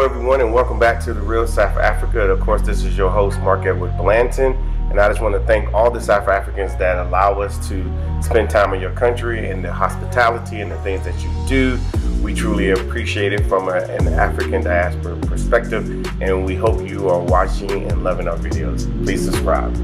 Hello everyone, and welcome back to The Real South Africa. Of course, this is your host, Mark Edward Blanton, and I just want to thank all the South Africans that allow us to spend time in your country and the hospitality and the things that you do. We truly appreciate it from an African diaspora perspective, and we hope you are watching and loving our videos. Please subscribe.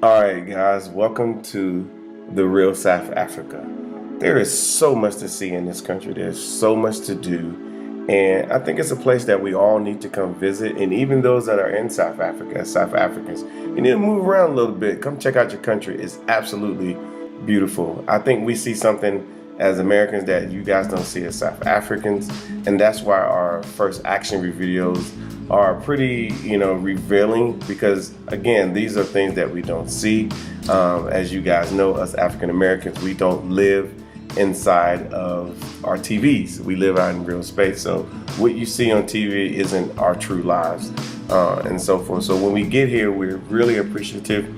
All right, guys, welcome to The Real South Africa. There is so much to see in this country. There's so much to do. And I think it's a place that we all need to come visit. And even those that are in South Africa, as South Africans, you need to move around a little bit. Come check out your country. It's absolutely beautiful. I think we see something as Americans that you guys don't see as South Africans. And that's why our first action videos are pretty, revealing, because again, these are things that we don't see. As you guys know, us African Americans, we don't live inside of our TVs. We live out in real space. So what you see on TV isn't our true lives, and so forth. So when we get here, we're really appreciative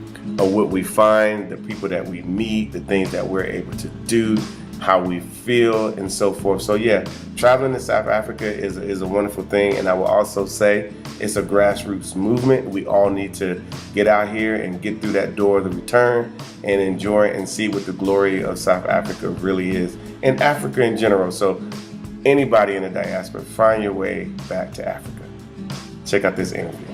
of what we find, the people that we meet, the things that we're able to do, how we feel, and so forth. So yeah, traveling to South Africa is a wonderful thing, and I will also say it's a grassroots movement. We all need to get out here and get through that door of the return and enjoy and see what the glory of South Africa really is, and Africa in general. So anybody in the diaspora, find your way back to Africa. Check out this interview.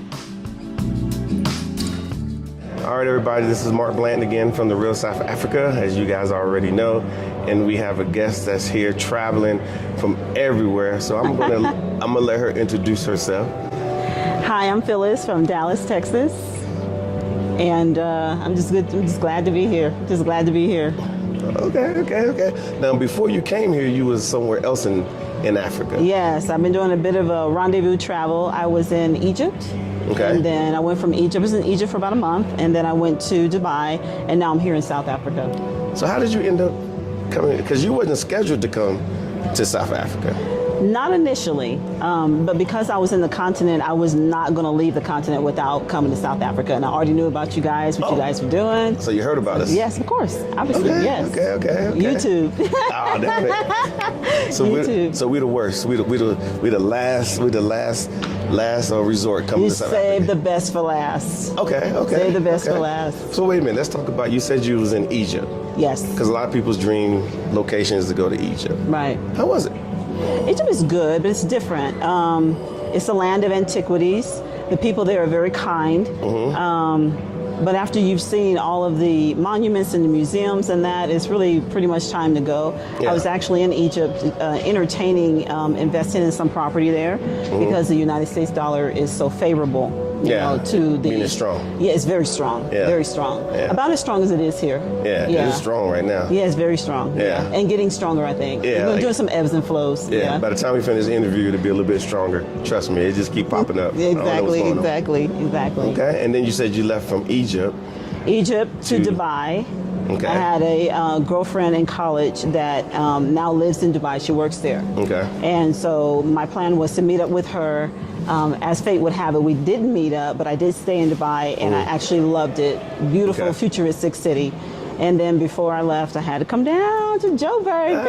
All right, everybody, this is Mark Blanton again from The Real South Africa, as you guys already know. And we have a guest that's here traveling from everywhere. So I'm gonna let her introduce herself. Hi, I'm Phyllis from Dallas, Texas. And I'm just glad to be here. Just glad to be here. Okay. Now, before you came here, you was somewhere else in Africa. Yes, I've been doing a bit of a rendezvous travel. I was in Egypt. Okay. And then I went from Egypt. I was in Egypt for about a month, and then I went to Dubai, and now I'm here in South Africa. So how did you end up coming? Because you wasn't scheduled to come to South Africa. Not initially, but because I was in the continent, I was not going to leave the continent without coming to South Africa. And I already knew about you guys, what you guys were doing. So you heard about us? Yes, of course. Obviously, yes. Okay. YouTube. Oh, damn it. So YouTube. So we the worst. We the last resort coming to South Africa. You saved the best for last. Okay. Save the best for last. So wait a minute. Let's talk about. You said you was in Egypt. Yes. Because a lot of people's dream location is to go to Egypt. Right. How was it? Egypt is good, but it's different. It's a land of antiquities. The people there are very kind. Mm-hmm. But after you've seen all of the monuments and the museums and that, it's really pretty much time to go. Yeah. I was actually in Egypt entertaining, investing in some property there, mm-hmm. because the United States dollar is so favorable. To the. Meaning it's strong. Yeah, it's very strong. Yeah. Very strong. Yeah. About as strong as it is here. Yeah, it is strong right now. Yeah, it's very strong. Yeah. And getting stronger, I think. Yeah. We're doing some ebbs and flows. Yeah. By the time we finish the interview, it'll be a little bit stronger. Trust me, it just keep popping up. Exactly. Okay, and then you said you left from Egypt to Dubai. Okay. I had a girlfriend in college that now lives in Dubai. She works there. Okay. And so my plan was to meet up with her. As fate would have it, we didn't meet up, but I did stay in Dubai, and I actually loved it. Beautiful, futuristic city. And then before I left, I had to come down to Joburg.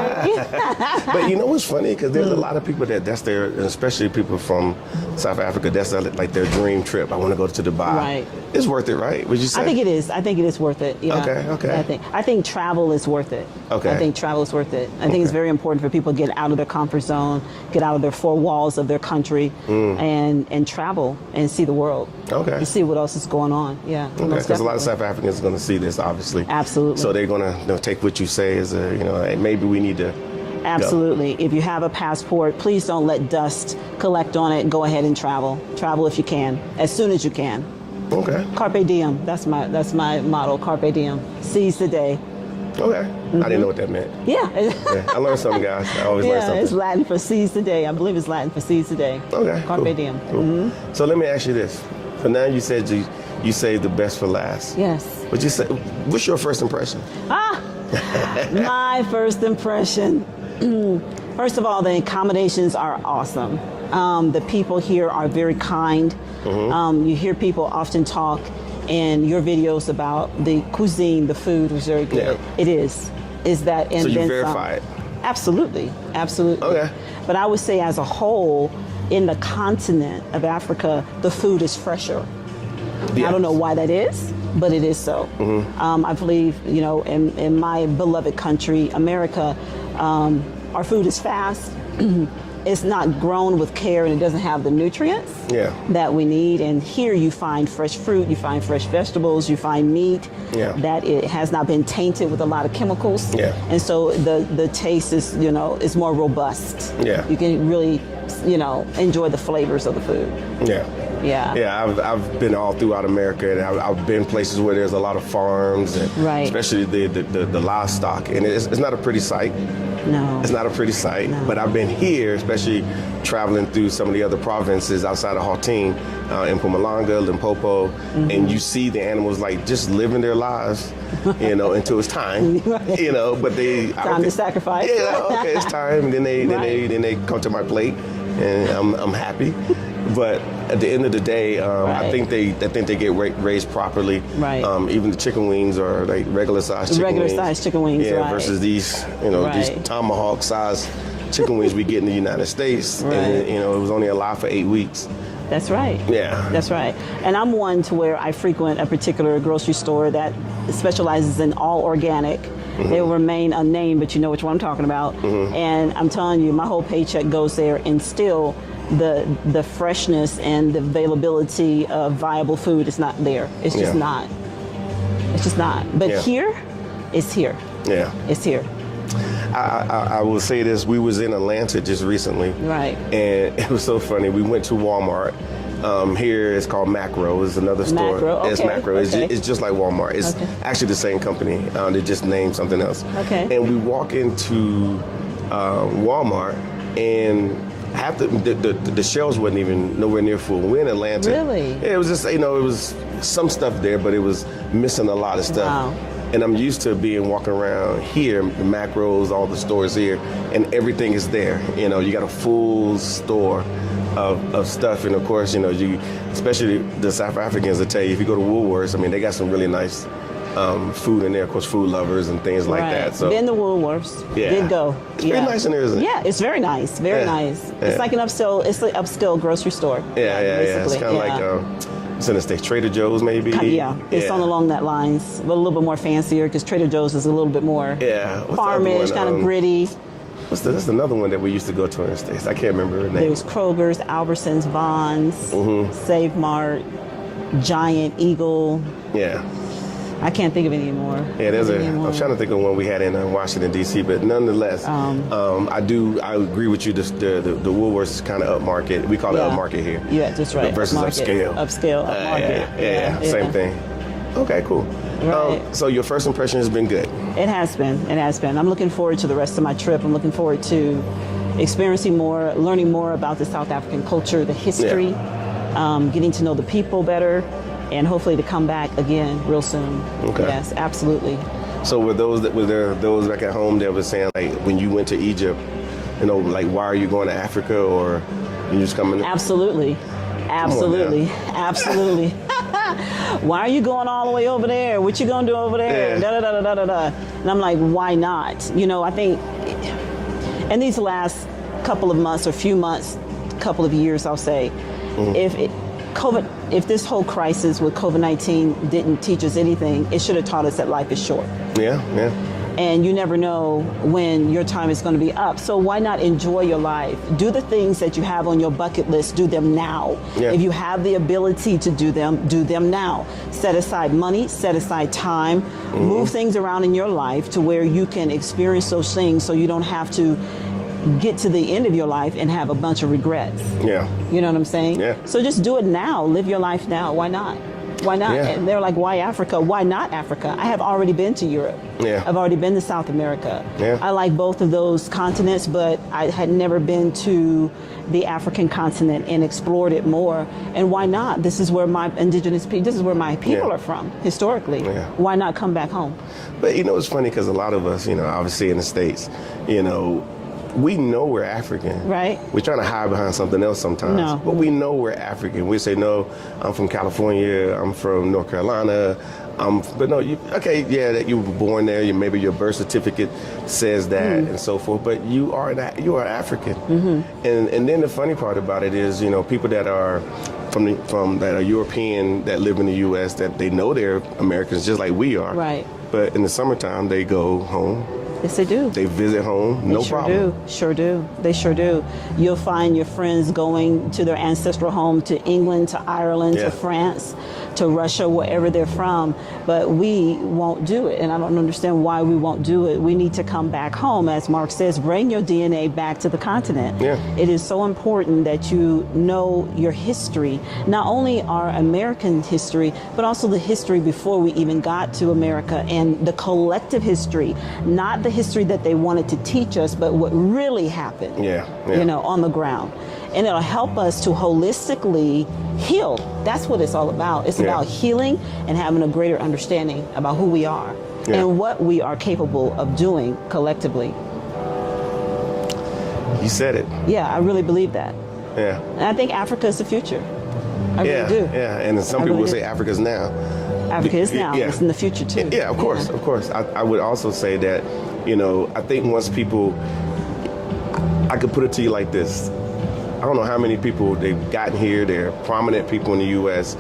But you know what's funny? Because there's a lot of people that's their, especially people from South Africa, that's like their dream trip. I want to go to Dubai. Right. It's worth it, right? Would you say? I think it is. I think it is worth it. Yeah. Okay. I think travel is worth it. Okay. I think travel is worth it. I think it's very important for people to get out of their comfort zone, get out of their four walls of their country, and travel and see the world. Okay. And see what else is going on. Yeah. Okay. Because a lot of South Africans are going to see this, obviously. Absolutely. So they're going to take what you say as maybe we need to. Absolutely. Go. If you have a passport, please don't let dust collect on it. Go ahead and travel. Travel if you can, as soon as you can. Okay. Carpe diem. That's my motto. Carpe diem. Seize the day. Okay. Mm-hmm. I didn't know what that meant. Yeah. I learned something, guys. I always learn something. It's Latin for seize the day. I believe it's Latin for seize the day. Okay. Carpe diem. Cool. Mm-hmm. So let me ask you this. So now you said you saved the best for last. Yes. But you say, what's your first impression? My first impression. First of all, the accommodations are awesome. The people here are very kind. You hear people often talk in your videos about the cuisine, the food was very good. Yeah. It is. Is that and So you then verify some. it? Absolutely, absolutely. Okay. But I would say as a whole, in the continent of Africa, the food is fresher. Yes. I don't know why that is, but it is so. I believe, in my beloved country, America, our food is fast. It's not grown with care, and it doesn't have the nutrients that we need. And here you find fresh fruit, you find fresh vegetables, you find meat that it has not been tainted with a lot of chemicals. And so the taste is, is more robust. You can really, enjoy the flavors of the food. Yeah, I've been all throughout America, and I've been places where there's a lot of farms, and especially the livestock, and it's not a pretty sight. No. It's not a pretty sight, but I've been here, especially traveling through some of the other provinces outside of Gauteng, in Mpumalanga, Limpopo, and you see the animals like just living their lives, until it's time, but they time to sacrifice. Okay, it's time, and then they come to my plate, and I'm happy. But at the end of the day, I think they get raised properly. Even the chicken wings are like regular sized chicken wings. Versus these, these tomahawk sized chicken wings we get in the United States. And it was only alive for 8 weeks. That's right. Yeah. That's right. And I'm one to where I frequent a particular grocery store that specializes in all organic. They will remain unnamed, but you know which one I'm talking about. And I'm telling you, my whole paycheck goes there, and still the freshness and the availability of viable food is not there. It's just not. It's just not. But here, it's here. Yeah. It's here. I will say this. We was in Atlanta just recently. And it was so funny. We went to Walmart. Here it's called Macro. It's another store. Macro. Okay. It's Macro. It's just like Walmart. It's actually the same company. They just named something else. And we walk into Walmart, and half the shelves wasn't even nowhere near full. We're in Atlanta. Really? Yeah, it was just, it was some stuff there, but it was missing a lot of stuff. Wow. And I'm used to walking around here, the Macros, all the stores here, and everything is there. You got a full store of stuff. And of course, especially the South Africans will tell you, if you go to Woolworths, they got some really nice food in there, of course, food lovers and things like that. So been to Woolworths. Did go. It's pretty nice in there, isn't it? Yeah, it's very nice. Very nice. It's like an upscale grocery store. Yeah. It's kind of like it's in the States, Trader Joe's maybe. It's on along that lines, but a little bit more fancier because Trader Joe's is a little bit more farmish, kind of gritty. That's another one that we used to go to in the States. I can't remember her name. There's Kroger's, Albertsons, Vons, Save Mart, Giant Eagle. Yeah. I can't think of any more. Yeah, I'm trying to think of one we had in Washington D.C., but nonetheless, I agree with you. The Woolworths is kind of upmarket. We call it upmarket here. Yeah, that's right. Versus upscale. Upscale, upmarket. Yeah, same thing. Okay, cool. Right. So your first impression has been good. It has been. It has been. I'm looking forward to the rest of my trip. I'm looking forward to experiencing more, learning more about the South African culture, the history, getting to know the people better, and hopefully to come back again real soon. Okay. Yes, absolutely. So were there those back at home that were saying, like, when you went to Egypt, like, why are you going to Africa, or you just coming? Absolutely. Why are you going all the way over there? What you gonna do over there? And I'm like, why not? I think in these last couple of months or few months, couple of years, I'll say, if this whole crisis with COVID-19 didn't teach us anything, it should have taught us that life is short. Yeah. And you never know when your time is going to be up. So why not enjoy your life? Do the things that you have on your bucket list, do them now. If you have the ability to do them now. Set aside money, set aside time, move things around in your life to where you can experience those things so you don't have to get to the end of your life and have a bunch of regrets. Yeah. You know what I'm saying? Yeah. So just do it now. Live your life now. Why not? Why not? Yeah. And they're like, why Africa? Why not Africa? I have already been to Europe. Yeah. I've already been to South America. Yeah. I like both of those continents, but I had never been to the African continent and explored it more. And why not? This is where my indigenous people, this is where my people are from, historically. Yeah. Why not come back home? But it's funny because a lot of us, obviously in the States, we know we're African. Right. We're trying to hide behind something else sometimes. No. But we know we're African. We say, no, I'm from California, I'm from North Carolina. But no, that you were born there. Maybe your birth certificate says that and so forth. But you are African. Mm-hmm. And then the funny part about it is, people that are that are European that live in the U.S. that they know they're Americans just like we are. Right. But in the summertime, they go home. Yes, they do. They visit home, no problem. Sure do. They sure do. You'll find your friends going to their ancestral home, to England, to Ireland, to France, to Russia, wherever they're from. But we won't do it. And I don't understand why we won't do it. We need to come back home. As Mark says, bring your DNA back to the continent. Yeah. It is so important that you know your history, not only our American history, but also the history before we even got to America, and the collective history, not the history that they wanted to teach us, but what really happened, on the ground. And it'll help us to holistically heal. That's what it's all about. It's about healing and having a greater understanding about who we are and what we are capable of doing collectively. You said it. Yeah, I really believe that. Yeah. And I think Africa is the future. I really do. Yeah, and some people will say Africa's now. Africa is now. It's in the future too. Yeah, of course, of course. I would also say that, I think once people, I could put it to you like this. I don't know how many people they've gotten here. They're prominent people in the U.S.,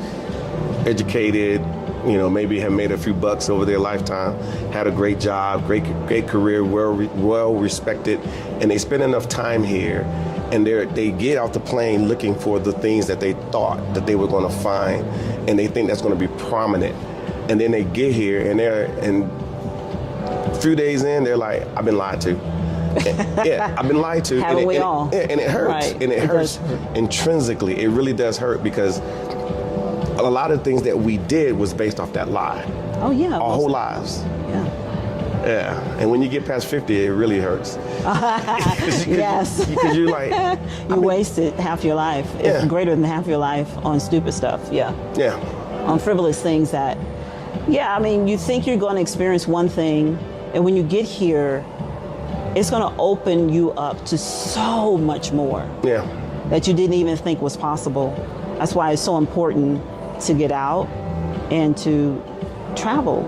educated, maybe have made a few bucks over their lifetime, had a great job, great career, well respected, and they spend enough time here, and they get off the plane looking for the things that they thought that they were going to find, and they think that's going to be prominent, and then they get here, and a few days in, they're like, I've been lied to. I've been lied to. Haven't we all? And it hurts. Right. And it hurts intrinsically. It really does hurt because a lot of things that we did was based off that lie. Oh, yeah. Our whole lives. Yeah. Yeah. And when you get past 50, it really hurts. Yes. Because you're like... you wasted half your life. It's greater than half your life on stupid stuff. Yeah. Yeah. On frivolous things that... Yeah, I mean, you think you're going to experience one thing, and when you get here, it's going to open you up to so much more that you didn't even think was possible. That's why it's so important to get out and to travel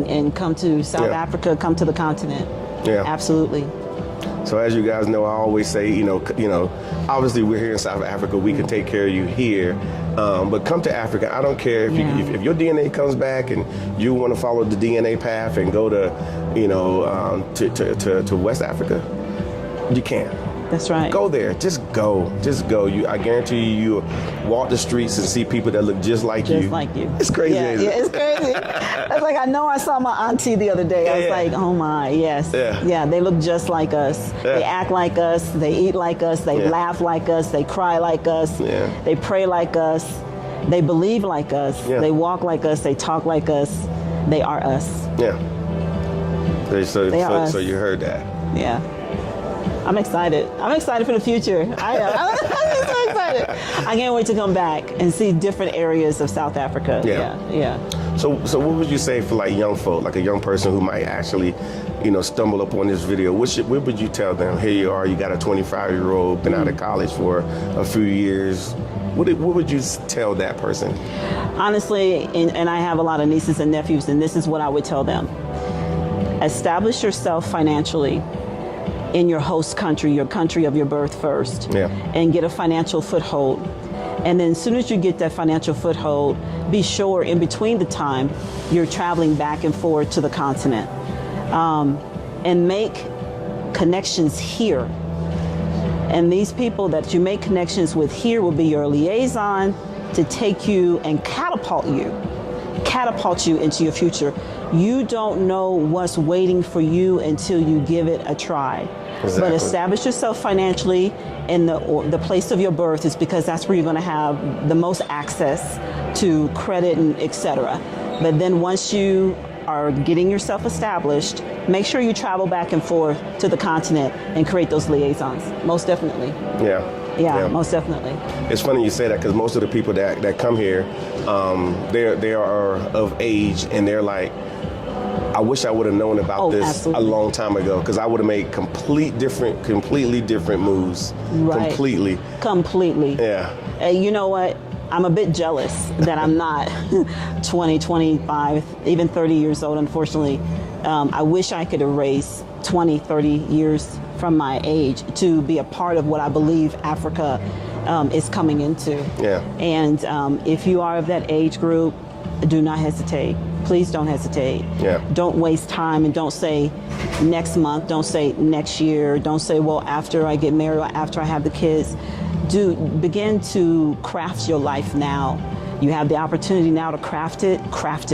and come to South Africa, come to the continent. Yeah, absolutely. So as you guys know, I always say, obviously we're here in South Africa. We can take care of you here, but come to Africa. I don't care if your DNA comes back and you want to follow the DNA path and go to, to West Africa. You can. That's right. Go there. Just go. I guarantee you walk the streets and see people that look just like you. Just like you. It's crazy. Yeah, it's crazy. It's like, I know I saw my auntie the other day. I was like, oh my, yes. Yeah, they look just like us. They act like us. They eat like us. They laugh like us. They cry like us. They pray like us. They believe like us. They walk like us. They talk like us. They are us. Yeah. So you heard that. Yeah. I'm excited. I'm excited for the future. I am. I'm so excited. I can't wait to come back and see different areas of South Africa. Yeah. So what would you say for like young folk, like a young person who might actually, stumble upon this video? What would you tell them? Here you are, you got a 25-year-old, been out of college for a few years. What would you tell that person? Honestly, and I have a lot of nieces and nephews, and this is what I would tell them. Establish yourself financially in your host country, your country of your birth first, and get a financial foothold. And then as soon as you get that financial foothold, be sure in between the time you're traveling back and forth to the continent, and make connections here. And these people that you make connections with here will be your liaison to take you and catapult you into your future. You don't know what's waiting for you until you give it a try. Exactly. But establish yourself financially in the place of your birth, is because that's where you're going to have the most access to credit and etc. But then once you are getting yourself established, make sure you travel back and forth to the continent and create those liaisons. Most definitely. Yeah, most definitely. It's funny you say that, because most of the people that come here, they are of age, and they're like, I wish I would have known about this absolutely. a long time ago, because I would have made completely different moves. Right. Completely. Yeah. You know what? I'm a bit jealous that I'm not 20, 25, even 30 years old, unfortunately. I wish I could erase 20, 30 years from my age to be a part of what I believe Africa is coming into. Yeah. And if you are of that age group, do not hesitate. Please don't hesitate. Yeah. Don't waste time, and don't say next month, don't say next year, don't say, well, after I get married or after I have the kids. Begin to craft your life now. You have the opportunity now to craft it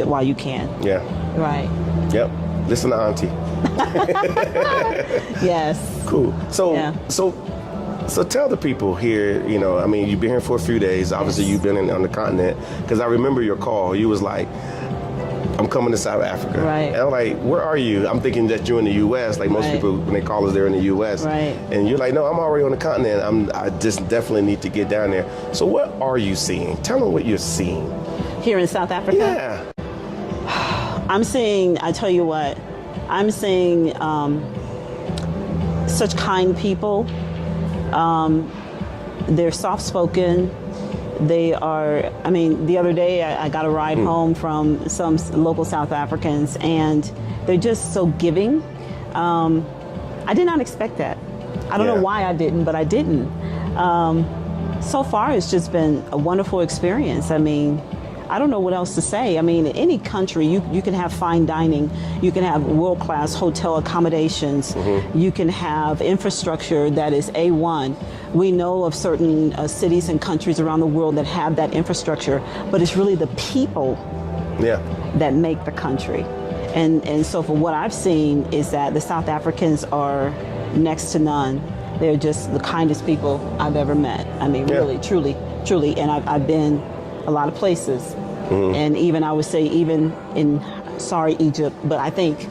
while you can. Yeah. Right. Yep. Listen to Auntie. Yes. Cool. So, Yeah. so tell the people here, you know, I mean, you've been here for a few days. Obviously, Yes. you've been on the continent. Because I remember your call. You was like, I'm coming to South Africa. Right. And I'm like, where are you? I'm thinking that you're in the U.S. Like most Right. people, when they call us, they're in the U.S. Right. And you're like, no, I'm already on the continent. I just definitely need to get down there. So what are you seeing? Tell them what you're seeing. Here in South Africa? Yeah. I'm seeing, I tell you what, I'm seeing such kind people. They're soft-spoken. They are, I mean, the other day I got a ride home from some local South Africans, and they're just so giving. I did not expect that. I don't know why I didn't, but I didn't. So far, it's just been a wonderful experience. I mean, I don't know what else to say. I mean, in any country, you can have fine dining, you can have world-class hotel accommodations, you can have infrastructure that is A1. We know of certain cities and countries around the world that have that infrastructure, but it's really the people that make the country. And so for what I've seen is that the South Africans are next to none. They're just the kindest people I've ever met. I mean, really, truly. And I've been a lot of places. And even, I would say, even in, sorry, Egypt, but I think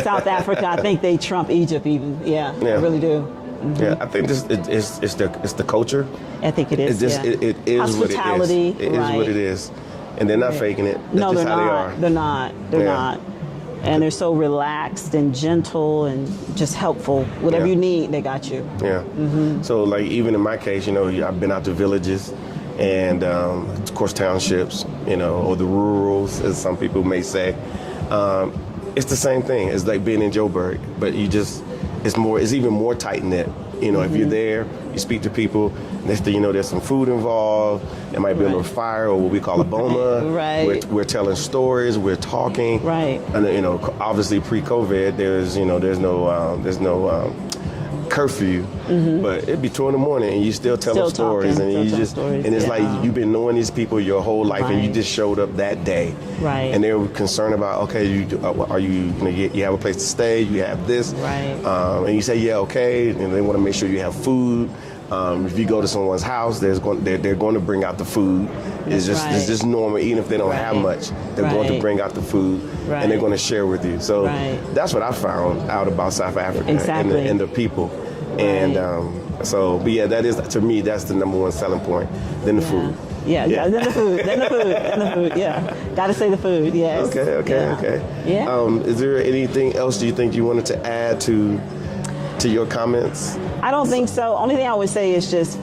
South Africa, I think they trump Egypt even. I really do. Yeah, I think it's the culture. I think it is. It is hospitality, what it is. It is what it is. And they're not faking it. That's no, just they're how not. They're not. They're not. And they're so relaxed and gentle and just helpful. Whatever you need, they got you. Yeah. So, like, even in my case, you know, I've been out to villages and, of course, townships, you know, or the rurals, as some people may say. It's the same thing. It's like being in Joburg, but it's even more tight-knit. You know, if you're there, you speak to people, next thing you know, there's some food involved. There might be a little fire, or what we call a boma. We're telling stories, we're talking. And, you know, obviously pre-COVID, there's no curfew, but it'd be 2 in the morning and you still telling stories, and it's like you've been knowing these people your whole life, and you just showed up that day, and they were concerned about, okay, you have a place to stay, you have this, and you say okay, and they want to make sure you have food. If you go to someone's house, they're going to bring out the food. It's just normal. Even if they don't have much, they're going to bring out the food, and they're going to share with you. So that's what I found out about South Africa and the people. And but yeah, that is, to me, that's the number one selling point. Then the food. Then the food. Yeah, gotta say the food. Yes. Okay. Yeah. Is there anything else do you think you wanted to add to your comments? I don't think so. Only thing I would say is just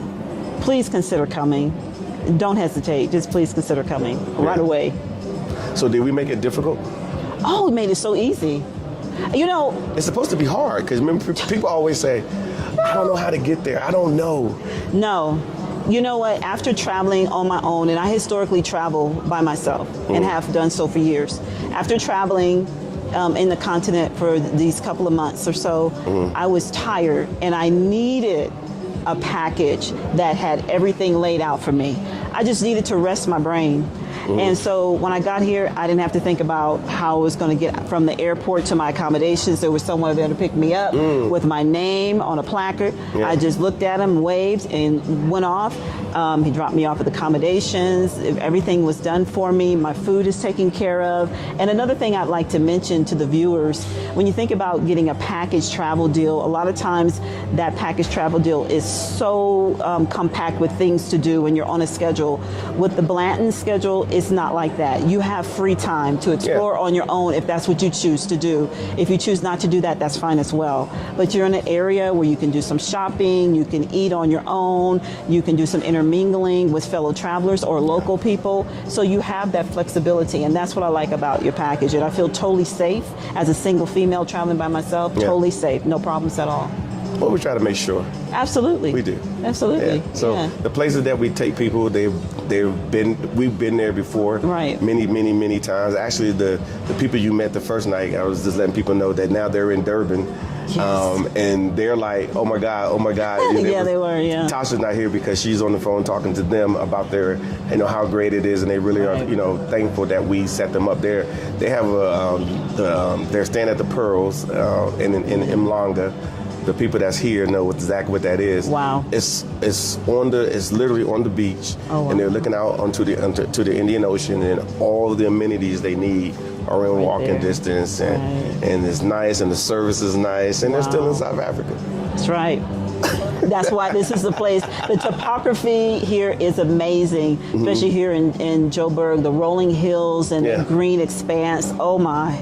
please consider coming. Don't hesitate. Just please consider coming right away. So did we make it difficult? Oh, we made it so easy. You know, it's supposed to be hard, because remember, people always say, I don't know how to get there. I don't know. No. You know what? After traveling on my own, and I historically travel by myself and have done so for years. After traveling in the continent for these couple of months or so, I was tired and I needed a package that had everything laid out for me. I just needed to rest my brain. And so when I got here, I didn't have to think about how I was going to get from the airport to my accommodations. There was someone there to pick me up with my name on a placard. I just looked at him, waved, and went off. He dropped me off at the accommodations. Everything was done for me. My food is taken care of. And another thing I'd like to mention to the viewers, when you think about getting a package travel deal, a lot of times that package travel deal is so compact with things to do when you're on a schedule. With the Blanton schedule, it's not like that. You have free time to explore on your own if that's what you choose to do. If you choose not to do that, that's fine as well. But you're in an area where you can do some shopping, you can eat on your own, you can do some intermingling with fellow travelers or local people. So you have that flexibility, and that's what I like about your package. And I feel totally safe as a single female traveling by myself, totally safe, no problems at all. Well, we try to make sure. Absolutely. We do. Absolutely. Yeah. So the places that we take people, we've been there before. Right. Many times. Actually, the people you met the first night, I was just letting people know that now they're in Durban. Yes. And they're like, oh my God. Yeah, they were, yeah. Tasha's not here because she's on the phone talking to them about their, how great it is, and they really are, thankful that we set them up there. They have they're staying at the Pearls in Mlanga. The people that's here know exactly what that is. Wow. It's literally on the beach, and they're looking out onto to the Indian Ocean, and all of the amenities they need are in walking distance, and it's nice, and the service is nice, and they're still in South Africa. That's right. That's why this is the place. The topography here is amazing, especially here in Joburg, the rolling hills and the green expanse. Oh my.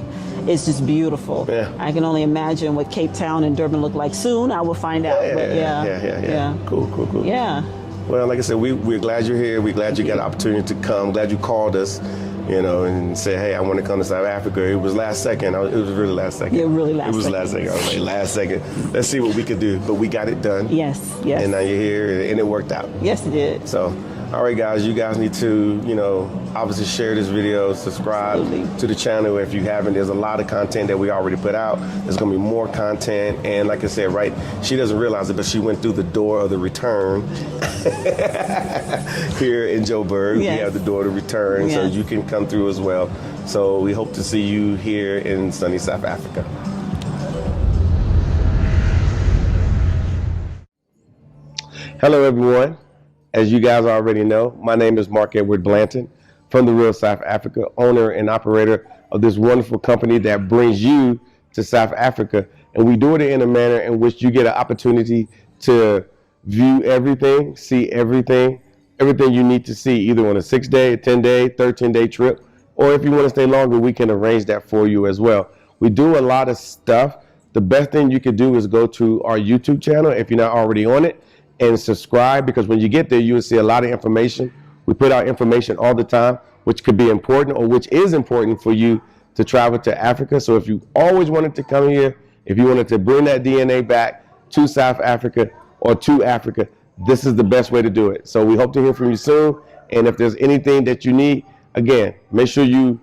It's just beautiful. Yeah. I can only imagine what Cape Town and Durban look like. Soon I will find out. Yeah. Cool. Yeah. Well, like I said, we're glad you're here. We're glad you got the opportunity to come. Glad you called us, and said, hey, I want to come to South Africa. It was last second. It was really last second. Yeah, really last second. It was last second. I was like, last second. Let's see what we could do. But we got it done. Yes. And now you're here, and it worked out. Yes, it did. So, all right, guys, you guys need to, obviously share this video, subscribe to the channel if you haven't. There's a lot of content that we already put out. There's going to be more content. And like I said, right, she doesn't realize it, but she went through the door of the return here in Joburg. Yes. We have the door to return, so you can come through as well. So we hope to see you here in sunny South Africa. Hello, everyone. As you guys already know, my name is Mark Edward Blanton from The Real South Africa, owner and operator of this wonderful company that brings you to South Africa. And we do it in a manner in which you get an opportunity to view everything, see everything you need to see, either on a 6-day, 10-day, 13-day trip, or if you want to stay longer, we can arrange that for you as well. We do a lot of stuff. The best thing you could do is go to our YouTube channel if you're not already on it, and subscribe, because when you get there, you will see a lot of information. We put out information all the time, which could be important or which is important for you to travel to Africa. So if you always wanted to come here, if you wanted to bring that DNA back to South Africa or to Africa, this is the best way to do it. So we hope to hear from you soon. And if there's anything that you need, again, make sure you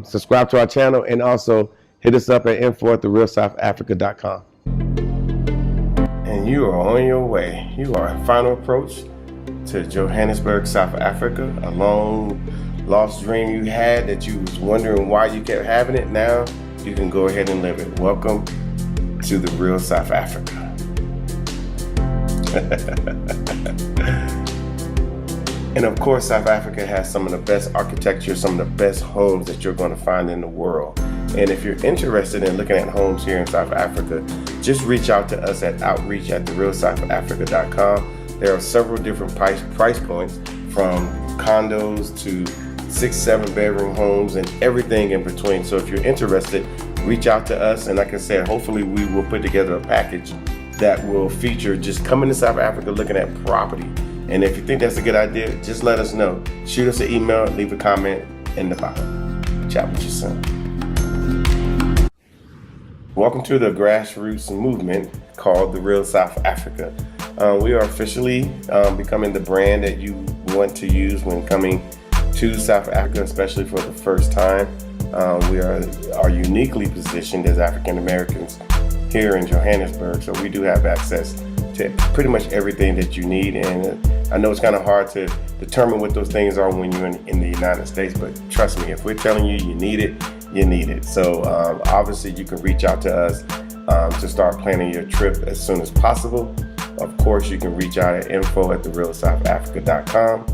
subscribe to our channel, and also hit us up at info@therealsouthafrica.com. And you are on your way. You are in final approach to Johannesburg, South Africa, a long lost dream you had that you was wondering why you kept having it. Now you can go ahead and live it. Welcome to the real South Africa. And of course, South Africa has some of the best architecture, some of the best homes that you're going to find in the world. And if you're interested in looking at homes here in South Africa, just reach out to us at outreach@therealsouthafrica.com. There are several different price points, from condos to 6-7 bedroom homes and everything in between. So if you're interested, reach out to us. And like I said, hopefully we will put together a package that will feature just coming to South Africa looking at property. And if you think that's a good idea, just let us know. Shoot us an email, leave a comment in the bottom. Chat with you soon. Welcome to the grassroots movement called The Real South Africa. We are officially becoming the brand that you want to use when coming to South Africa, especially for the first time. We are uniquely positioned as African Americans here in Johannesburg, so we do have access to pretty much everything that you need. And I know it's kind of hard to determine what those things are when you're in the United States, but trust me, if we're telling you you need it, you need it. So obviously you can reach out to us to start planning your trip as soon as possible. Of course, you can reach out at info@therealsouthafrica.com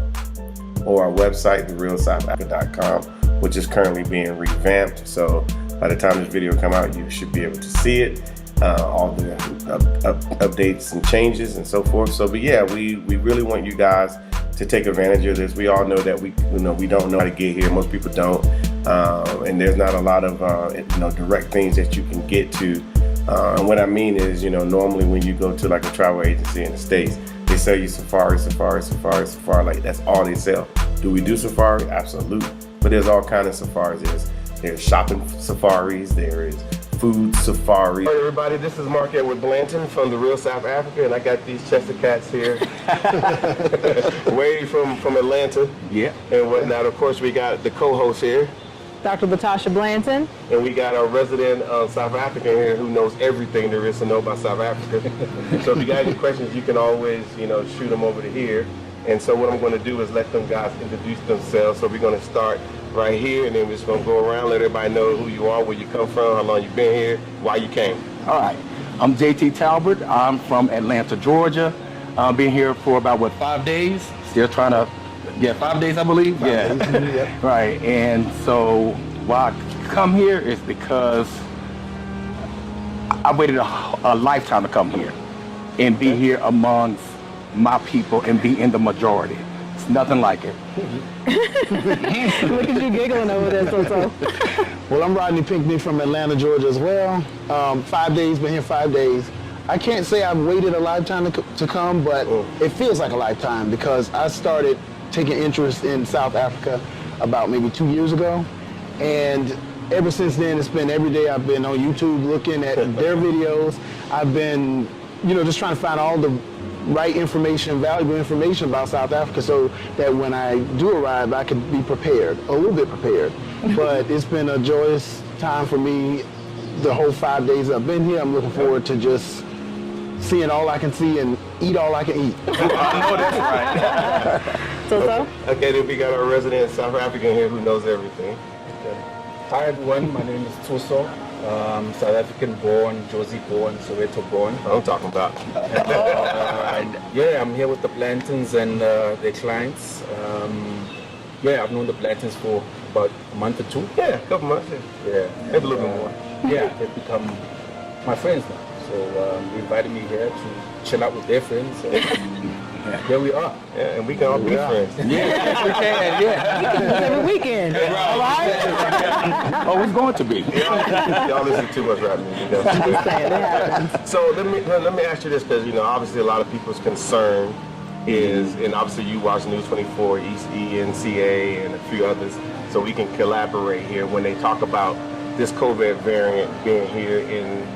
or our website, therealsouthafrica.com, which is currently being revamped. So by the time this video come out, you should be able to see it, all the updates and changes and so forth. So, but yeah, we really want you guys to take advantage of this. We all know that we don't know how to get here. Most people don't, and there's not a lot of direct things that you can get to. And what I mean is, normally when you go to like a travel agency in the States, they sell you safari. Like that's all they sell. Do we do safari? Absolutely. But there's all kinds of safaris. There's shopping safaris. There is food safari. Hey everybody, this is Mark Edward Blanton from the Real South Africa, and I got these Chester cats here, way from Atlanta, and whatnot. Of course, we got the co-host here, Dr. Latasha Blanton, and we got our resident South African here who knows everything there is to know about South Africa. So if you got any questions, you can always shoot them over to here. And so what I'm going to do is let them guys introduce themselves. So we're going to start right here, and then we're just going to go around, let everybody know who you are, where you come from, how long you've been here, why you came. All right. I'm JT Talbert. I'm from Atlanta, Georgia. I've been here for about, 5 days? Still trying to, 5 days, I believe? Yeah. Right. And so why I come here is because I waited a lifetime to come here and be here amongst my people and be in the majority. It's nothing like it. Look at you giggling over there, so. Well, I'm Rodney Pinkney from Atlanta, Georgia as well. 5 days, been here 5 days. I can't say I've waited a lifetime to come, but it feels like a lifetime because I started taking interest in South Africa about maybe 2 years ago. And ever since then, it's been every day I've been on YouTube looking at their videos. I've been, just trying to find all the right information, valuable information about South Africa so that when I do arrive, I can be prepared, a little bit prepared. But it's been a joyous time for me the whole 5 days I've been here. I'm looking forward to just seeing all I can see and eat all I can eat. I know that's right. So? Okay, then we got our resident South African here who knows everything. Hi everyone, my name is Tuso. South African born, Josie born, Soweto born. I'm talking about. I'm here with the Blantons and their clients. I've known the Blantons for about a month or two. Yeah, a couple months. Yeah, maybe a little bit more. Yeah, they've become my friends now. So they invited me here to chill out with their friends. So here we are. Yeah, and we can all be friends. Yeah, we can, Every weekend. All right? Oh, it's going to be. Y'all listen too much rap music. So let me ask you this, because obviously a lot of people's concern is, and obviously you watch News 24, ENCA, and a few others, so we can collaborate here when they talk about this COVID variant being here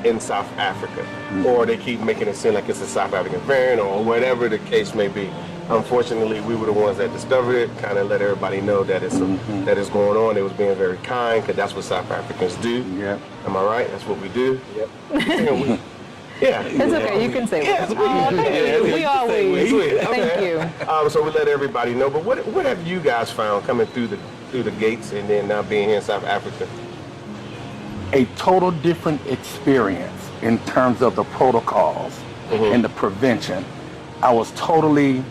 in South Africa, or they keep making it seem like it's a South African variant or whatever the case may be. Unfortunately, we were the ones that discovered it, kind of let everybody know that it's going on. It was being very kind, because that's what South Africans do. Yeah. Am I right? That's what we do. Yep. Yeah. It's okay, you can say Yes, we are we. Sweet. Thank you. So we let everybody know. But what have you guys found coming through the gates and then now being here in South Africa? A total different experience in terms of the protocols and the prevention. I was totally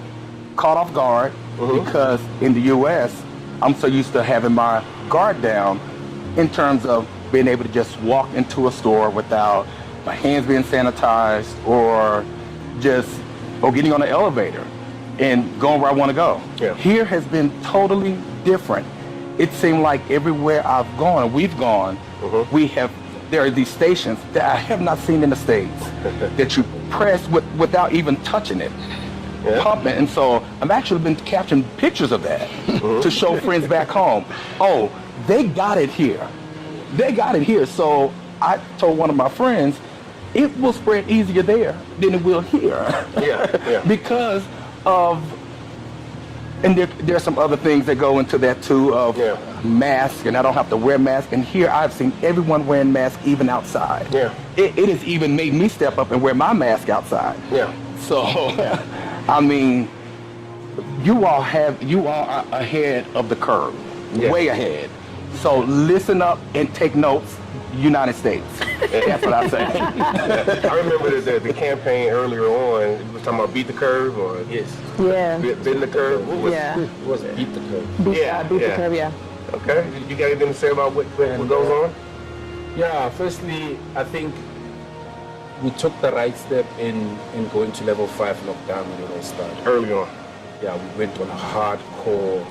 caught off guard because in the U.S., I'm so used to having my guard down in terms of being able to just walk into a store without my hands being sanitized or getting on the elevator and going where I want to go. Yeah. Here has been totally different. It seemed like everywhere I've gone, we've gone, there are these stations that I have not seen in the States that you press without even touching it, pumping. And so I've actually been capturing pictures of that to show friends back home. Oh, they got it here. They got it here. So I told one of my friends, it will spread easier there than it will here. Because of, and there are some other things that go into that too, of masks, and I don't have to wear masks. And here I've seen everyone wearing masks, even outside. It has even made me step up and wear my mask outside. So, I mean, you all are ahead of the curve, way ahead. So listen up and take notes, United States. That's what I say. I remember the campaign earlier on. We were talking about beat the curve, or bend the curve. What was It was beat the curve. Beat the curve, yeah. Okay. You got anything to say about what goes on? Yeah. Firstly, I think we took the right step in going to level 5 lockdown when it all started. Early on. we went on a hardcore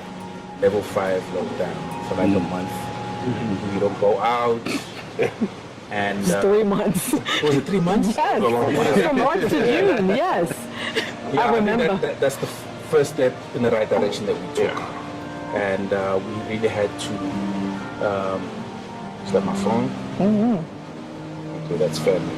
level 5 lockdown for like a month. We don't go out. And It's 3 months. was it 3 months? Yes. From March to June. Yes. Yeah, I remember. think that's the first step in the right direction that we took. And we really had to. Is that my phone? Okay, that's family.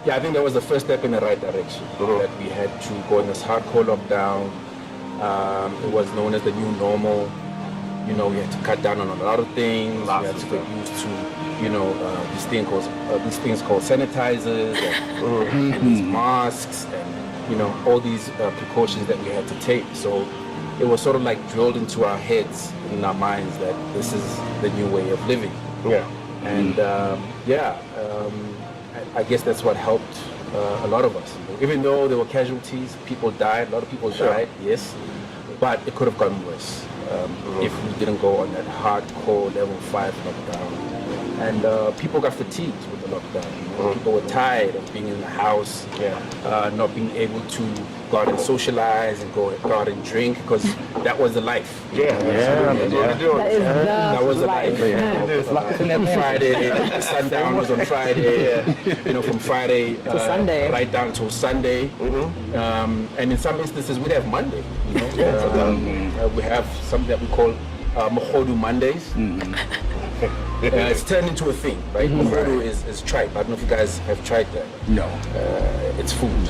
I think that was the first step in the right direction. That we had to go in this hardcore lockdown. It was known as the new normal. We had to cut down on a lot of things. We had to get used to, these things called sanitizers and these masks and, all these precautions that we had to take. So it was sort of like drilled into our heads, in our minds, that this is the new way of living. Yeah. And I guess that's what helped a lot of us. Even though there were casualties, people died, a lot of people died, yes, but it could have gone worse. If we didn't go on that hardcore level 5 lockdown. And people got fatigued with the lockdown. People were tired of being in the house, not being able to go out and socialize and go out and drink, because that was the life. That was the life. Friday, sundown was on Friday. From Friday to Sunday, right down till Sunday. And in some instances, we'd have Monday. We have something that we call Mohodu Mondays. It's turned into a thing, right? Mohodu is tripe. I don't know if you guys have tried that. No. It's food.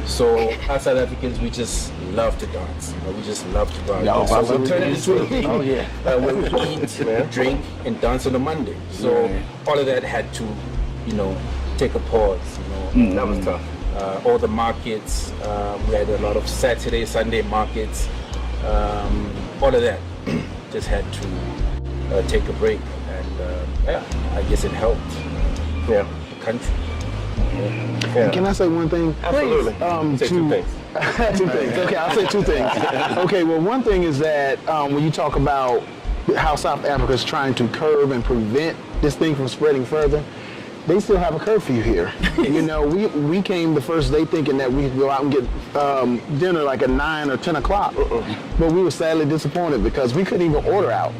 So us South Africans, we just love to dance. We just love to dance. So we turn it into a thing where we eat, drink, and dance on a Monday. So all of that had to, take a pause. That was tough. All the markets, we had a lot of Saturday, Sunday markets. All of that just had to take a break. And I guess it helped the country. Can I say one thing? Absolutely. Say two things. Two things. Okay, I'll say two things. Okay, well, one thing is that when you talk about how South Africa is trying to curb and prevent this thing from spreading further, they still have a curfew here. We came the first day thinking that we'd go out and get dinner like at 9 or 10 o'clock. But we were sadly disappointed because we couldn't even order out.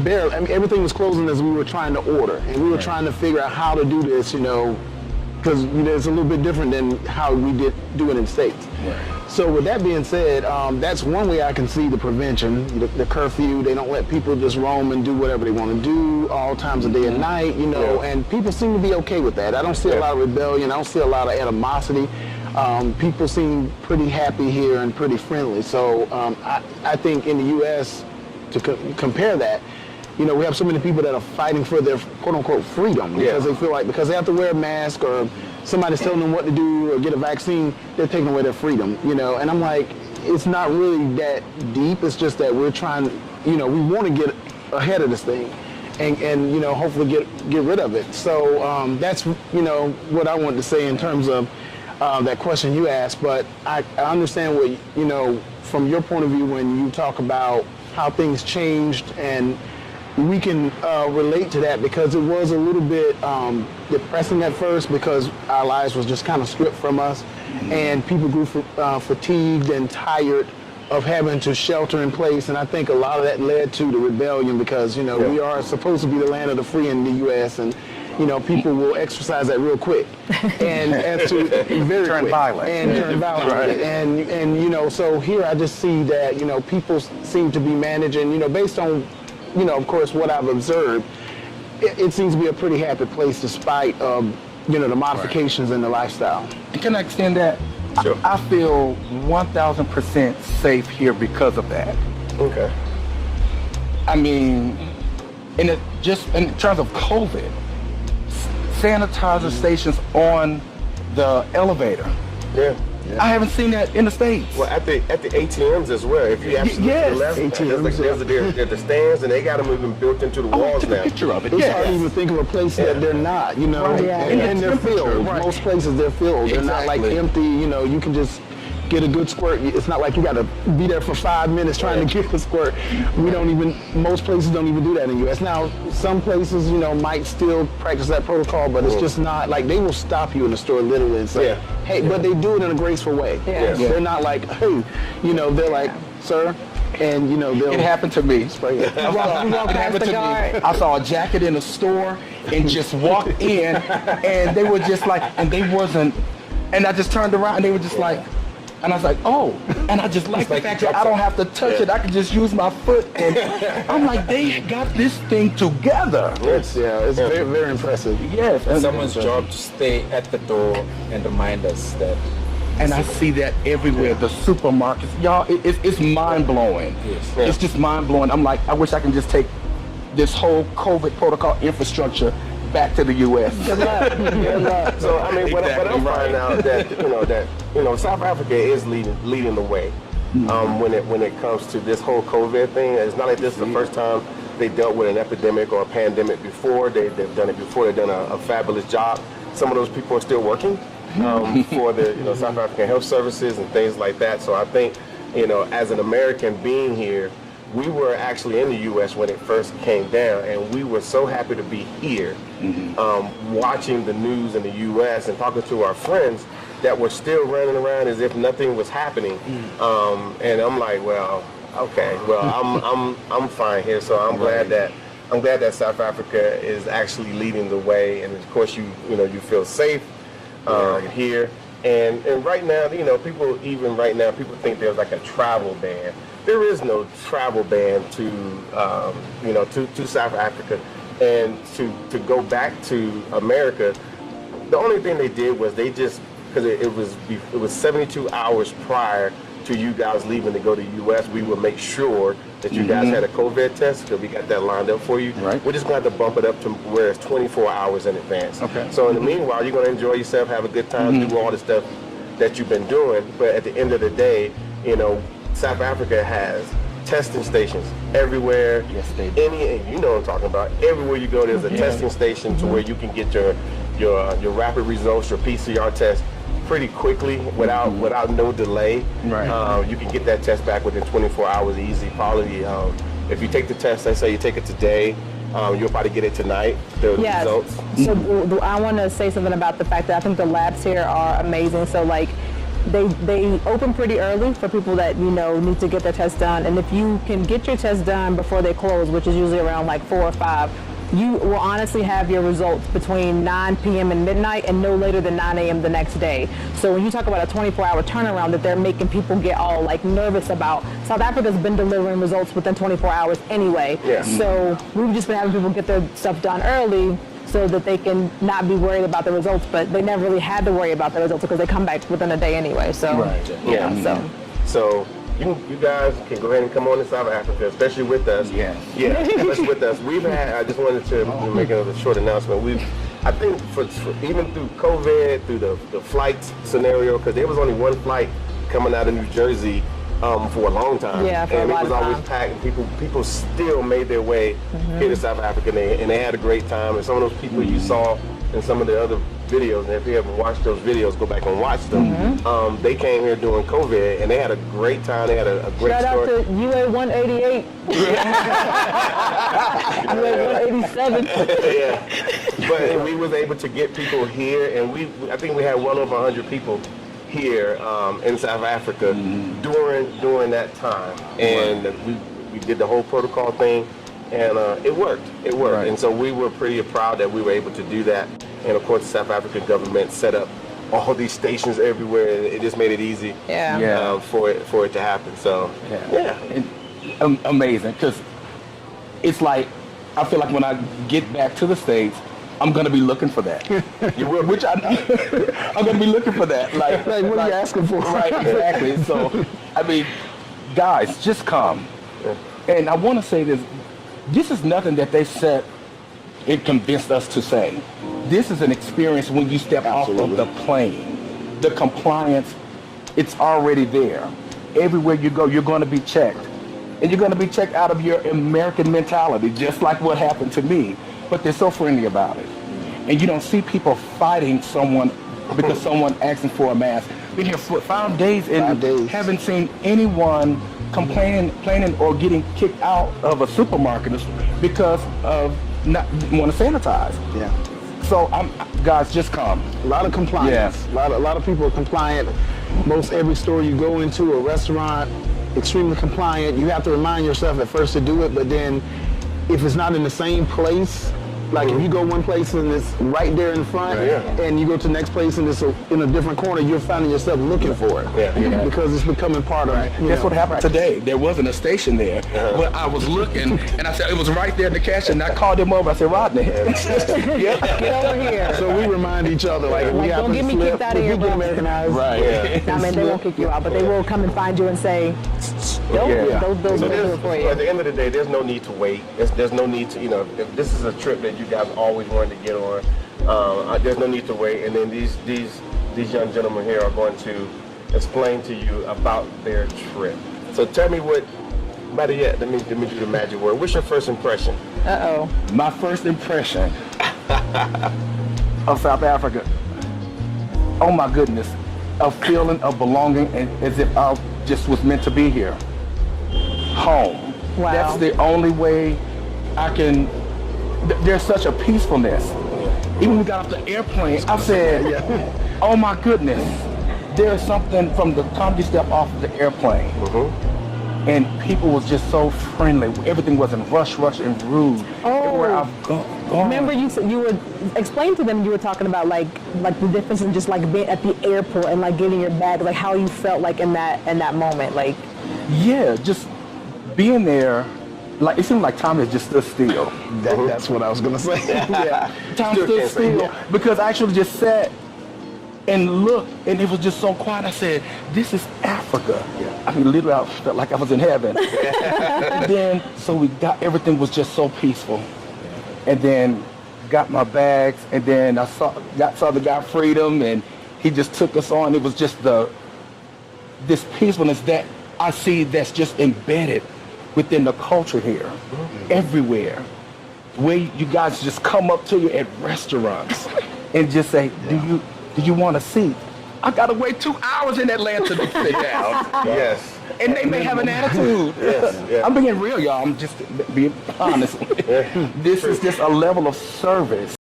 Barely. I mean, everything was closing as we were trying to order. And we were trying to figure out how to do this, because it's a little bit different than how we do it in the States. So with that being said, that's one way I can see the prevention, the curfew. They don't let people just roam and do whatever they want to do all times of day and night, and people seem to be okay with that. I don't see a lot of rebellion. I don't see a lot of animosity. People seem pretty happy here and pretty friendly. So I think in the U.S., to compare that, we have so many people that are fighting for their quote-unquote freedom because they feel like because they have to wear a mask or somebody's telling them what to do or get a vaccine, they're taking away their freedom, And I'm like, it's not really that deep. It's just that we're trying, we want to get ahead of this thing and hopefully get rid of it. So that's, what I wanted to say in terms of that question you asked. But I understand what, from your point of view when you talk about how things changed, and we can relate to that because it was a little bit depressing at first because our lives was just kind of stripped from us, and people grew fatigued and tired of having to shelter in place, and I think a lot of that led to the rebellion because we are supposed to be the land of the free in the U.S. and people will exercise that real quick and as to very turn quick violent. And turn violent. Right. And so here I just see that people seem to be managing based on of course what I've observed, it seems to be a pretty happy place despite the modifications in the lifestyle. And can I extend that? Sure. I feel 1,000% safe here because of that. Okay. I mean, just in terms of COVID, sanitizer stations on the elevator. Yeah. I haven't seen that in the States. Well, at the ATMs as well. If you actually Yes. to the left, there's the stands, and they got them even built into the walls took a now. picture of it. It's Yes. hard to even think of a place that they're not, Right. and they're filled. Right. Most places they're filled. They're not like Exactly. empty, you can just get a good squirt. It's not like you got to be there for 5 minutes trying to get the squirt. Most places don't even do that in the U.S. Now, some places, might still practice that protocol, but it's just not, like, they will stop you in the store literally and say, hey, but they do it in a graceful way. They're not like, hey, they're like, sir, and they'll... It happened to me. Spray it. It happened to me. I saw a jacket in a store and just walked in, and they were just like, and they wasn't, and I just turned around and they were just like, and I was like, oh, and I just like the fact that I don't have to touch it. I can just use my foot, and I'm like, they got this thing together. It's very, very impressive. Yes. It's someone's job to stay at the door and remind us that. And I see that everywhere, the supermarkets. Y'all, it's mind-blowing. Yes. It's just mind-blowing. I'm like, I wish I can just take this whole COVID protocol infrastructure back to the U.S. Good luck. So I mean, what I'm finding out that South Africa is leading the way when it comes to this whole COVID thing. It's not like this is the first time they dealt with an epidemic or a pandemic before. They've done it before. They've done a fabulous job. Some of those people are still working for the South African health services and things like that. So I think as an American being here, we were actually in the U.S. when it first came down, and we were so happy to be here, watching the news in the U.S. and talking to our friends that were still running around as if nothing was happening. And I'm like, well, okay, well, I'm fine here. So I'm glad that South Africa is actually leading the way, and of course you feel safe here. And right now, people think there's like a travel ban. There is no travel ban to South Africa, and to go back to America. The only thing they did was they just, because it was 72 hours prior to you guys leaving to go to the U.S. We would make sure that you guys had a COVID test, because we got that lined up for you. Right. We're just going to have to bump it up to where it's 24 hours in advance. Okay. So in the meanwhile, you're going to enjoy yourself, have a good time, do all the stuff that you've been doing. But at the end of the day, South Africa has testing stations everywhere. Yes, they do. You know what I'm talking about. Everywhere you go, there's a testing station to where you can get your rapid results, your PCR test pretty quickly without no delay. Right. You can get that test back within 24 hours easy. Probably if you take the test, let's say you take it today, you'll probably get it tonight, the results. So I want to say something about the fact that I think the labs here are amazing. So like they open pretty early for people that need to get their test done, and if you can get your test done before they close, which is usually around like 4 or 5, you will honestly have your results between 9 p.m. and midnight and no later than 9 a.m. the next day. So when you talk about a 24-hour turnaround that they're making people get all like nervous about, South Africa's been delivering results within 24 hours anyway. Yeah. So we've just been having people get their stuff done early so that they can not be worried about the results, but they never really had to worry about the results because they come back within a day anyway. So So you guys can go ahead and come on to South Africa, especially with us. Yeah, especially with us. I just wanted to make a short announcement. I think for even through COVID, through the flight scenario, because there was only one flight coming out of New Jersey for a long time. Yeah, for and a lot it was of always time. packed, and people still made their way here to South Africa, and they had a great time. And some of those people you saw in some of the other videos, and if you haven't watched those videos, go back and watch them. They came here during COVID, and they had a great time. They had a great shout story. out to UA 188, UA 187. Yeah, but we was able to get people here, and I think we had well over 100 people here in South Africa during that time, and we did the whole protocol thing, and it worked. Right. And so we were pretty proud that we were able to do that. And of course, the South African government set up all these stations everywhere, and it just made it easy for it to happen. So And, amazing, because it's like I feel like when I get back to the States, I'm gonna be looking for that. You will, which I'm gonna be looking for that. Like what are you asking for? Right, exactly. So, I mean, guys, just come. And I want to say this is nothing that they said and convinced us to say. This is an experience when you step off of the plane. The compliance, it's already there. Everywhere you go, you're going to be checked. And you're going to be checked out of your American mentality, just like what happened to me. But they're so friendly about it. And you don't see people fighting someone because someone asking for a mask. Been here for 5 days and 5 days. haven't seen anyone complaining or getting kicked out of a supermarket because of not want to sanitize. Yeah. So guys, just come. A lot of compliance. Yes. A lot of people are compliant. Most every store you go into, a restaurant, extremely compliant. You have to remind yourself at first to do it, but then if it's not in the same place, like if you go one place and it's right there in front, and you go to the next place and it's in a different corner, you're finding yourself looking for it because it's becoming part of. That's what happened today. There wasn't a station there, but I was looking and I said it was right there in the cash, and I called him over. I said, Rodney, Get over here. So we remind each other, like, we don't get me kicked out of here, get bro. Americanized. Right. I mean, they won't kick you out, but they will come and find you and say, those will do it for you. At the end of the day, there's no need to wait. There's no need to, if this is a trip that you guys always wanted to get on, there's no need to wait. And then these young gentlemen here are going to explain to you about their trip. So tell me better yet, let me do the magic word. What's your first impression? My first impression of South Africa, oh my goodness, a feeling of belonging and as if I just was meant to be here. Home. Wow. That's the only way I can, there's such a peacefulness. Even when we got off the airplane, I said, oh my goodness, there's something from the time you step off the airplane. And people was just so friendly. Everything wasn't rush and rude. Everywhere I've gone. Remember you would explain to them, you were talking about like the difference in just like being at the airport and like getting your bag, like how you felt like in that moment, like. Yeah, just being there, like it seemed like time had just stood still. That's what I was gonna say. Time stood still because I actually just sat and looked, and it was just so quiet. I said, "This is Africa." I mean, literally, I felt like I was in heaven. And then, so everything was just so peaceful. And then, got my bags, and then I saw the guy Freedom, and he just took us on. It was just this peacefulness that I see that's just embedded within the culture here, everywhere. Where you guys just come up to you at restaurants and just say, do you want a seat? I gotta wait 2 hours in Atlanta to sit down. Yes. And they may have an attitude. I'm being real, y'all. I'm just being honest. This is just a level of service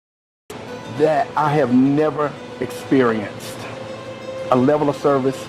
that I have never experienced. A level of service.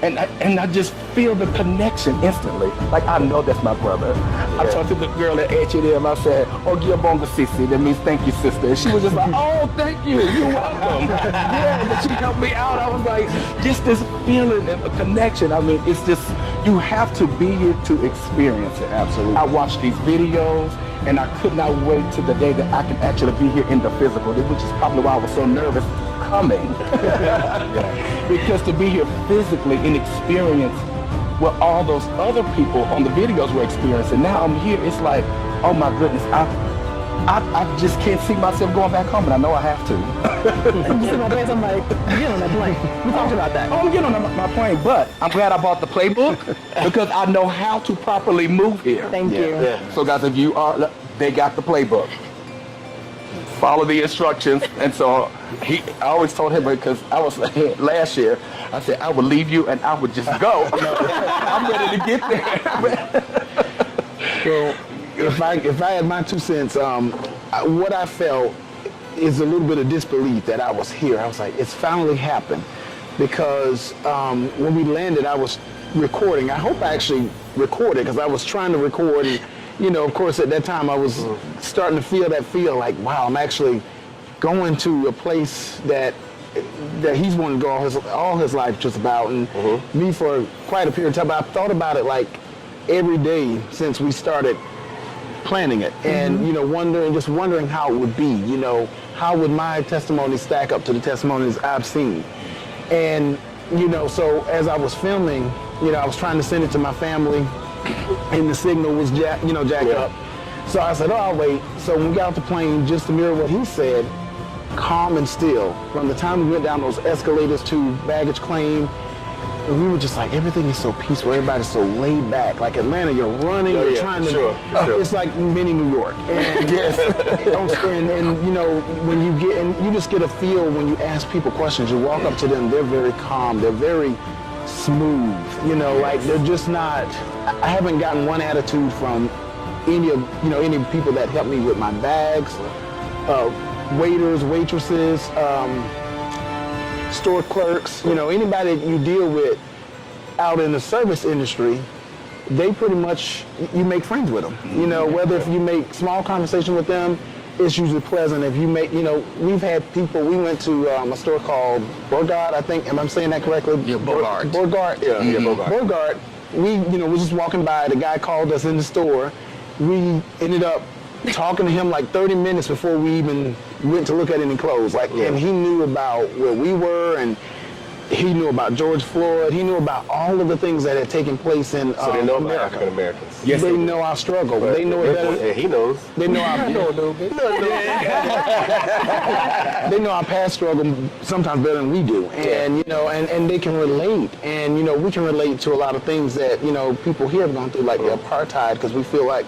And I just feel the connection instantly. Like I know that's my brother. I talked to the girl at H&M. I said, "Oh, Giyabonga Sisi." That means thank you, sister. And she was just like, "Oh, thank you. You're welcome." But she helped me out. I was like, just this feeling and a connection. I mean, it's just you have to be here to experience it. Absolutely. I watched these videos, and I could not wait till the day that I can actually be here in the physical, which is probably why I was so nervous coming. Because to be here physically and experience what all those other people on the videos were experiencing. Now I'm here, it's like, oh my goodness, I just can't see myself going back home, and I know I have to. I'm like, get on that plane. We talked about that. Oh, I'm getting on my plane, but I'm glad I bought the playbook because I know how to properly move here. Thank you. So guys, if you are, they got the playbook. Follow the instructions. And so I always told him, because I was last year, I said, I would leave you and I would just go. I'm ready to get there. So if I had my 2 cents, what I felt is a little bit of disbelief that I was here. I was like, it's finally happened. Because when we landed, I was recording. I hope I actually recorded, because I was trying to record. And, of course, at that time, I was starting to feel that like, wow, I'm actually going to a place that he's wanted to go all his life just about, and me for quite a period of time. But I've thought about it like every day since we started planning it, and wondering how it would be. How would my testimony stack up to the testimonies I've seen? And so as I was filming, I was trying to send it to my family, and the signal was jacked up. So I said, oh, I'll wait. So when we got off the plane, just to mirror what he said, calm and still. From the time we went down those escalators to baggage claim, we were just like, everything is so peaceful, everybody's so laid back. Like Atlanta, you're running, you're trying to, sure. It's like mini New York. And, and you know, when you get, and you just get a feel when you ask people questions, you walk up to them, they're very calm, they're very smooth, you know, like they're just not, I haven't gotten one attitude from any of, you know, any people that help me with my bags, waiters, waitresses, store clerks, you know, anybody that you deal with out in the service industry, they pretty much, you make friends with them. You know, whether if you make small conversation with them, it's usually pleasant. If you make, you know, we've had people, we went to a store called Bogart, I think, am I saying that correctly? Yeah, Bogart. Bogart. Yeah, Bogart. Bogart, we, you know, we just walking by, the guy called us in the store. We ended up talking to him like 30 minutes before we even went to look at any clothes. Like, and he knew about where we were, and he knew about George Floyd. He knew about all of the things that had taken place in So they know about America. African Americans. Yes, they know our struggle. They know it better. And he knows. They know our they know our past struggle sometimes better than we do, and you know, and they can relate, and you know, we can relate to a lot of things that, you know, people here have gone through, like the apartheid, because we feel like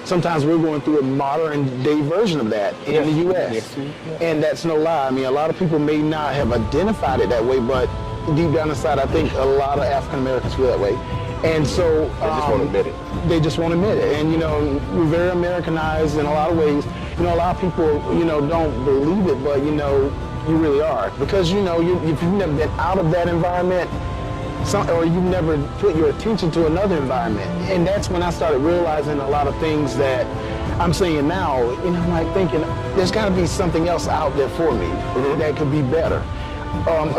sometimes we're going through a modern day version of that in the U.S. And that's no lie. I mean, a lot of people may not have identified it that way, but deep down inside, I think a lot of African Americans feel that way. And so They just won't admit it. They just won't admit it. And, you know, we're very Americanized in a lot of ways. You know, a lot of people, you know, don't believe it, but, you know, you really are. Because, you know, if you've never been out of that environment, or you've never put your attention to another environment. And that's when I started realizing a lot of things that I'm saying now. And I'm like thinking, there's got to be something else out there for me that could be better.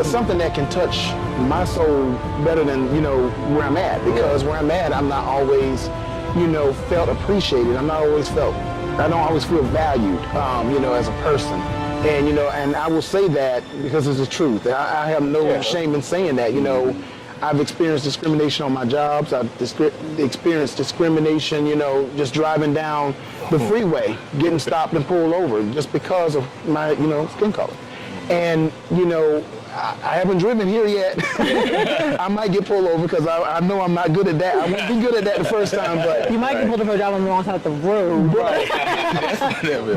Something that can touch my soul better than, you know, where I'm at. Because where I'm at, I'm not always, you know, felt appreciated. I don't always feel valued, you know, as a person. And, you know, and I will say that because it's the truth. I have no shame in saying that, you know. I've experienced discrimination on my jobs. I've experienced discrimination, you know, just driving down the freeway, getting stopped and pulled over just because of my, you know, skin color. And, you know, I haven't driven here yet. I might get pulled over because I know I'm not good at that. I won't be good at that the first time, but... You might get pulled over driving on the wrong side of the road.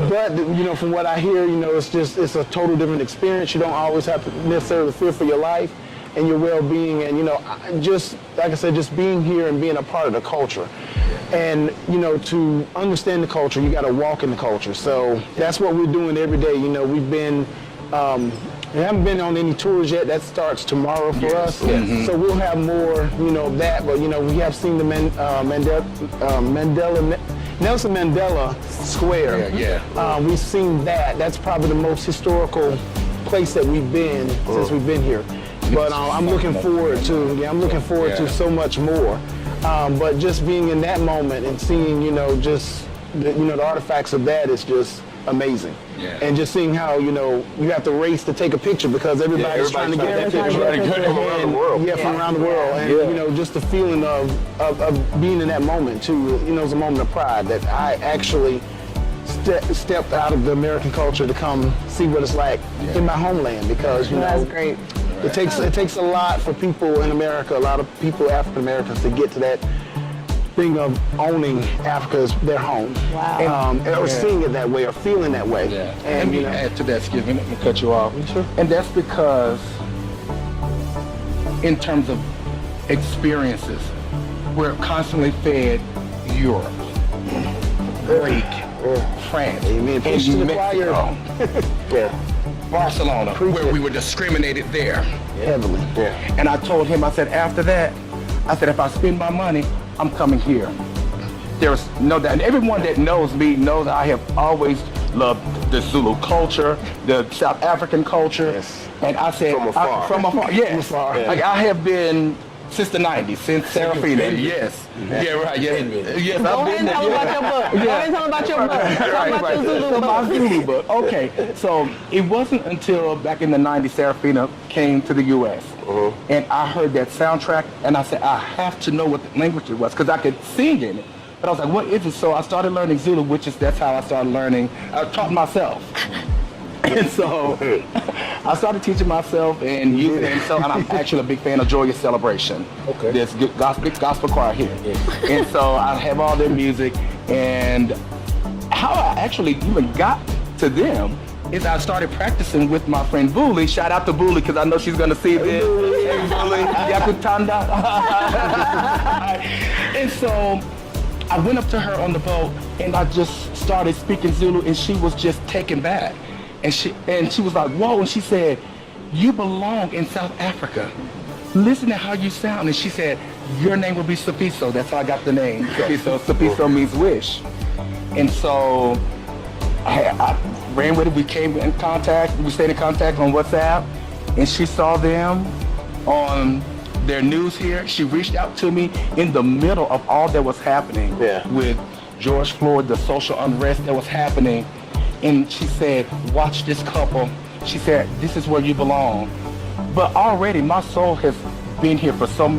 But, you know, from what I hear, you know, it's a total different experience. You don't always have to necessarily fear for your life and your well-being, and, you know, just like I said, just being here and being a part of the culture. And, you know, to understand the culture, you got to walk in the culture. So that's what we're doing every day. You know, we've been, we haven't been on any tours yet. That starts tomorrow for us. So we'll have more, you know, that. But, you know, we have seen the Nelson Mandela Square. We've seen that. That's probably the most historical place that we've been since we've been here. But I'm looking forward to so much more. But just being in that moment and seeing, you know, just the artifacts of that is just amazing. And just seeing how, you know, you have to race to take a picture because everybody's trying to get that picture. From around the world. From around the world. And, you know, just the feeling of being in that moment, too, you know, it's a moment of pride that I actually stepped out of the American culture to come see what it's like in my homeland because, you know. That's great. It takes a lot for people in America, a lot of people, African Americans, to get to that thing of owning Africa as their home. Wow. Or seeing it that way or feeling that way. And let me add to that, excuse me, let me cut you off. Sure. And that's because in terms of experiences, we're constantly fed Europe, Greek, France, and Mexico. Barcelona, where we were discriminated there. Heavily. And I told him, I said, after that, I said, if I spend my money, I'm coming here. There's no doubt. And everyone that knows me knows I have always loved the Zulu culture, the South African culture. And I said, from afar. Like I have been since the 90s, since Serafina. Yes. Right. Yes. Go ahead and tell about your book. Go ahead and tell about your book. Tell about your Zulu book. Okay. So it wasn't until back in the 90s Serafina came to the U.S. And I heard that soundtrack, and I said, I have to know what the language it was, because I could sing in it. But I was like, what is it? So I started learning Zulu, that's how I started learning. I taught myself. And so I started teaching myself and using it, and I'm actually a big fan of Joyous Celebration. Okay. There's good gospel choir here. And so I have all their music, and how I actually even got to them is I started practicing with my friend Bully. Shout out to Bully, because I know she's gonna see this. Hey Bully, Yakutanda. And so I went up to her on the boat and I just started speaking Zulu, and she was just taken back. And she was like, whoa, and she said, you belong in South Africa. Listen to how you sound. And she said, your name will be Sapiso. That's how I got the name. Sapiso. Sapiso means wish. And so I ran with it. We came in contact. We stayed in contact on WhatsApp. And she saw them on their news here. She reached out to me in the middle of all that was happening with George Floyd, the social unrest that was happening. And she said, watch this couple. She said, this is where you belong. But already my soul has been here for so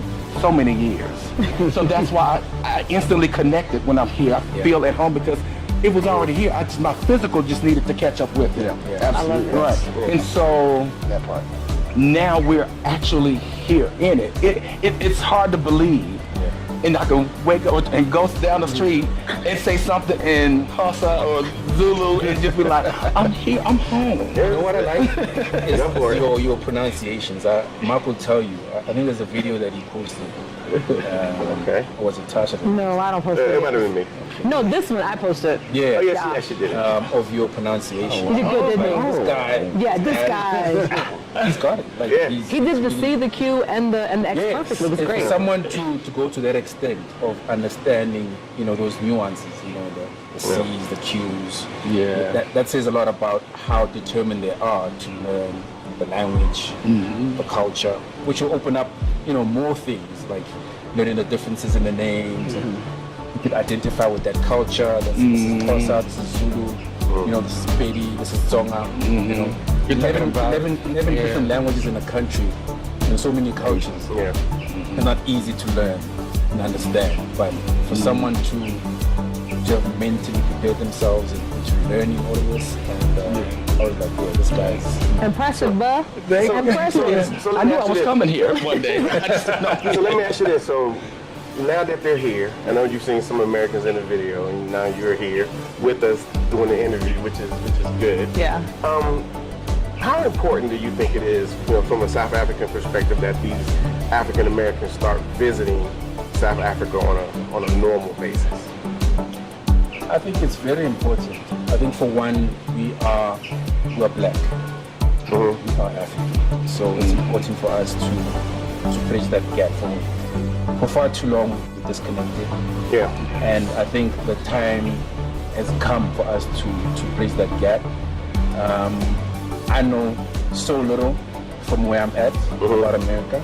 many years. So that's why I instantly connected when I'm here. I feel at home because it was already here. My physical just needed to catch up with it. Absolutely. Right. And so That part. now we're actually here in it. It's hard to believe. And I can wake up and go down the street and say something in Hausa or Zulu and just be like, I'm here, I'm home. You know what I like? Is your pronunciations. Mark will tell you. I think there's a video that he posted. Okay. Or was it Tasha? No, I don't post It it. might have been me. No, this one I posted. Yeah. Oh, yes, she did it. Of your pronunciation. You did good, didn't you? This guy. Yeah, this guy. He's got it. Like, Yeah. He did the C, the Q, and the X perfectly. It was and great. for someone to go to that extent of understanding, those nuances, the C's, the Q's. Yeah. That says a lot about how determined they are to learn the language, the culture, which will open up, more things like learning the differences in the names. And you could identify with that culture. This is Xhosa, this is Zulu. This is Pedi, this is Tsonga. 11 different languages in a country. There's so many cultures. Yeah. It's not easy to learn and understand, but for someone to have mentally prepared themselves into learning all of this, and I was like, yeah, this guy's Impressive, bud. Impressive. So I knew I was coming here one day. So let me ask you this. So now that they're here, I know you've seen some Americans in the video, and now you're here with us doing the interview, which is good. Yeah. How important do you think it is, from a South African perspective, that these African Americans start visiting South Africa on a normal basis? I think it's very important. I think for one, we're black. We are African. So it's important for us to bridge that gap. For far too long, we're disconnected. Yeah. And I think the time has come for us to bridge that gap. I know so little from where I'm at about America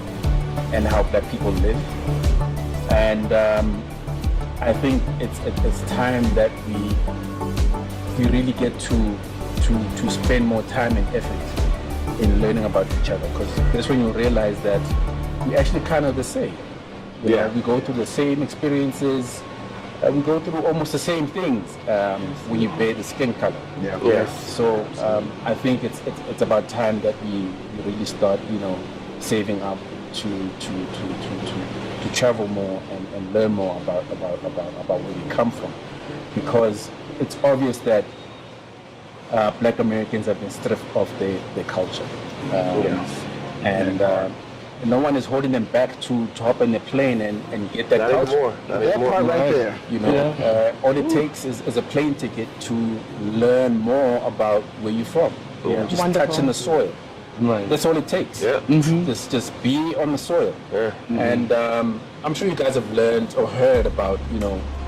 and how black people live. And I think it's time that we really get to spend more time and effort in learning about each other, because that's when you realize that we're actually kind of the same. You know, we go through the same experiences. We go through almost the same things when you bear the skin color. So I think it's about time that we really start, saving up to travel more and learn more about where we come from, because it's obvious that Black Americans have been stripped of their culture, and no one is holding them back to hop on the plane and get that Not culture. anymore. Not anymore. Right there. All it takes is a plane ticket to learn more about where you're from. Just touching the soil. Right. That's all it takes. Yeah. Just be on the soil. And I'm sure you guys have learned or heard about,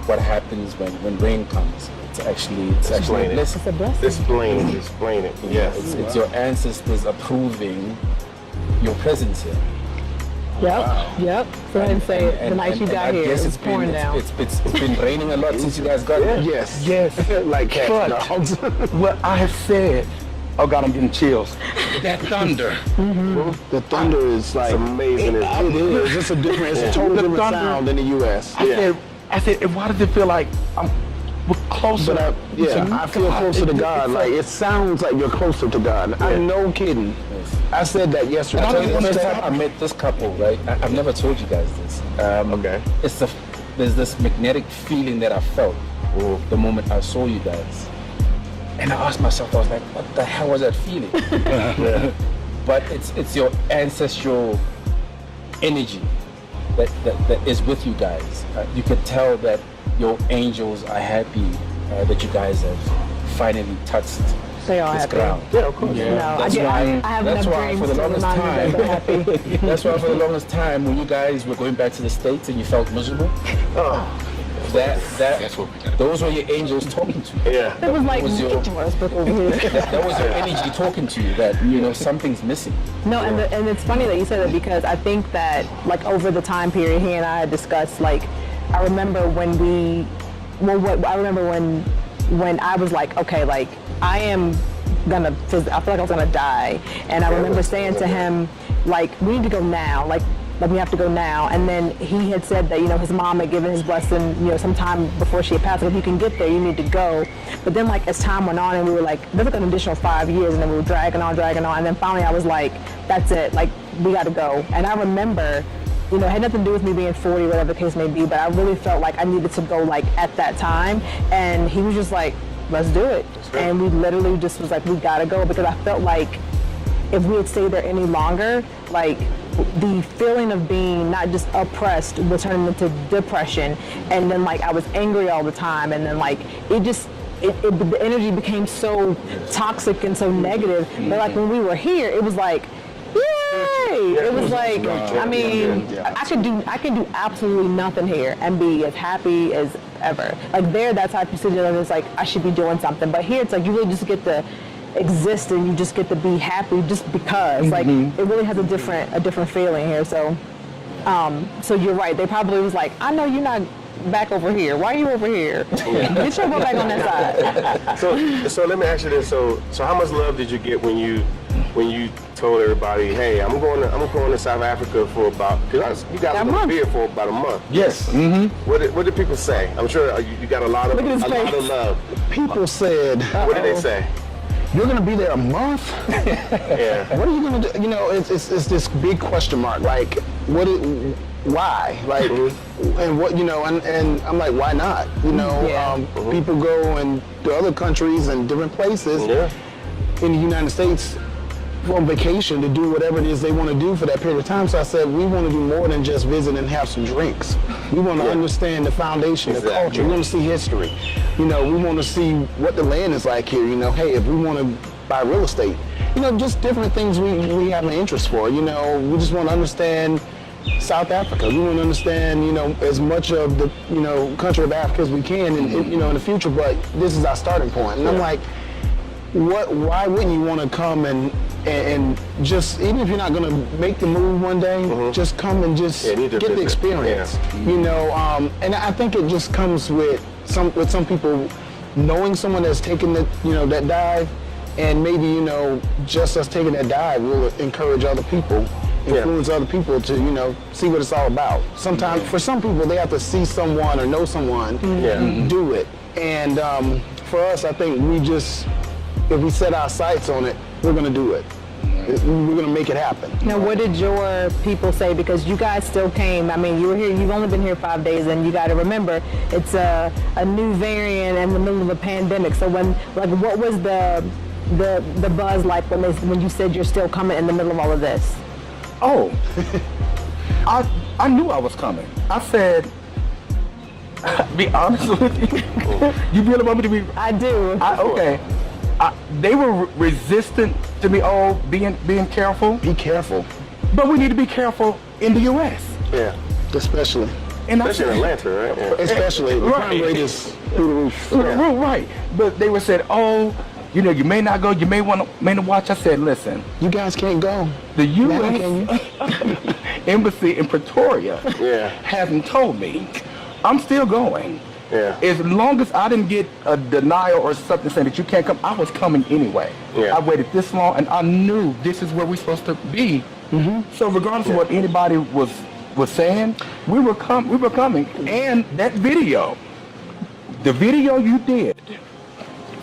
what happens when rain comes. It's actually Explain a it. blessing. It's a blessing. Explain it. Yes. It's your ancestors approving your presence here. Yep. Go ahead and say it. The night you got I here, guess it's pouring down. It's been raining a lot since you guys got here. Yes. Like cats, dogs. What I have said, oh God, I'm getting chills. That thunder. The thunder is like It's amazing. It is. It's a totally different thunder. sound in the U.S. I said, why does it feel like I'm we're closer. But I feel closer to God. Like it sounds like you're closer to God. I'm no kidding. I said that yesterday. I don't understand. I met this couple, right? I've never told you guys this. Okay. There's this magnetic feeling that I felt the moment I saw you guys. And I asked myself, I was like, what the hell was that feeling? But it's your ancestral energy that is with you guys. You could tell that your angels are happy that you guys have finally touched They all this happy. ground. Yeah, of course. No, That's I have that's enough why dreams for the to longest remind me that they're happy. time. That's why for the longest time, when you guys were going back to the States and you felt miserable, That's what we got. those were your angels talking to you. Yeah. It was like, was your- get your ass back over here. That was your energy talking to you that something's missing. No, and it's funny that you said that because I think that like over the time period he and I had discussed, like I remember when when I was like, okay, like I am I feel like I was gonna die, and I remember saying to him, like, we need to go now, like we have to go now. And then he had said that, his mom had given his blessing, sometime before she had passed, like, if you can get there, you need to go. But then, like, as time went on and we were like, there's like an additional 5 years, and then we were dragging on. And then finally I was like, that's it, like, we got to go. And I remember, it had nothing to do with me being 40, whatever the case may be, but I really felt like I needed to go, like, at that time. And he was just like, let's do it. And we literally just was like, we got to go, because I felt like if we had stayed there any longer, like, the feeling of being not just oppressed was turning into depression, and then like I was angry all the time, and then like the energy became so toxic and so negative. But like when we were here, it was like, yay! It was like, I mean, I could do absolutely nothing here and be as happy as ever. Like there, that's how I consider it. It's like I should be doing something, but here it's like you really just get to exist and you just get to be happy just because. Like it really has a different feeling here. So you're right. They probably was like, I know you're not back over here. Why are you over here? Get your butt back on that side. So let me ask you this. So how much love did you get when you told everybody, hey, I'm going to South Africa for about, because you guys were going to be here for about a month. Yes. What did people say? I'm sure you got a lot of love. People said, What did they say? you're going to be there a month? Yeah. What are you going to do? It's this big question mark. Like, why? Like, and what, and I'm like, why not? People go and to other countries and different places in the United States on vacation to do whatever it is they want to do for that period of time. So I said, we want to do more than just visit and have some drinks. We want to understand the foundation, the culture. We want to see history. We want to see what the land is like here. Hey, if we want to buy real estate, just different things we have an interest for. We just want to understand South Africa. We want to understand, as much of the, country of Africa as we can in the future, but this is our starting point. And I'm like, why wouldn't you want to come and just, even if you're not going to make the move one day, just come and just get the experience, and I think it just comes with some people knowing someone that's taken that dive, and maybe, just us taking that dive will encourage other people, influence other people to, see what it's all about. Sometimes, for some people, they have to see someone or know someone do it. And for us, I think if we set our sights on it, we're going to do it. We're going to make it happen. Now, what did your people say? Because you guys still came. I mean, you were here. You've only been here 5 days, and you got to remember it's a new variant in the middle of a pandemic. So what was the buzz like when you said you're still coming in the middle of all of this? Oh, I knew I was coming. I said, be honest with you. You really want me to be? I do. Okay. They were resistant to me being careful. Be careful. But we need to be careful in the U.S. Yeah. Especially. Especially in Atlanta, right? Yeah. Especially. The crime rate is through the roof. Right. But they were said, you may not go, you may not watch. I said, listen. You guys can't go. The U.S. Embassy in Pretoria hasn't told me. I'm still going. Yeah. As long as I didn't get a denial or something saying that you can't come, I was coming anyway. Yeah. I waited this long, and I knew this is where we're supposed to be. So regardless of what anybody was saying, we were coming. And that video The video you did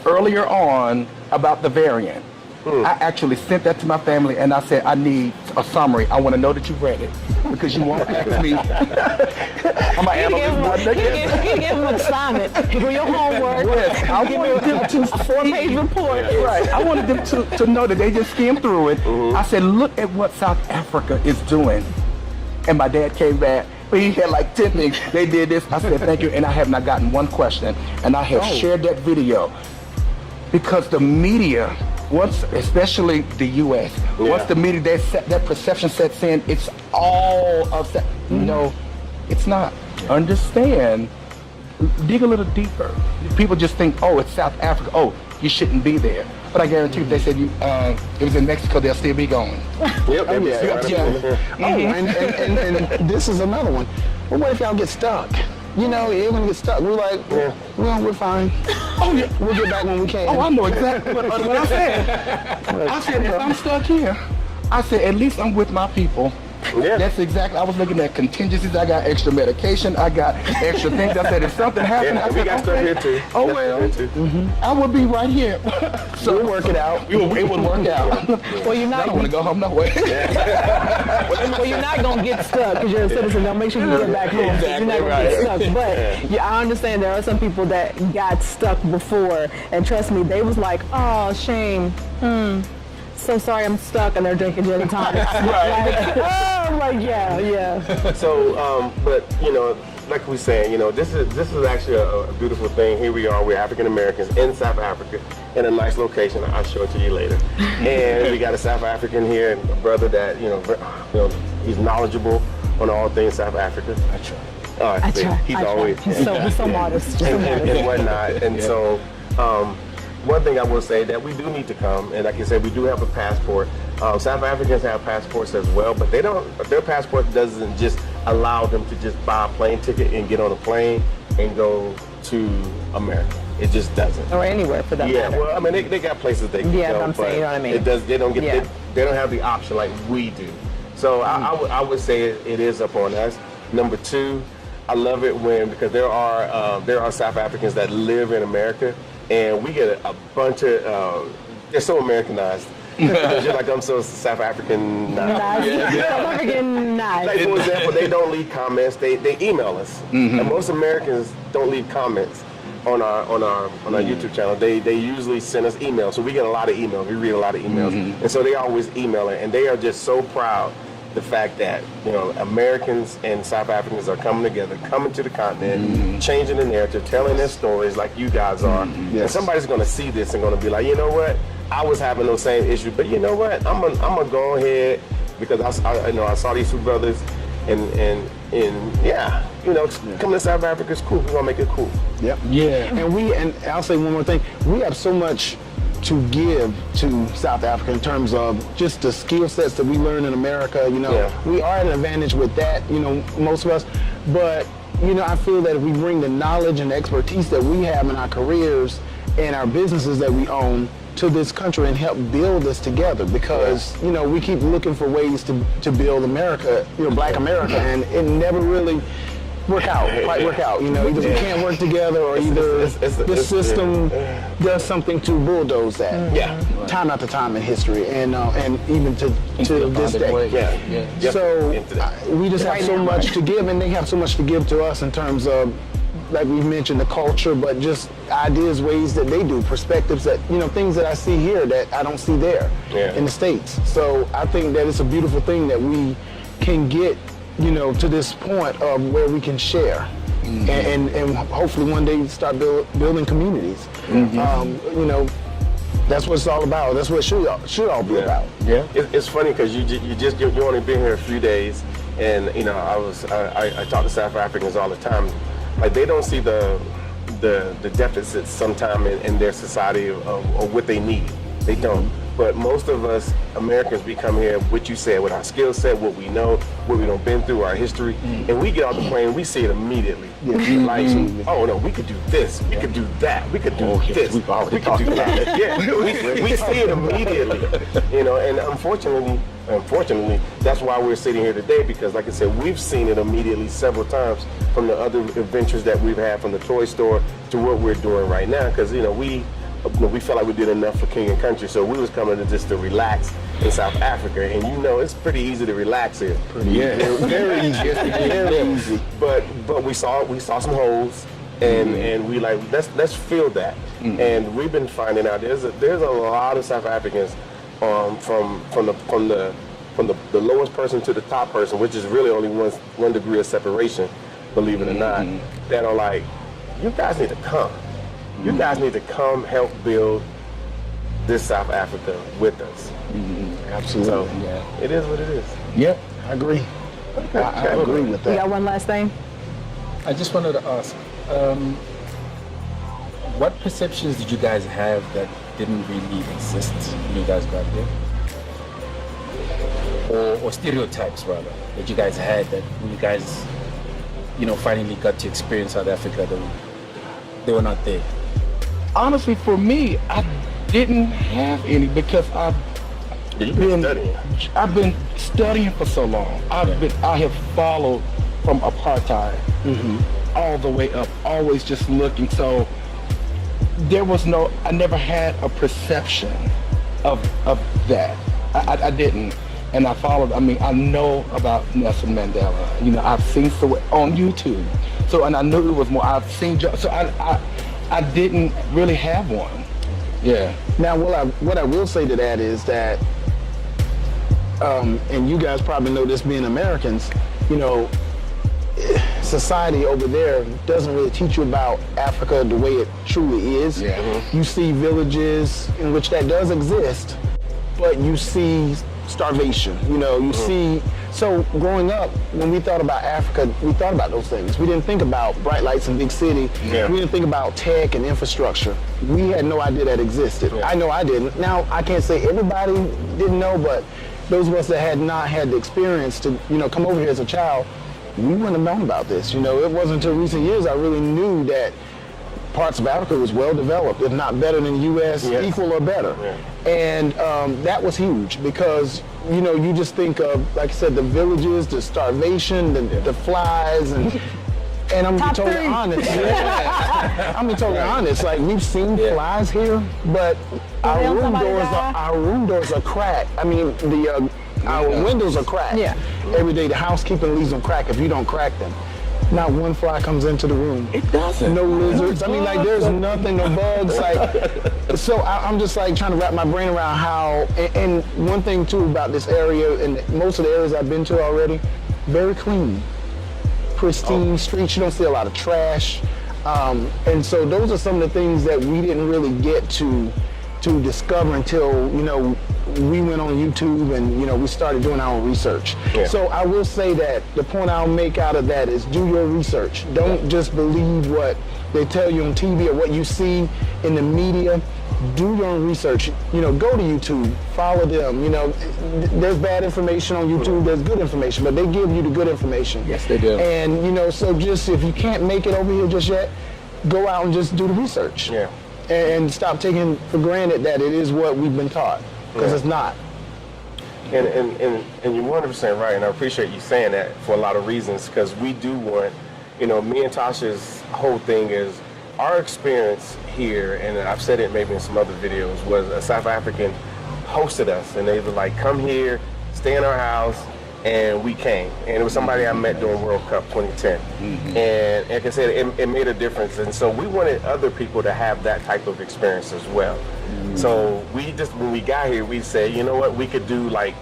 earlier on about the variant, I actually sent that to my family and I said, I need a summary. I want to know that you read it because you won't ask me. I'm an analyst. He gave him an assignment. Do your homework. Yes, I wanted them to a 4-page report. Right. I wanted them to know that they just skimmed through it. I said, look at what South Africa is doing. And my dad came back. He had like 10 things. They did this. I said, thank you. And I have not gotten one question. And I have shared that video because the media, once, especially the U.S., once the media, that perception sets in, it's all of that. No, it's not. Understand, dig a little deeper. People just think, oh, it's South Africa. Oh, you shouldn't be there. But I guarantee you, if they said it was in Mexico, they'll still be going. Yep. And this is another one. Well, what if y'all get stuck? You know, you're gonna get stuck. We're like, well, we're fine. Oh yeah, we'll get back when we can. Oh, I know exactly what I said. I said, if I'm stuck here, I said, at least I'm with my people. Yeah. That's exactly, I was looking at contingencies. I got extra medication. I got extra things. I said, if something happened, I said, got stuff here too. Oh, well, I will be right here. So we'll work it out. It would work out. Well, you're not I don't want to go home no way. Well, you're not going to get stuck because you're a citizen. Don't make sure you get back home. Exactly, you're not going to get stuck. But yeah, I understand there are some people that got stuck before. And trust me, they was like, oh, shame. So sorry I'm stuck, and they're drinking gin and tonic. Yeah. So, but you know, like we saying, you know, this is actually a beautiful thing. Here we are, we're African Americans in South Africa in a nice location. I'll show it to you later. And we got a South African here, and a brother that you know, he's knowledgeable on all things South Africa. I try. He's always he's so modest. and whatnot. And so. One thing I will say that we do need to come, and like I said, we do have a passport. South Africans have passports as well, but their passport doesn't just allow them to just buy a plane ticket and get on a plane and go to America. It just doesn't. Or anywhere for that matter. Yeah, well, I mean, they got places they can go, I'm saying, you know what I mean? They don't have the option like we do. So I would say it is upon us. Number two, I love it because there are South Africans that live in America. And we get a bunch of, they're so Americanized. Just like I'm so South African. South African. Like for example, they don't leave comments. They email us. And most Americans don't leave comments on our YouTube channel. They usually send us emails. So we get a lot of emails. We read a lot of emails. And so they always email it. And they are just so proud the fact that, you know, Americans and South Africans are coming together, coming to the continent, changing the narrative, telling their stories like you guys are. And somebody's going to see this and going to be like, you know what? I was having those same issues, but you know what? I'm gonna go ahead because I saw these two brothers and coming to South Africa is cool. We're gonna make it cool. Yep. Yeah. And I'll say one more thing. We have so much to give to South Africa in terms of just the skill sets that we learn in America. You know, we are at an advantage with that, you know, most of us. But, you know, I feel that if we bring the knowledge and expertise that we have in our careers and our businesses that we own to this country and help build this together, because, you know, we keep looking for ways to build America, you know, Black America, and it never really work out. You know, either we can't work together or either the system does something to bulldoze that. Time after time in history, and even to this day. So we just have so much to give, and they have so much to give to us in terms of, like we mentioned, the culture, but just ideas, ways that they do, perspectives that, you know, things that I see here that I don't see there in the States. So I think that it's a beautiful thing that we can get, you know, to this point of where we can share and hopefully one day start building communities. You know, that's what it's all about. That's what it should all be about. It's funny because you only been here a few days, and you know, I talk to South Africans all the time. Like, they don't see the deficits sometime in their society of what they need. They don't. But most of us Americans, we come here, what you said, with our skill set, what we know, what we done been through, our history, and we get off the plane, we see it immediately. Like, oh no, we could do this, we could do that, we could do this, we could do that. Yeah, we see it immediately, you know. And unfortunately, that's why we're sitting here today, because like I said, we've seen it immediately several times from the other adventures that we've had, from the toy store to what we're doing right now. Because you know, we felt like we did enough for King and Country, so we was coming to just to relax in South Africa, and you know, it's pretty easy to relax here. Very easy, very easy. But we saw some holes, and we like, let's fill that. And we've been finding out there's a lot of South Africans, from the lowest person to the top person, which is really only one degree of separation, believe it or not, that are like, you guys need to come. You guys need to come help build this South Africa with us. Absolutely. So, it is what it is. Yep, I agree. I agree with that. You got one last thing? I just wanted to ask, what perceptions did you guys have that didn't really exist when you guys got here? Or stereotypes, rather, that you guys had that when you guys, you know, finally got to experience South Africa, they were not there? Honestly, for me, I didn't have any, because I've been studying for so long. I have followed from apartheid all the way up, always just looking. So I never had a perception of that. I didn't. And I followed, I know about Nelson Mandela. You know, I've seen on YouTube. So, and I knew it was more, I've seen, so I didn't really have one. Yeah. Now, what I will say to that is that, and you guys probably know this being Americans, you know, society over there doesn't really teach you about Africa the way it truly is. You see villages in which that does exist, but you see starvation, you know, you see. So growing up, when we thought about Africa, we thought about those things. We didn't think about bright lights in big city. We didn't think about tech and infrastructure. We had no idea that existed. I know I didn't. Now, I can't say everybody didn't know, but those of us that had not had the experience to, you know, come over here as a child, we wouldn't have known about this. You know, it wasn't until recent years I really knew that parts of Africa was well developed, if not better than the U.S., equal or better. And that was huge, because, you know, you just think of, like I said, the villages, the starvation, the flies, and I'm gonna be totally honest. I'm gonna be totally honest. Like, we've seen flies here, but our room doors are cracked. I mean, our windows are cracked. Every day the housekeeping leaves them cracked if you don't crack them. Not one fly comes into the room. It doesn't. No lizards. I mean, like, there's nothing, no bugs. Like, so I'm just like trying to wrap my brain around how. And one thing too about this area, and most of the areas I've been to already, very clean, pristine streets. You don't see a lot of trash. And so those are some of the things that we didn't really get to discover until, you know, we went on YouTube and, you know, we started doing our own research. So I will say that the point I'll make out of that is do your research. Don't just believe what they tell you on TV or what you see in the media. Do your own research. You know, go to YouTube, follow them. You know, there's bad information on YouTube, there's good information, but they give you the good information. Yes, they do. And, you know, so just if you can't make it over here just yet, go out and just do the research. And stop taking for granted that it is what we've been taught, because it's not. And you're 100% right, and I appreciate you saying that for a lot of reasons, because we do want, you know, me and Tasha's whole thing is our experience here, and I've said it maybe in some other videos, was a South African hosted us, and they were like, come here, stay in our house, and we came. And it was somebody I met during World Cup 2010. And like I said, it made a difference. And so we wanted other people to have that type of experience as well. So we just, when we got here, we said, you know what, we could do like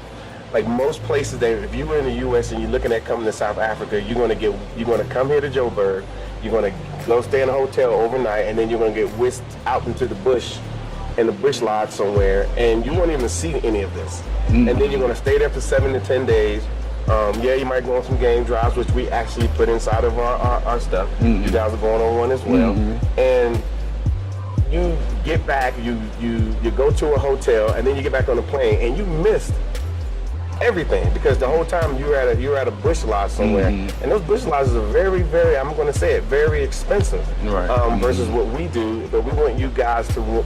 most places that if you were in the U.S. and you're looking at coming to South Africa, you're going to come here to Joburg, you're going to go stay in a hotel overnight, and then you're going to get whisked out into the bush, in the bush lodge somewhere, and you won't even see any of this. And then you're going to stay there for 7 to 10 days. You might go on some game drives, which we actually put inside of our stuff. You guys are going on one as well. And you get back, you go to a hotel, and then you get back on the plane, and you missed everything, because the whole time you're at a bush lodge somewhere, and those bush lodges are very, very, I'm going to say it, very expensive, versus what we do. But we want you guys to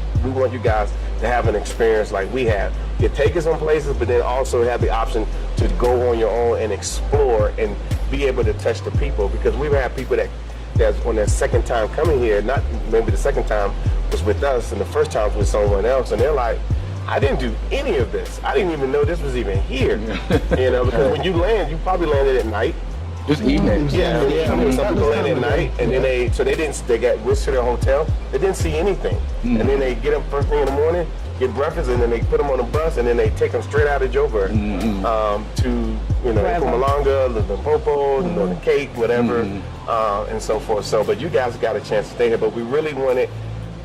have an experience like we have. You take us on places, but then also have the option to go on your own and explore and be able to touch the people, because we've had people that's on their second time coming here, not maybe the second time was with us and the first time was with someone else, and they're like, I didn't do any of this. I didn't even know this was even here. Because when you land, you probably landed at night. Just evening. Some people land at night, and then they got whisked to their hotel. They didn't see anything, and then they get up first thing in the morning, get breakfast, and then they put them on a bus, and then they take them straight out of Joburg to Mpumalanga, the Limpopo, the Cape, whatever, and so forth. So, but you guys got a chance to stay here, but we really wanted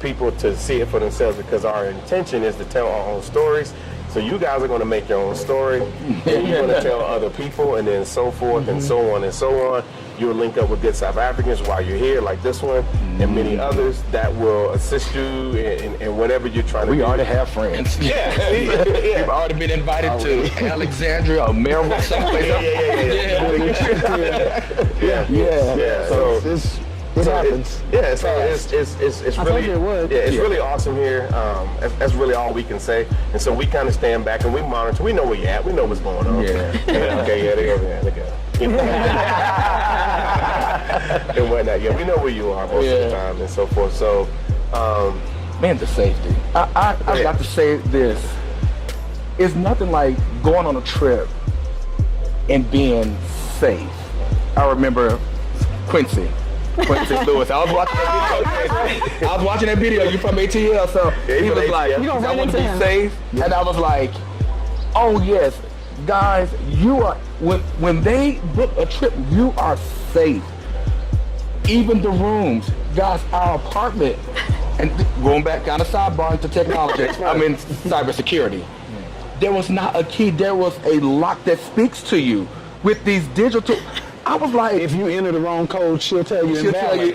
people to see it for themselves, because our intention is to tell our own stories. So you guys are going to make your own story, and you're going to tell other people, and then so forth and so on and so on. You'll link up with good South Africans while you're here, like this one, and many others that will assist you in whatever you're trying to do. We already have friends. We've already been invited to Alexandria or Maryville, someplace else. So it happens. It's really it's really awesome here. That's really all we can say. And so we kind of stand back and we monitor. We know where you're at. We know what's going on. They over there. They go. And whatnot. We know where you are most of the time and so forth. So, man, the safety. I've got to say this. It's nothing like going on a trip and being safe. I remember Quincy Lewis. I was watching that video. You from ATL, so he was like, I want to be safe. And I was like, oh yes, guys, you are, when they book a trip, you are safe. Even the rooms, guys, our apartment, and going back kind of sidebar into technology, I mean cybersecurity. There was not a key, there was a lock that speaks to you with these digital. I was like, if you enter the wrong code, she'll tell you invalid.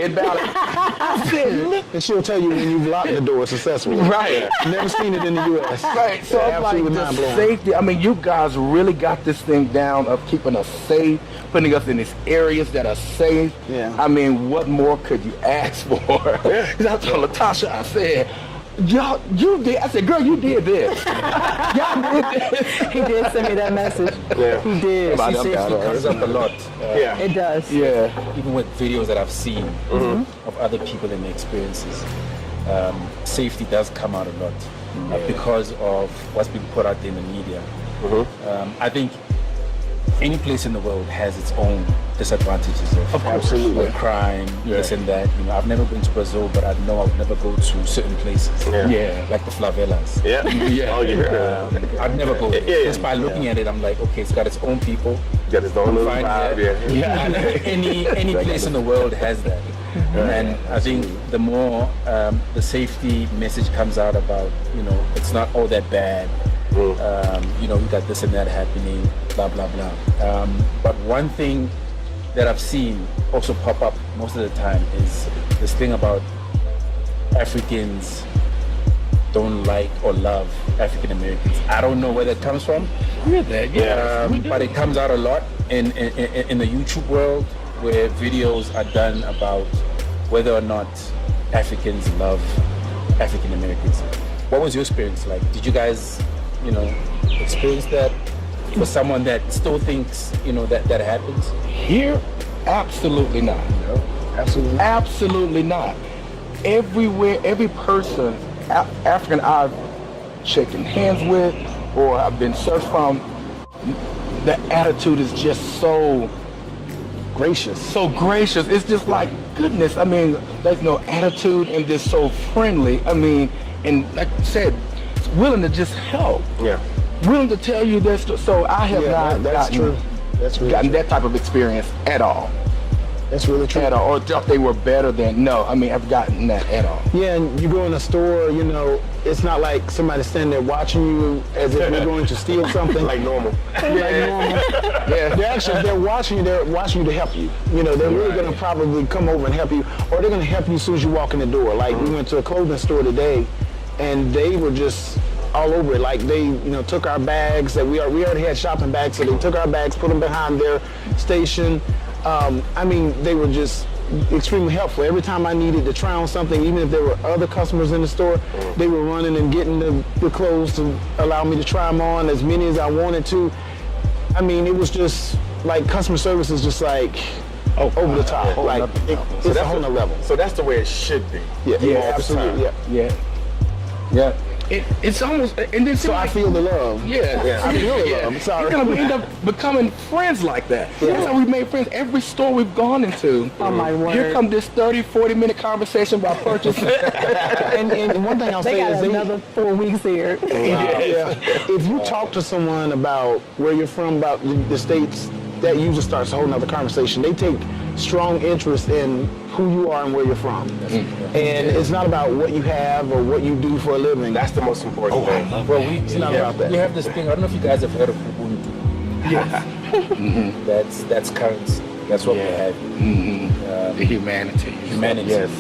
I said, look. And she'll tell you when you've locked the door successfully. Right. Never seen it in the U.S. Right. So I'm like, the safety. I mean, you guys really got this thing down of keeping us safe, putting us in these areas that are safe. Yeah. I mean, what more could you ask for? Because I told Latasha, I said, y'all, you did. I said, girl, you did this. Y'all did this. He did send me that message. Yeah. He did. Safety comes up a lot. It does. Yeah. Even with videos that I've seen of other people and their experiences, safety does come out a lot because of what's been put out there in the media. I think any place in the world has its own disadvantages of absolutely crime, this and that. You know, I've never been to Brazil, but I know I would never go to certain places. Like the favelas. I'd never go there. Just by looking at it, I'm like, okay, it's got its own people. Got its own little vibe. Any place in the world has that. And I think the more the safety message comes out about, you know, it's not all that bad. You know, we got this and that happening, blah, blah, blah. But one thing that I've seen also pop up most of the time is this thing about Africans don't like or love African Americans. I don't know where that comes from. But it comes out a lot in the YouTube world, where videos are done about whether or not Africans love African Americans. What was your experience like? Did you guys, you know, experience that for someone that still thinks, you know, that happens? Here, absolutely not. Absolutely not. Everywhere, every person, African I've shaken hands with or I've been searched from, the attitude is just so gracious. It's just like, goodness, I mean, there's no attitude and just so friendly. I mean, and like I said, willing to just help. Willing to tell you this. So I have not gotten that type of experience at all. That's really true. At all. Or thought they were better than, no, I mean, I've gotten that at all. Yeah, and you go in a store, you know, it's not like somebody standing there watching you as if you're going to steal something. Like normal. They're watching you to help you. You know, they're really going to probably come over and help you, or they're going to help you as soon as you walk in the door. Like we went to a clothing store today, and they were just all over it. Like they, took our bags that we already had shopping bags, so they took our bags, put them behind their station. They were just extremely helpful. Every time I needed to try on something, even if there were other customers in the store, they were running and getting the clothes to allow me to try them on as many as I wanted to. It was just like customer service is just like over the top. Like it's a whole nother level. So that's the way it should be. Yeah, absolutely. Yeah. It's almost, and then so I feel the love. I feel the love. Sorry. We end up becoming friends like that. That's how we made friends. Every store we've gone into. Oh my word. Here come this 30, 40-minute conversation about purchase. and one thing I'll say is another 4 weeks here. If you talk to someone about where you're from, about the states, that usually starts a whole nother conversation. They take strong interest in who you are and where you're from. And it's not about what you have or what you do for a living. That's the most important thing. Well, It's not about that. we have this thing. I don't know if you guys have heard of Ubuntu. That's currency. That's what we have. The humanity. Humanity. Yes.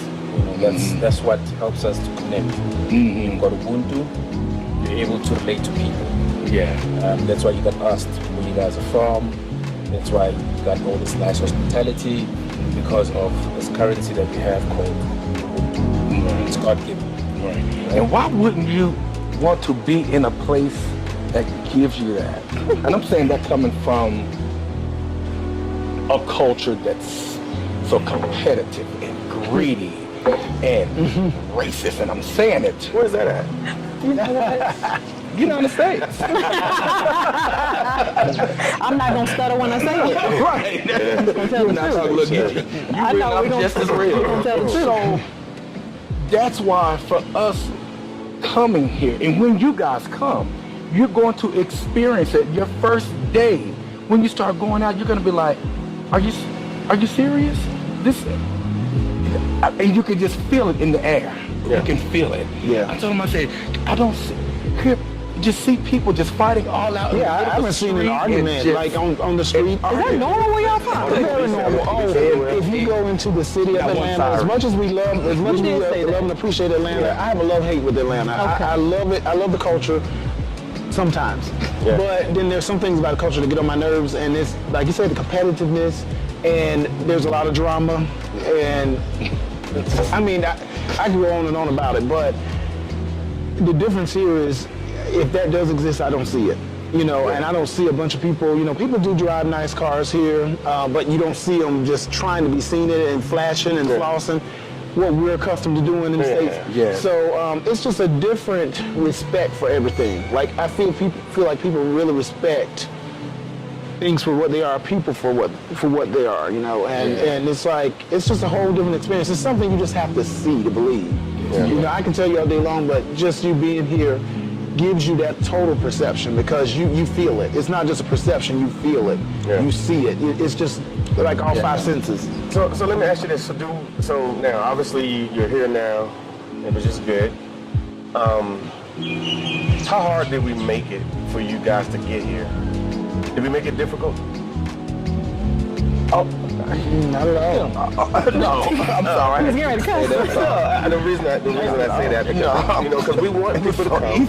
That's what helps us to connect. You've got Ubuntu. You're able to relate to people. Yeah. That's why you got asked where you guys are from. That's why you got all this nice hospitality, because of this currency that we have called Ubuntu. It's God-given. Right. And why wouldn't you want to be in a place that gives you that? And I'm saying that coming from a culture that's so competitive and greedy and racist, and I'm saying it. Where's that at? You know what? United States. I'm not gonna stutter when I say it. Right. I'm just gonna tell the truth. I know we're gonna just as real. we're gonna tell the truth. So that's why for us coming here, and when you guys come, you're going to experience it. Your first day, when you start going out, you're going to be like, are you serious? This, and you can just feel it in the air. Yeah. You can feel it. Yeah. I told him, I said, I don't just see people just fighting all out. Yeah, I haven't seen an argument like on the street. Is that normal where y'all from? Very normal. If you go into the city of Atlanta, as much as we love and appreciate Atlanta, I have a love-hate with Atlanta. Okay. I love it. I love the culture sometimes. Yeah. But then there's some things about the culture that get on my nerves, and it's, like you said, the competitiveness, and there's a lot of drama, and I can go on and on about it, but the difference here is, if that does exist, I don't see it. And I don't see a bunch of people, people do drive nice cars here, but you don't see them just trying to be seen it and flashing and flossing, what we're accustomed to doing in the States. Yeah. So it's just a different respect for everything. Like, I feel like people really respect things for what they are, people for what they are, and it's like, it's just a whole different experience. It's something you just have to see to believe. Yeah. I can tell you all day long, but just you being here gives you that total perception, because you feel it. It's not just a perception, you feel it. Yeah. You see it. It's just like all five senses. So let me ask you this. So now, obviously, you're here now, which is good. How hard did we make it for you guys to get here? Did we make it difficult? Oh, not at all. No, I'm sorry. He's getting ready to cuss. The reason I say that, because we want people to come.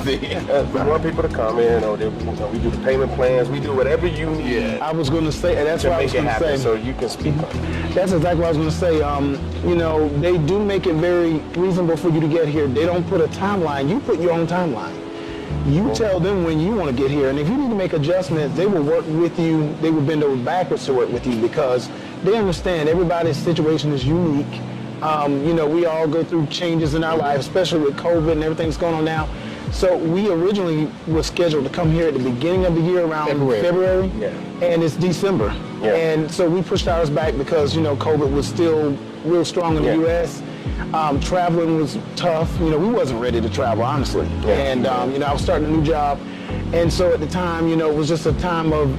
We want people to come in, we do the payment plans, we do whatever you need. I was going to say, and that's what I was going to say. So you can speak on it. That's exactly what I was going to say. They do make it very reasonable for you to get here. They don't put a timeline. You put your own timeline. You tell them when you want to get here, and if you need to make adjustments, they will work with you. They will bend over backwards to work with you, because they understand everybody's situation is unique. We all go through changes in our lives, especially with COVID and everything that's going on now. So we originally were scheduled to come here at the beginning of the year, around February, and it's December. Yeah. And so we pushed ours back because, COVID was still real strong in the U.S. Traveling was tough. We wasn't ready to travel, honestly. Yeah. And, I was starting a new job. And so at the time, it was just a time of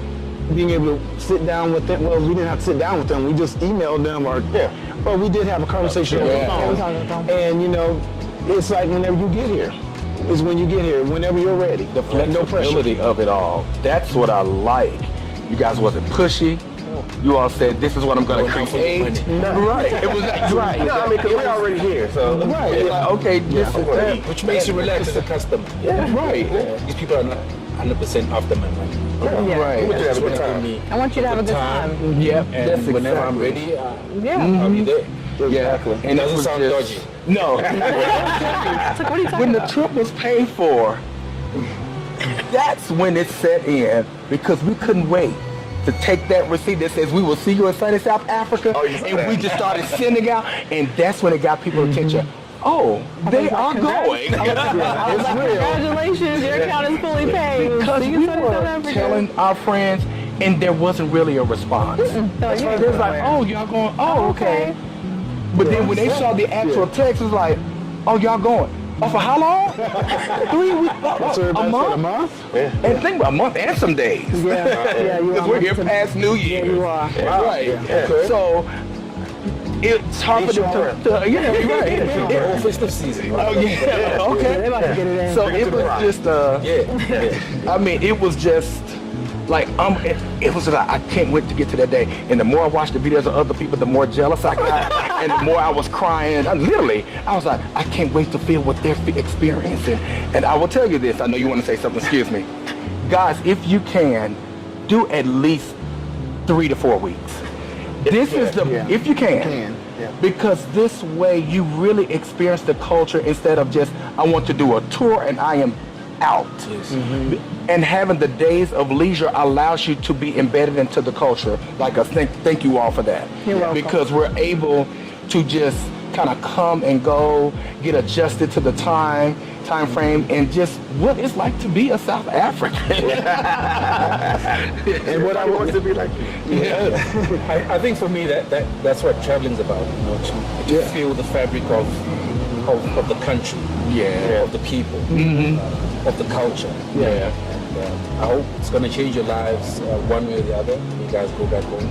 being able to sit down with them. Well, we didn't have to sit down with them. We just emailed them, or we did have a conversation on the phone. And, it's like whenever you get here, is when you get here, whenever you're ready. The flexibility of it all. That's what I like. You guys wasn't pushy. You all said, this is what I'm going to Going out for the create. money. Right. It was right. No, I mean, because we're already here, so. Right. It's like, okay, this is that. Which makes you relax as a customer. Right. These people are not 100% after my money. Yeah. Right. We have a good Just wanna time. give me I want you to have a good time. Yep. And That's whenever I'm exactly. ready, Yeah. I'll be there. Yeah. And It doesn't was sound just- dodgy. No. It's like, what are you talking When the about? trip was paid for, that's when it set in, because we couldn't wait to take that receipt that says we will see you in sunny South Africa, and we just started sending out, and that's when it got people's attention. Oh, they are going. I was like, congratulations, your account is fully paid. Because See you we soon in were South Africa. telling our friends, and there wasn't really a response. It was like, oh, y'all going? Oh, okay. But then when they saw the actual text, it was like, oh, y'all going? Oh, for how long? 3 weeks? A month? A month? And think about a month and some days. Yeah, you Because are. we're here past New Year. You are. Right. So it's hard for them to yeah, right. The whole festive season. Oh, yeah. Okay. They about to get it in. So it was just, I mean, it was just like, it was like, I can't wait to get to that day. And the more I watched the videos of other people, the more jealous I got, and the more I was crying. I was like, I can't wait to feel what they're experiencing. And I will tell you this, I know you want to say something, excuse me. Guys, if you can, do at least 3 to 4 weeks. This is the, if you can. Because this way you really experience the culture instead of just, I want to do a tour and I am out. And having the days of leisure allows you to be embedded into the culture. Like us, thank you all for that. You're welcome. Because we're able to just kind of come and go, get adjusted to the time frame, and just what it's like to be a South African. And what I want to be like. I think for me that's what traveling's about. You know, to feel the fabric of the country, of the people, of the culture. And, I hope it's going to change your lives one way or the other. You guys go back home.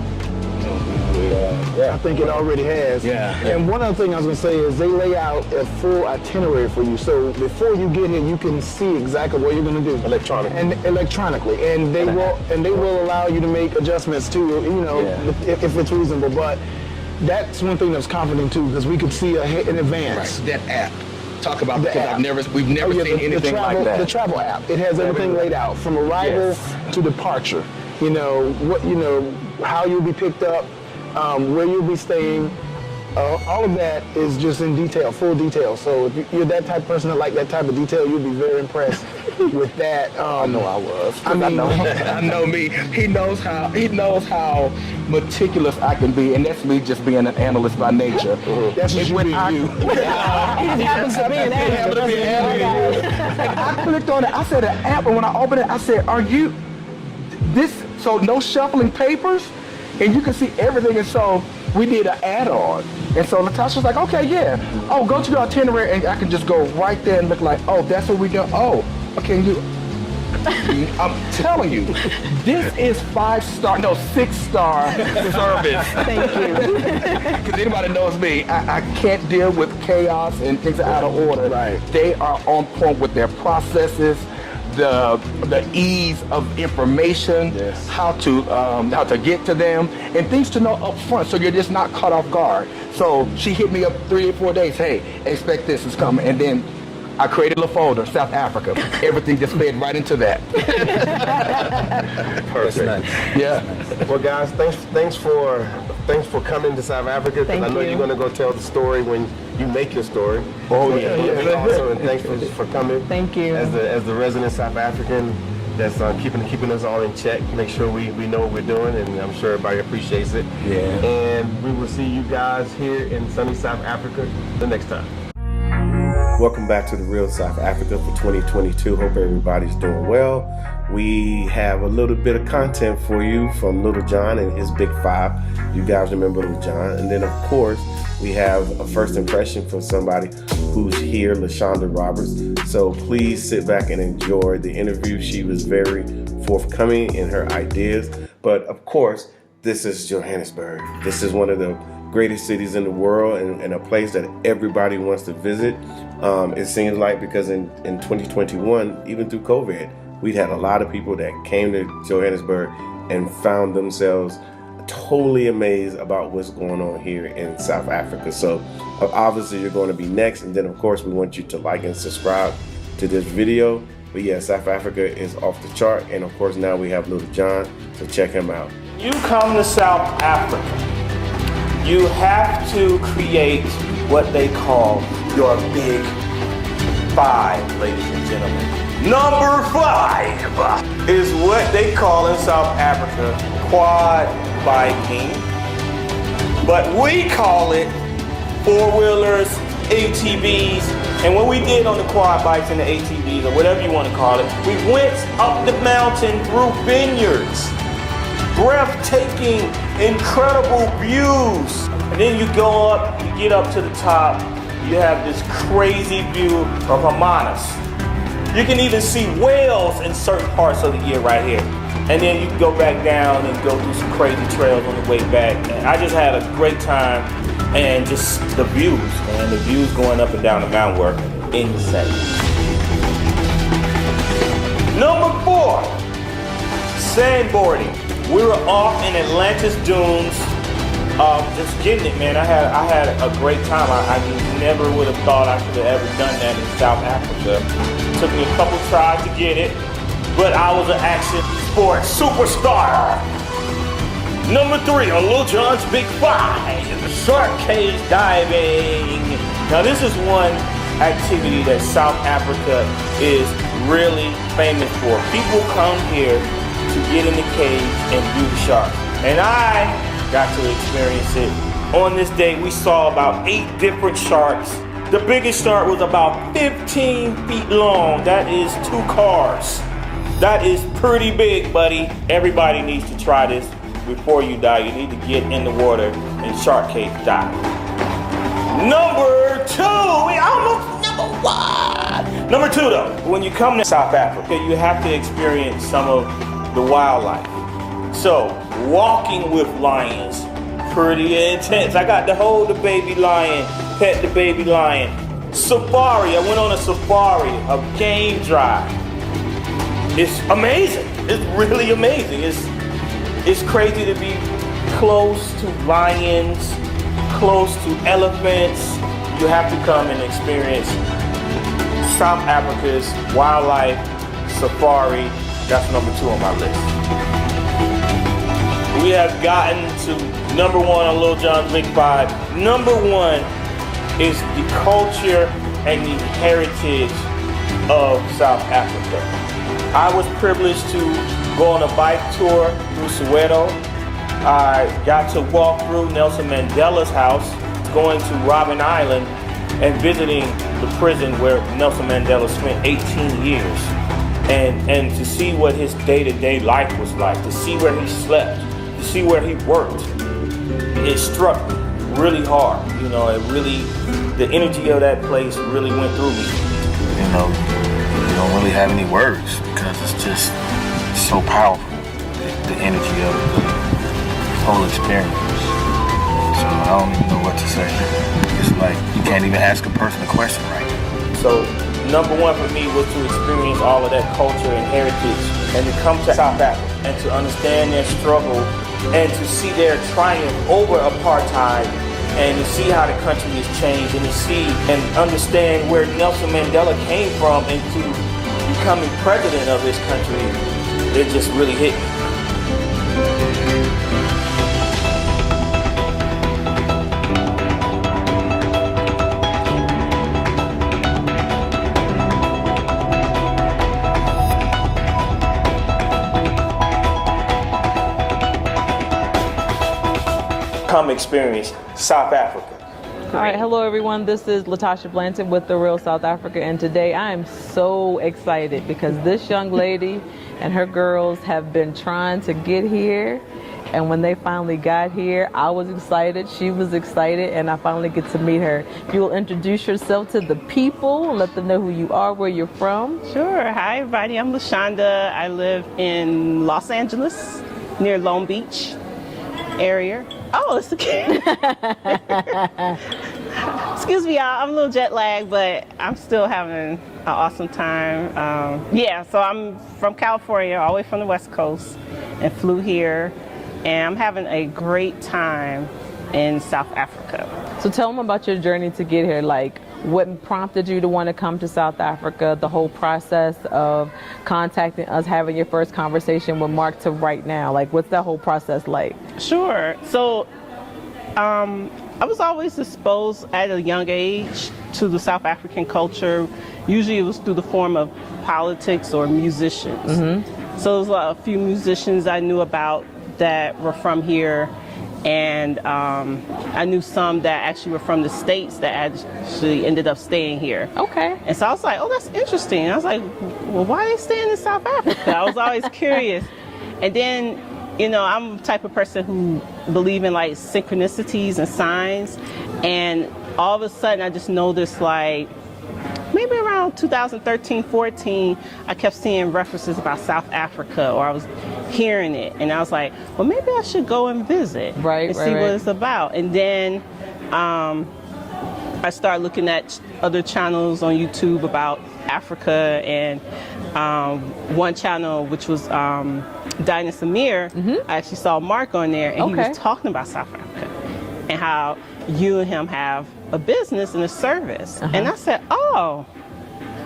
I think it already has. And one other thing I was going to say is they lay out a full itinerary for you. So before you get here, you can see exactly what you're going to do electronically, and they will allow you to make adjustments too. You know, if it's reasonable. But that's one thing that's comforting too, because we could see in advance. That app. Talk about that. We've never seen anything like that. The travel app. It has everything laid out from arrival to departure. You know how you'll be picked up, where you'll be staying. All of that is just in detail, full detail. So if you're that type of person that like that type of detail, you'll be very impressed with that. I know I was. I mean, I know me. He knows how meticulous I can be, and that's me just being an analyst by nature. That's just when being you. He happens to be an analyst. And I clicked on it. I said an app, and when I opened it, I said, "Are you this?" So no shuffling papers, and you can see everything. And so we did an add-on. And so Latasha was like, "Okay, yeah. Oh, go to the itinerary, and I can just go right there and look like, oh, that's what we do. Oh, okay, I'm telling you, this is 5-star, no 6-star service." Thank you. Because anybody knows me, I can't deal with chaos and things are out of order. Right. They are on point with their processes, the ease of information, how to get to them, and things to know up front, so you're just not caught off guard. So she hit me up 3 or 4 days. Hey, expect this is coming, and then I created a folder, South Africa. Everything just fed right into that. Perfect. Nice. Yeah. Well, guys, thanks for coming to South Africa, because Thank I know you. you're going to go tell the story when you make your story. Oh, yeah. Also, and thanks for coming. Thank you. As the resident South African that's keeping us all in check, make sure we know what we're doing, and I'm sure everybody appreciates it. Yeah. And we will see you guys here in sunny South Africa the next time. Welcome back to the Real South Africa for 2022. Hope everybody's doing well. We have a little bit of content for you from Little John and his Big Five. You guys remember Little John. And then, of course, we have a first impression from somebody who's here, LaShonda Roberts. So please sit back and enjoy the interview. She was very forthcoming in her ideas. But, of course, this is Johannesburg. This is one of the greatest cities in the world, and a place that everybody wants to visit. It seems like, because in 2021, even through COVID, we'd had a lot of people that came to Johannesburg and found themselves totally amazed about what's going on here in South Africa. So obviously you're going to be next, and then of course we want you to like and subscribe to this video. But yeah, South Africa is off the chart, and of course now we have Little John, so check him out. You come to South Africa, you have to create what they call your big five, ladies and gentlemen. Number 5 is what they call in South Africa quad biking, but we call it four-wheelers, ATVs, and what we did on the quad bikes and the ATVs, or whatever you want to call it, we went up the mountain through vineyards, breathtaking, incredible views, and then you go up, you get up to the top, you have this crazy view of Hermanus. You can even see whales in certain parts of the year right here. And then you can go back down and go through some crazy trails on the way back. And I just had a great time, and just the views, man. The views going up and down the mountain were insane. Number 4, sandboarding. We were off in Atlantis Dunes, just getting it, man. I had a great time. I never would have thought I could have ever done that in South Africa. It took me a couple tries to get it, but I was an action sports superstar. Number 3 on Lil Jon's Big 5, shark cage diving. Now this is one activity that South Africa is really famous for. People come here to get in the cage and view the sharks, and I got to experience it. On this day, we saw about 8 different sharks. The biggest shark was about 15 feet long. That is 2 cars. That is pretty big, buddy. Everybody needs to try this before you die. You need to get in the water and shark cage dive. Number 2, we almost number 1. Number 2 though, when you come to South Africa, you have to experience some of the wildlife. So, walking with lions, pretty intense. I got to hold the baby lion, pet the baby lion. Safari, I went on a safari, a game drive. It's amazing. It's really amazing. It's crazy to be close to lions, close to elephants. You have to come and experience South Africa's wildlife safari. That's number 2 on my list. We have gotten to number 1 on Lil Jon's Big 5. Number 1 is the culture and the heritage of South Africa. I was privileged to go on a bike tour through Soweto. I got to walk through Nelson Mandela's house, going to Robben Island and visiting the prison where Nelson Mandela spent 18 years. And to see what his day-to-day life was like, to see where he slept, to see where he worked, it struck me really hard. You know, the energy of that place really went through me. You know, you don't really have any words because it's just so powerful, the energy of the whole experience. So I don't even know what to say. It's like you can't even ask a person a question right. So number 1 for me was to experience all of that culture and heritage, and to come to South Africa and to understand their struggle and to see their triumph over apartheid, and to see how the country has changed, and to see and understand where Nelson Mandela came from, and to becoming president of this country. It just really hit me. Come experience South Africa. All right, hello everyone. This is Latasha Blanton with The Real South Africa, and today I am so excited because this young lady and her girls have been trying to get here, and when they finally got here, I was excited, she was excited, and I finally get to meet her. If you will introduce yourself to the people, let them know who you are, where you're from. Sure. Hi everybody, I'm LaShonda. I live in Los Angeles, near Long Beach area. Oh, it's okay. Excuse me, y'all. I'm a little jet lagged, but I'm still having an awesome time. So I'm from California, all the way from the West Coast, and flew here and I'm having a great time in South Africa. So tell them about your journey to get here. Like, what prompted you to want to come to South Africa, the whole process of contacting us, having your first conversation with Mark to right now? Like, what's that whole process like? Sure. So I was always exposed at a young age to the South African culture. Usually it was through the form of politics or musicians. So there was a few musicians I knew about that were from here. And I knew some that actually were from the States that actually ended up staying here. Okay. And so I was like, oh, that's interesting. And I was like, well, why are they staying in South Africa? I was always curious. And then, you know, I'm the type of person who believe in like synchronicities and signs. And all of a sudden I just noticed, like, maybe around 2013, 14, I kept seeing references about South Africa, or I was hearing it, and I was like, well, maybe I should go and visit and see what it's about. And then I started looking at other channels on YouTube about Africa, and one channel, which was Dinah Samir, I actually saw Mark on there, and he was talking about South Africa and how you and him have a business and a service. And I said, oh,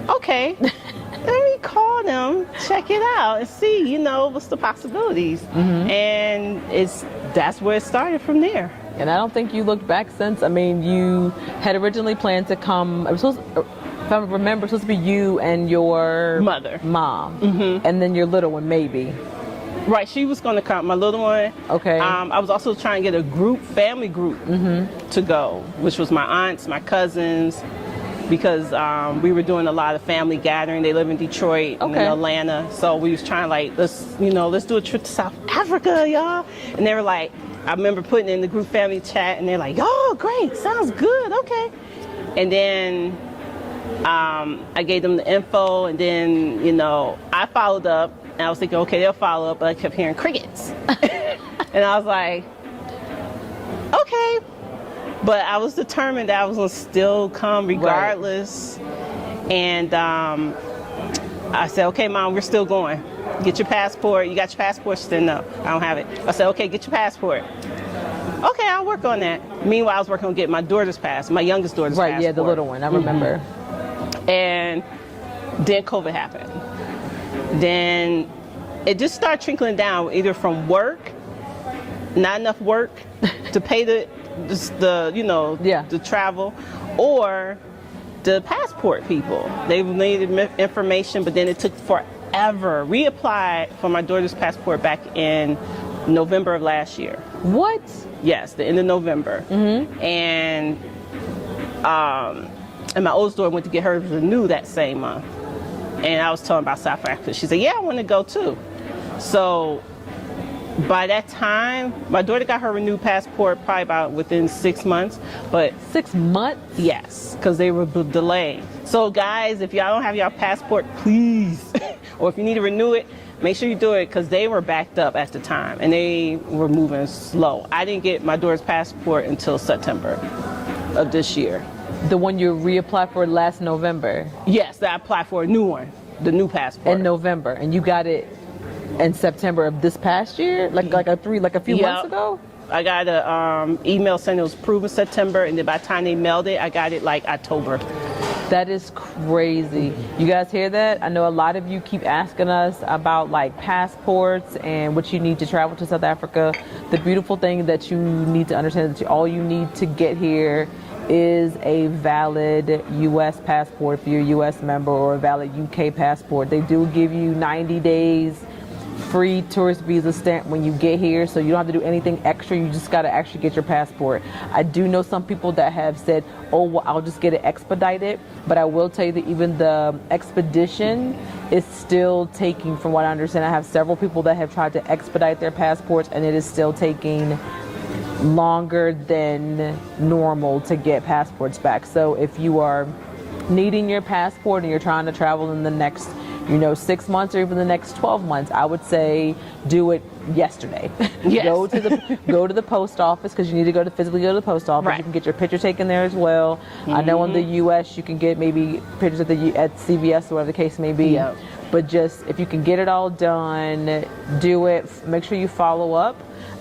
okay. Let me call them, check it out, and see, you know, what's the possibilities. And that's where it started from there. And I don't think you looked back since. I mean, you had originally planned to come, if I remember, it was supposed to be you and your mom, and then your little one, maybe. Right, she was going to come, my little one. Okay. I was also trying to get a family group to go, which was my aunts, my cousins, because we were doing a lot of family gathering. They live in Detroit and in Atlanta, so we was trying, like, let's do a trip to South Africa, y'all. And they were like, I remember putting in the group family chat, and they're like, oh, great, sounds good, okay. And then I gave them the info, and then, you know, I followed up, and I was thinking, okay, they'll follow up, but I kept hearing crickets. And I was like, okay. But I was determined that I was going to still come regardless. Right. And I said, okay, Mom, we're still going. Get your passport. You got your passport? She said, no, I don't have it. I said, okay, get your passport. Okay, I'll work on that. Meanwhile, I was working on getting my daughter's passport, my youngest daughter's passport. Right, yeah, the little one, I remember. And then COVID happened. Then it just started trickling down, either from work, not enough work to pay the travel, or the passport people. They needed information, but then it took forever. We applied for my daughter's passport back in November of last year. What? Yes, the end of November. And my oldest daughter went to get hers renewed that same month. And I was telling about South Africa. She said, yeah, I want to go too. So by that time, my daughter got her renewed passport probably about within 6 months. But 6 months? Yes, because they were delayed. So guys, if y'all don't have your passport, please, or if you need to renew it, make sure you do it, because they were backed up at the time and they were moving slow. I didn't get my daughter's passport until September of this year. The one you reapplied for last November? Yes, I applied for a new one, the new passport. In November, and you got it in September of this past year? Like a few months ago? I got an email saying it was approved in September, and then by the time they mailed it, I got it like October. That is crazy. You guys hear that? I know a lot of you keep asking us about like passports and what you need to travel to South Africa. The beautiful thing that you need to understand is that all you need to get here is a valid U.S. passport if you're a U.S. member, or a valid UK passport. They do give you 90 days free tourist visa stamp when you get here, so you don't have to do anything extra. You just got to actually get your passport. I do know some people that have said, oh, well, I'll just get it expedited, but I will tell you that even the expedition is still taking, from what I understand, I have several people that have tried to expedite their passports, and it is still taking longer than normal to get passports back. So if you are needing your passport and you're trying to travel in the next 6 months or even the next 12 months, I would say do it yesterday. Yes. Go to the post office, because you need to physically go to the post office. Right. You can get your picture taken there as well. I know in the U.S. you can get maybe pictures at CVS or whatever the case may be. But just if you can get it all done, do it. Make sure you follow up.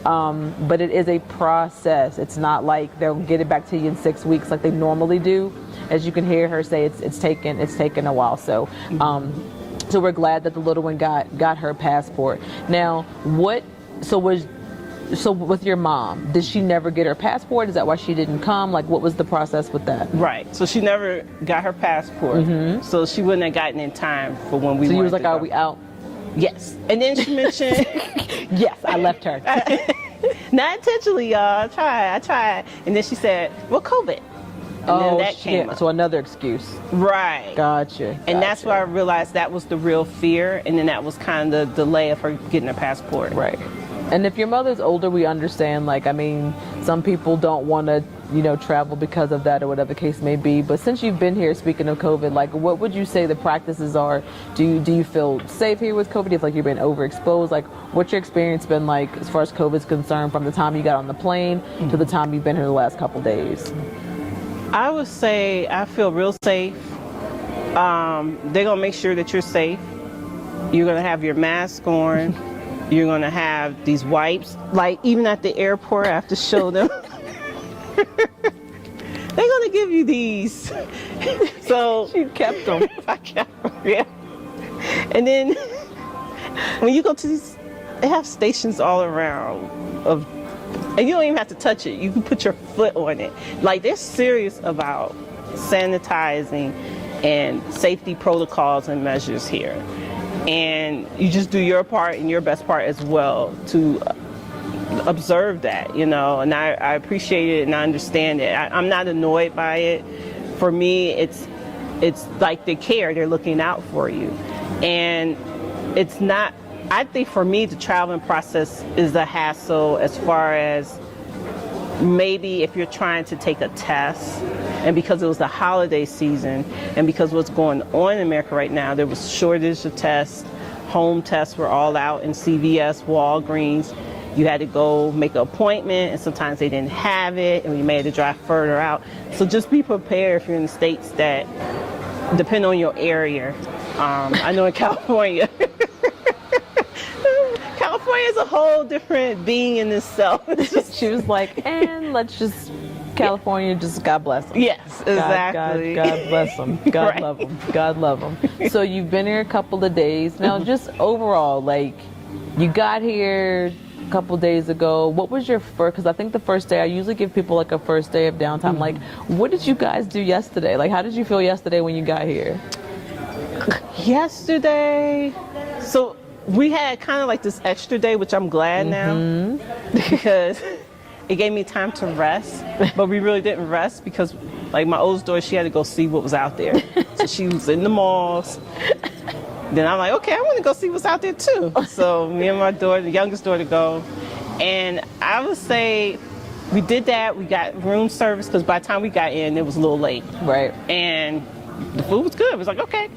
But it is a process. It's not like they'll get it back to you in 6 weeks like they normally do. As you can hear her say, it's taken a while. So so we're glad that the little one got her passport. Now, so with your mom, did she never get her passport? Is that why she didn't come? Like, what was the process with that? Right. So she never got her passport. So she wouldn't have gotten in time for when we. So you wanted was like, to go. "Are we out?" Yes. And then she mentioned, "Yes, I left her." Not intentionally, y'all. I tried. And then she said, "Well, COVID." And then that came up. So another excuse. Right. Gotcha. And that's why I realized that was the real fear, and then that was kind of the delay of her getting her passport. Right. And if your mother's older, we understand. Like, I mean, some people don't want to, travel because of that or whatever the case may be. But since you've been here, speaking of COVID, like, what would you say the practices are? Do you feel safe here with COVID? Do you feel like you've been overexposed? Like, what's your experience been like as far as COVID's concerned from the time you got on the plane to the time you've been here the last couple days? I would say I feel real safe. They're going to make sure that you're safe. You're going to have your mask on. You're going to have these wipes. Like, even at the airport, I have to show them. They're going to give you these. So She kept them. I kept them, yeah. And then when you go to these, they have stations all around and you don't even have to touch it. You can put your foot on it. Like, they're serious about sanitizing and safety protocols and measures here. And you just do your part and your best part as well to observe that, and I appreciate it and I understand it. I'm not annoyed by it. For me, it's like they care. They're looking out for you. And it's not, I think for me, the traveling process is a hassle as far as maybe if you're trying to take a test, and because it was the holiday season, and because what's going on in America right now, there was shortage of tests. Home tests were all out in CVS, Walgreens. You had to go make an appointment, and sometimes they didn't have it, and you may have to drive further out. So just be prepared if you're in the States that depend on your area. I know in California, California is a whole different being in itself. She was like, and let's just, California, just God bless them. Yes, exactly. God bless them. God Right. love them. God love them. So you've been here a couple of days. Now, just overall, like, you got here a couple days ago. What was your first, because I think the first day, I usually give people like a first day of downtime. Like, what did you guys do yesterday? Like, how did you feel yesterday when you got here? Yesterday, so we had kind of like this extra day, which I'm glad now, because it gave me time to rest, but we really didn't rest because, like, my oldest daughter, she had to go see what was out there. So she was in the malls. Then I'm like, okay, I want to go see what's out there too. So me and my daughter, the youngest daughter, go. And I would say we did that. We got room service because by the time we got in, it was a little late. Right. And the food was good. It was like, okay.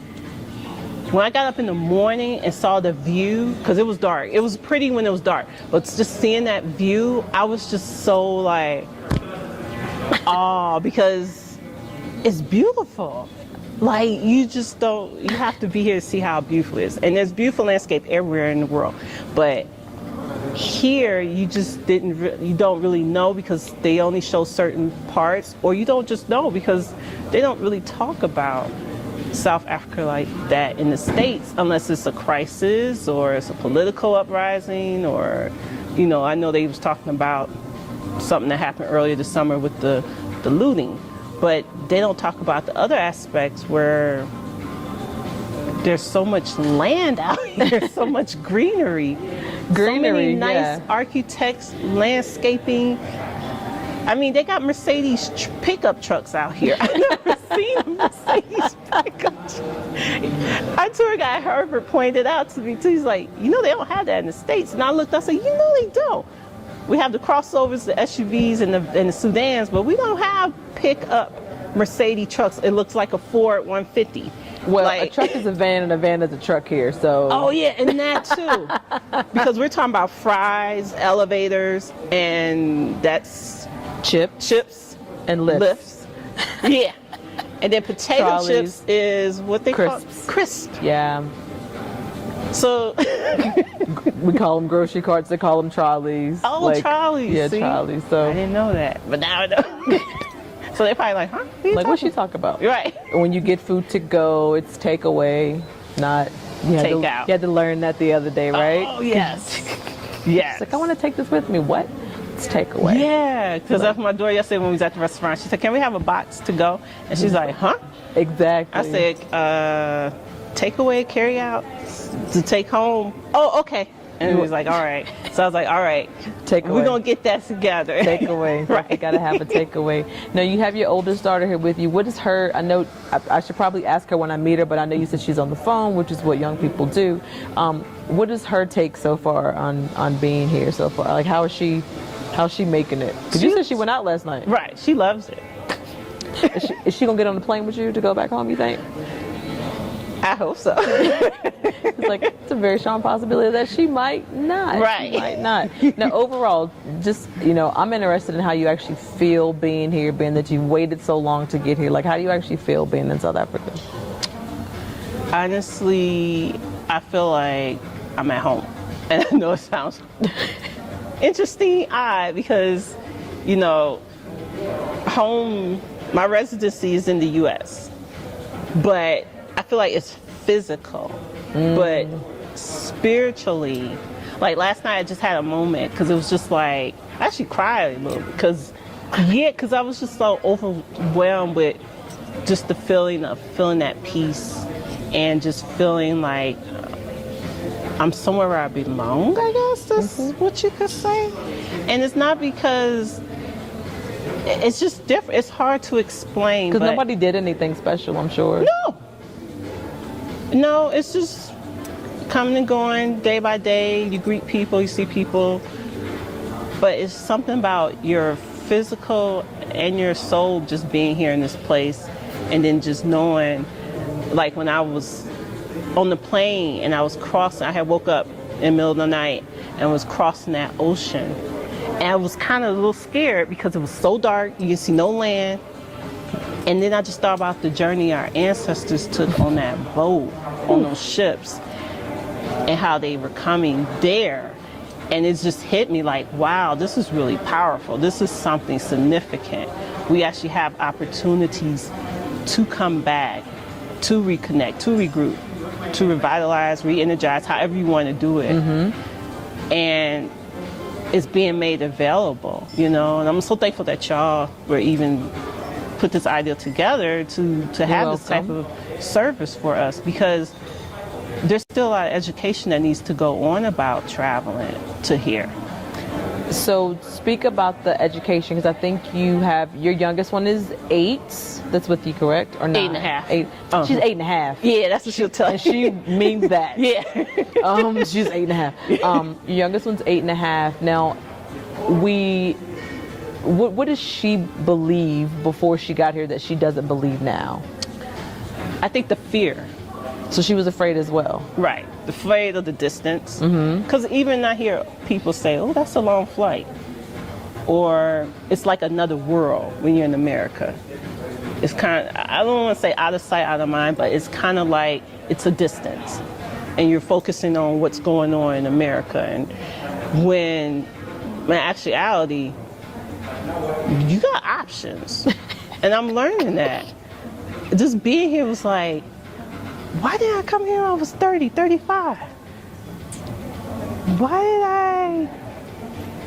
When I got up in the morning and saw the view, because it was dark. It was pretty when it was dark. But just seeing that view, I was just so like, because it's beautiful. Like, you just don't, you have to be here to see how beautiful it is. And there's beautiful landscape everywhere in the world. But here, you just you don't really know because they only show certain parts, or you don't just know because they don't really talk about South Africa like that in the States unless it's a crisis or it's a political uprising, or, I know they was talking about something that happened earlier this summer with the looting, but they don't talk about the other aspects where there's so much land out here, so much greenery, so many nice architects, landscaping. I mean, they got Mercedes pickup trucks out here. I've never seen a Mercedes pickup truck. Our tour guide Herbert pointed out to me too. He's like, they don't have that in the States. And I looked, I said, they don't. We have the crossovers, the SUVs, and the sedans, but we don't have pickup Mercedes trucks. It looks like a Ford 150. Well, a truck is a van, and a van is a truck here, so. Oh, yeah, and that too. Because we're talking about fries, elevators, and that's chips and lifts. Yeah. And then potato Trolleys. chips is what they Crisps. call crisp. Yeah. So, We call them grocery carts. They call them trolleys. oh, trolleys. Yeah, see? trolleys. I So, didn't know that, but now I know. So they're probably like, huh? what she talk about? Right. When you get food to go, it's takeaway, not Take out. You had to learn that the other day, right? Oh, yes. Yes. It's like, I want to take this with me. What? It's takeaway. Yeah, because up my door yesterday when we was at the restaurant, she said, "Can we have a box to go?" And she's like, "Huh?" Exactly. I said, "Takeaway, carry out, to take home." Oh, okay. And he was like, "All right." So I was like, "All right, Takeaway. we're gonna get that together." Takeaway. Right. You gotta have a takeaway. Now you have your oldest daughter here with you. What is her? I know I should probably ask her when I meet her, but I know you said she's on the phone, which is what young people do. What is her take so far on being here so far? Like, how's she making it? Because you said she went out last night. Right. She loves it. Is she gonna get on the plane with you to go back home? You think? I hope so. It's like, it's a very strong possibility that she might not. Right. She might not. Now, overall, just, I'm interested in how you actually feel being here, being that you waited so long to get here. Like, how do you actually feel being in South Africa? Honestly, I feel like I'm at home. And I know it sounds interesting, odd, because, home, my residency is in the U.S., but I feel like it's physical, but spiritually, like last night I just had a moment because it was just like, I actually cried a little because I was just so overwhelmed with just the feeling of feeling that peace and just feeling like I'm somewhere where I belong, I guess that's what you could say. And it's not because, it's just different. It's hard to explain. Because nobody did anything special, I'm sure. No, it's just coming and going day by day. You greet people, you see people. But it's something about your physical and your soul just being here in this place. And then just knowing, like when I was on the plane and I was crossing, I had woke up in the middle of the night and was crossing that ocean. And I was kind of a little scared because it was so dark, you didn't see no land. And then I just thought about the journey our ancestors took on that boat, on those ships, and how they were coming there. And it just hit me like, wow, this is really powerful. This is something significant. We actually have opportunities to come back, to reconnect, to regroup, to revitalize, re-energize, however you want to do it. And it's being made available, and I'm so thankful that y'all were even put this idea together to have this type of service for us, because there's still a lot of education that needs to go on about traveling to here. So speak about the education, because I think you have, your youngest one is 8. That's with you, correct? Or 9? 8.5. 8. She's 8.5. Yeah, that's what she'll tell you. And she means that. Yeah. She's 8.5. Your youngest one's 8.5. Now, what does she believe before she got here that she doesn't believe now? I think the fear. So she was afraid as well. Right. Afraid of the distance. Because even I hear people say, oh, that's a long flight. Or it's like another world when you're in America. It's kind of, I don't want to say out of sight, out of mind, but it's kind of like it's a distance. And you're focusing on what's going on in America. And when in actuality, you got options. And I'm learning that. Just being here was like, why did I come here when I was 30, 35? Why did I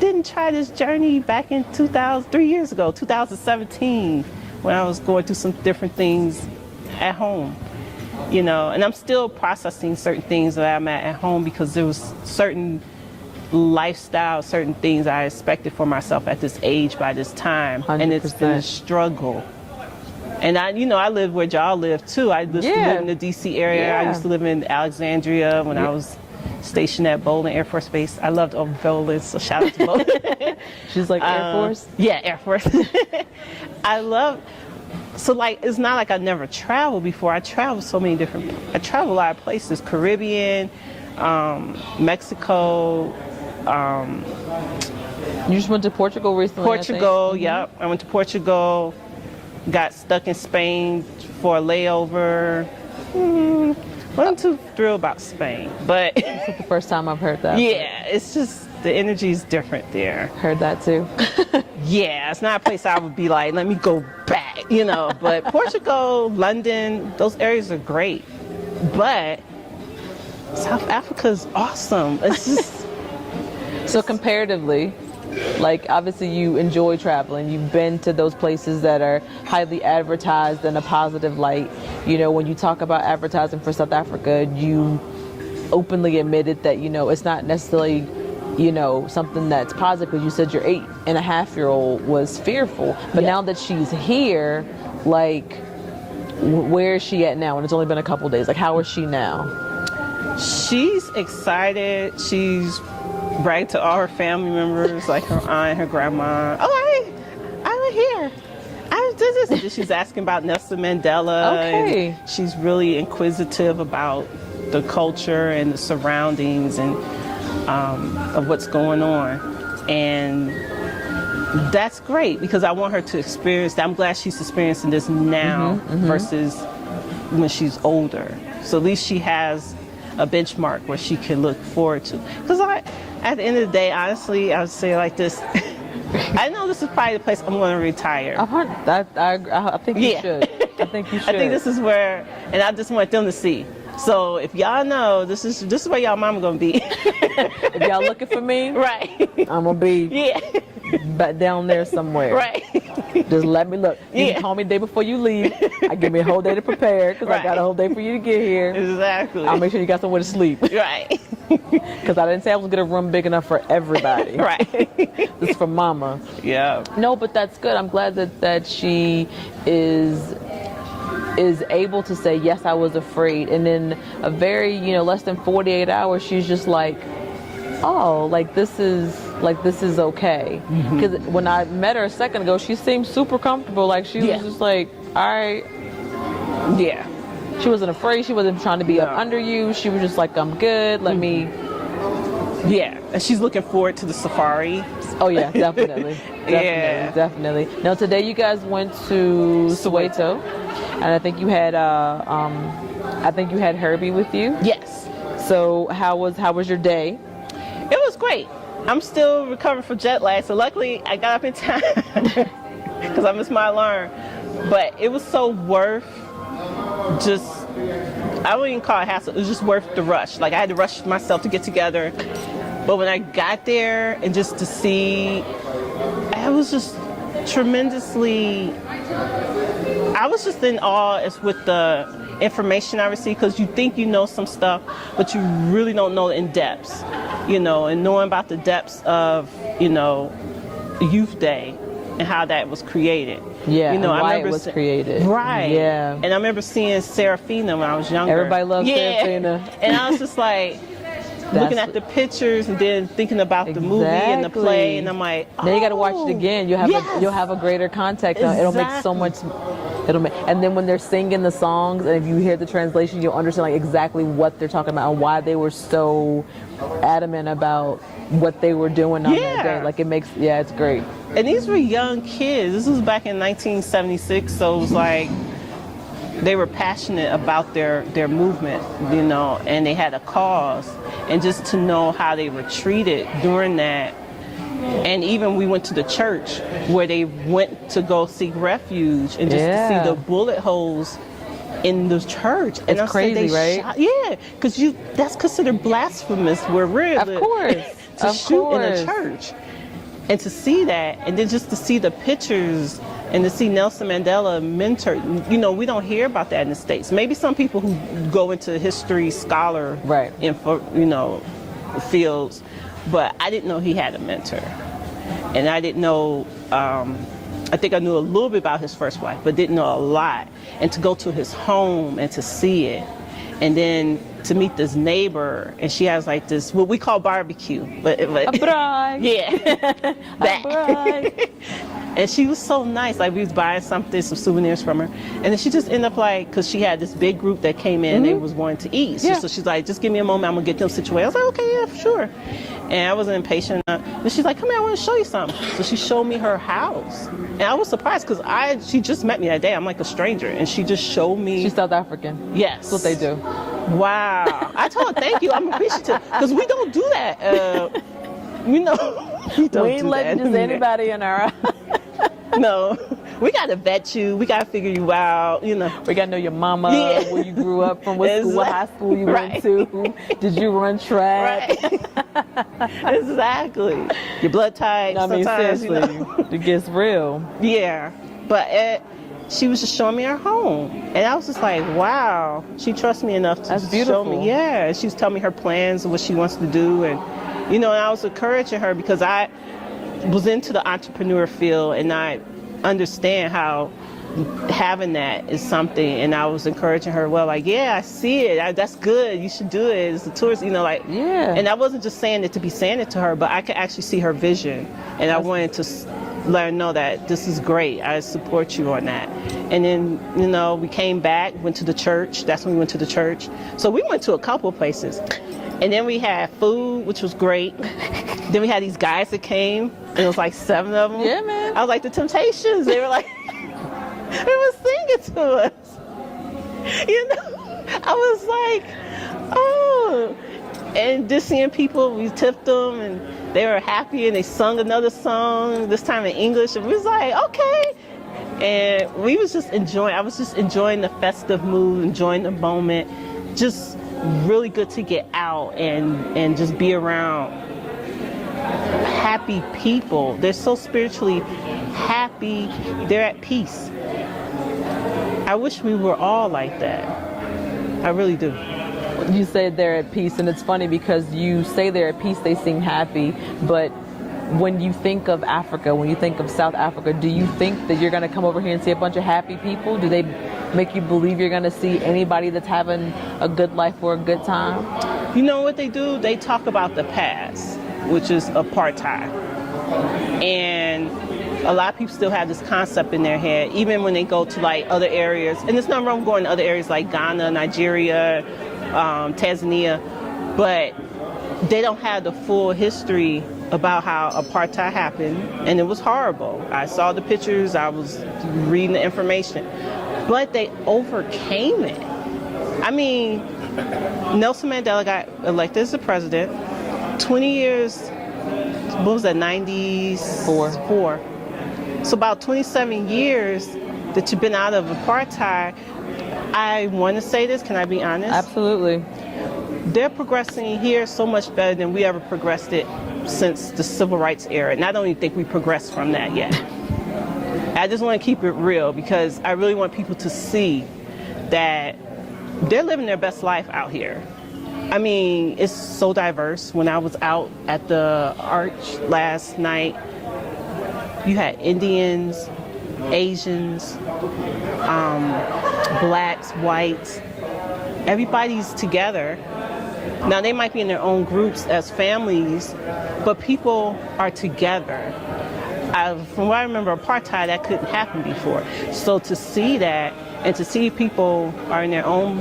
didn't try this journey back in 3 years ago, 2017, when I was going through some different things at home, and I'm still processing certain things that I'm at home, because there was certain lifestyle, certain things I expected for myself at this age by this time. 100%. And it's been a struggle. And I live where y'all live too. I used to live in the DC area. Yeah. I used to live in Alexandria when I was stationed at Bolin Air Force Base. I loved Bolin, so shout out to Bolin. She's like Air Force? Yeah, Air Force. So like, it's not like I never traveled before. I traveled I traveled a lot of places, Caribbean, Mexico. You just went to Portugal recently, Portugal, yep. I went to Portugal. Got stuck in Spain for a layover. Wasn't too thrilled about Spain, but It's the first time I've heard that. yeah, it's just the energy is different there. Heard that too. Yeah, it's not a place I would be like, let me go back, you know. But Portugal, London, those areas are great. But South Africa is awesome. It's just So comparatively, like obviously you enjoy traveling. You've been to those places that are highly advertised in a positive light. You know, when you talk about advertising for South Africa, you openly admitted that, you know, it's not necessarily, you know, something that's positive, because you said your 8.5-year-old was fearful. But now that she's here, like, where is she at now? And it's only been a couple days. Like, how is she now? she's excited. She's bragged to all her family members, like her aunt, her grandma. Oh, I was here. I did this. And then she's asking about Nelson Mandela. Okay. And she's really inquisitive about the culture and the surroundings and of what's going on. And that's great because I want her to experience that. I'm glad she's experiencing this now versus when she's older. So at least she has a benchmark where she can look forward to. Because at the end of the day, honestly, I would say like this. I know this is probably the place I'm going to retire. I've heard that. I think you should. I think you should. I think this is where, and I just want them to see. So if y'all know, this is where y'all mama gonna be. If y'all looking for me, right? I'm gonna be back down there somewhere. Right. Just let me look. You can call me the day before you leave. I give me a whole day to prepare because I got a whole day for you to get here. Exactly. I'll make sure you got somewhere to sleep. Right. Because I didn't say I was gonna room big enough for everybody. Right. This is for mama. Yeah. No, but that's good. I'm glad that she is able to say, yes, I was afraid. And in a very, less than 48 hours, she's just like, oh, this is okay. Because when I met her a second ago, she seemed super comfortable. Like she was just like, all right. Yeah. She wasn't afraid. She wasn't trying to be up under you. She was just like, I'm good. Let me. Yeah. And she's looking forward to the safari. Oh yeah, definitely. Definitely. Now today you guys went to Soweto, and I think you had Herbie with you. Yes. So how was your day? It was great. I'm still recovering from jet lag, so luckily I got up in time because I missed my alarm. But it was so worth I wouldn't even call it hassle. It was just worth the rush. Like I had to rush myself to get together. But when I got there and just to see, I was just tremendously, I was just in awe with the information I received, because you think you know some stuff, but you really don't know in depths, and knowing about the depths of, Youth Day and how that was created. Yeah, and why it was created. Right. Yeah. And I remember seeing Serafina when I was younger. Everybody loves Serafina. And I was just like, looking at the pictures and then thinking about the movie and the play, and I'm like, now you got to watch it again. You'll have a greater context. Exactly. It'll make so much. And then when they're singing the songs, and if you hear the translation, you'll understand exactly what they're talking about and why they were so adamant about what they were doing on that day. It's great. And these were young kids. This was back in 1976, so it was like they were passionate about their movement, and they had a cause. And just to know how they were treated during that. And even we went to the church where they went to go seek refuge, and just to see the bullet holes in the church. And it's crazy, right? Because that's considered blasphemous where we're of course. to shoot in a church. And to see that, and then just to see the pictures and to see Nelson Mandela mentor, we don't hear about that in the States. Maybe some people who go into history scholar fields, but I didn't know he had a mentor. And I didn't know, I think I knew a little bit about his first wife, but didn't know a lot. And to go to his home and to see it, and then to meet this neighbor, and she has like this, what we call barbecue. But a bride. Yeah. That. Bride. And she was so nice. Like, we was buying some souvenirs from her. And then she just ended up because she had this big group that came in and they was wanting to eat. So she's like, just give me a moment, I'm going to get them situated. I was like, okay, yeah, for sure. And I wasn't impatient. And she's like, come here, I want to show you something. So she showed me her house. And I was surprised because she just met me that day. I'm like a stranger. And she just showed me. She's South African. Yes. That's what they do. Wow. I told her thank you. I'm appreciative because we don't do that. We don't We ain't do letting that just here. anybody in our. No, we gotta vet you. We gotta figure you out. You know, We gotta know your mama, Yeah. where you grew up from, what school, what high school you went to. Did you run track? right? Exactly. Your blood type. I mean, sometimes, seriously, it gets real. Yeah, but she was just showing me her home, and I was just like, wow, she trusts me enough to That's just show beautiful. me. Yeah, and she was telling me her plans and what she wants to do, and and I was encouraging her because I was into the entrepreneur field, and I understand how having that is something, and I was encouraging her, well, like, yeah, I see it, that's good, you should do it as a tourist, like, Yeah. and I wasn't just saying it to be saying it to her, but I could actually see her vision, and I wanted to let her know that this is great, I support you on that. And then we came back, went to the church. That's when we went to the church. So we went to a couple places, and then we had food, which was great. Then we had these guys that came, and it was like 7 of them. Yeah, man. I was like, the Temptations. They were like, they were singing to us. I was like, oh. And just seeing people, we tipped them, and they were happy, and they sung another song, this time in English, and we was like, okay. And we was just enjoying, I was just enjoying the festive mood, enjoying the moment, just really good to get out and just be around happy people. They're so spiritually happy, they're at peace. I wish we were all like that. I really do. You say they're at peace, and it's funny because you say they're at peace, they seem happy, but when you think of Africa, when you think of South Africa, do you think that you're going to come over here and see a bunch of happy people? Do they make you believe you're going to see anybody that's having a good life or a good time? You know what they do? They talk about the past, which is apartheid. And a lot of people still have this concept in their head, even when they go to like other areas. And there's nothing wrong with going to other areas like Ghana, Nigeria, Tanzania, but they don't have the full history about how apartheid happened, and it was horrible. I saw the pictures, I was reading the information, but they overcame it. I mean, Nelson Mandela got elected as the president, 20 years, what was that, 94? So about 27 years that you've been out of apartheid. I want to say this, can I be honest? Absolutely. They're progressing here so much better than we ever progressed it since the civil rights era. And I don't even think we progressed from that yet. I just want to keep it real because I really want people to see that they're living their best life out here. I mean, it's so diverse. When I was out at the Arch last night, you had Indians, Asians, blacks, whites. Everybody's together. Now, they might be in their own groups as families, but people are together. From what I remember, apartheid, that couldn't happen before. So to see that and to see people are in their own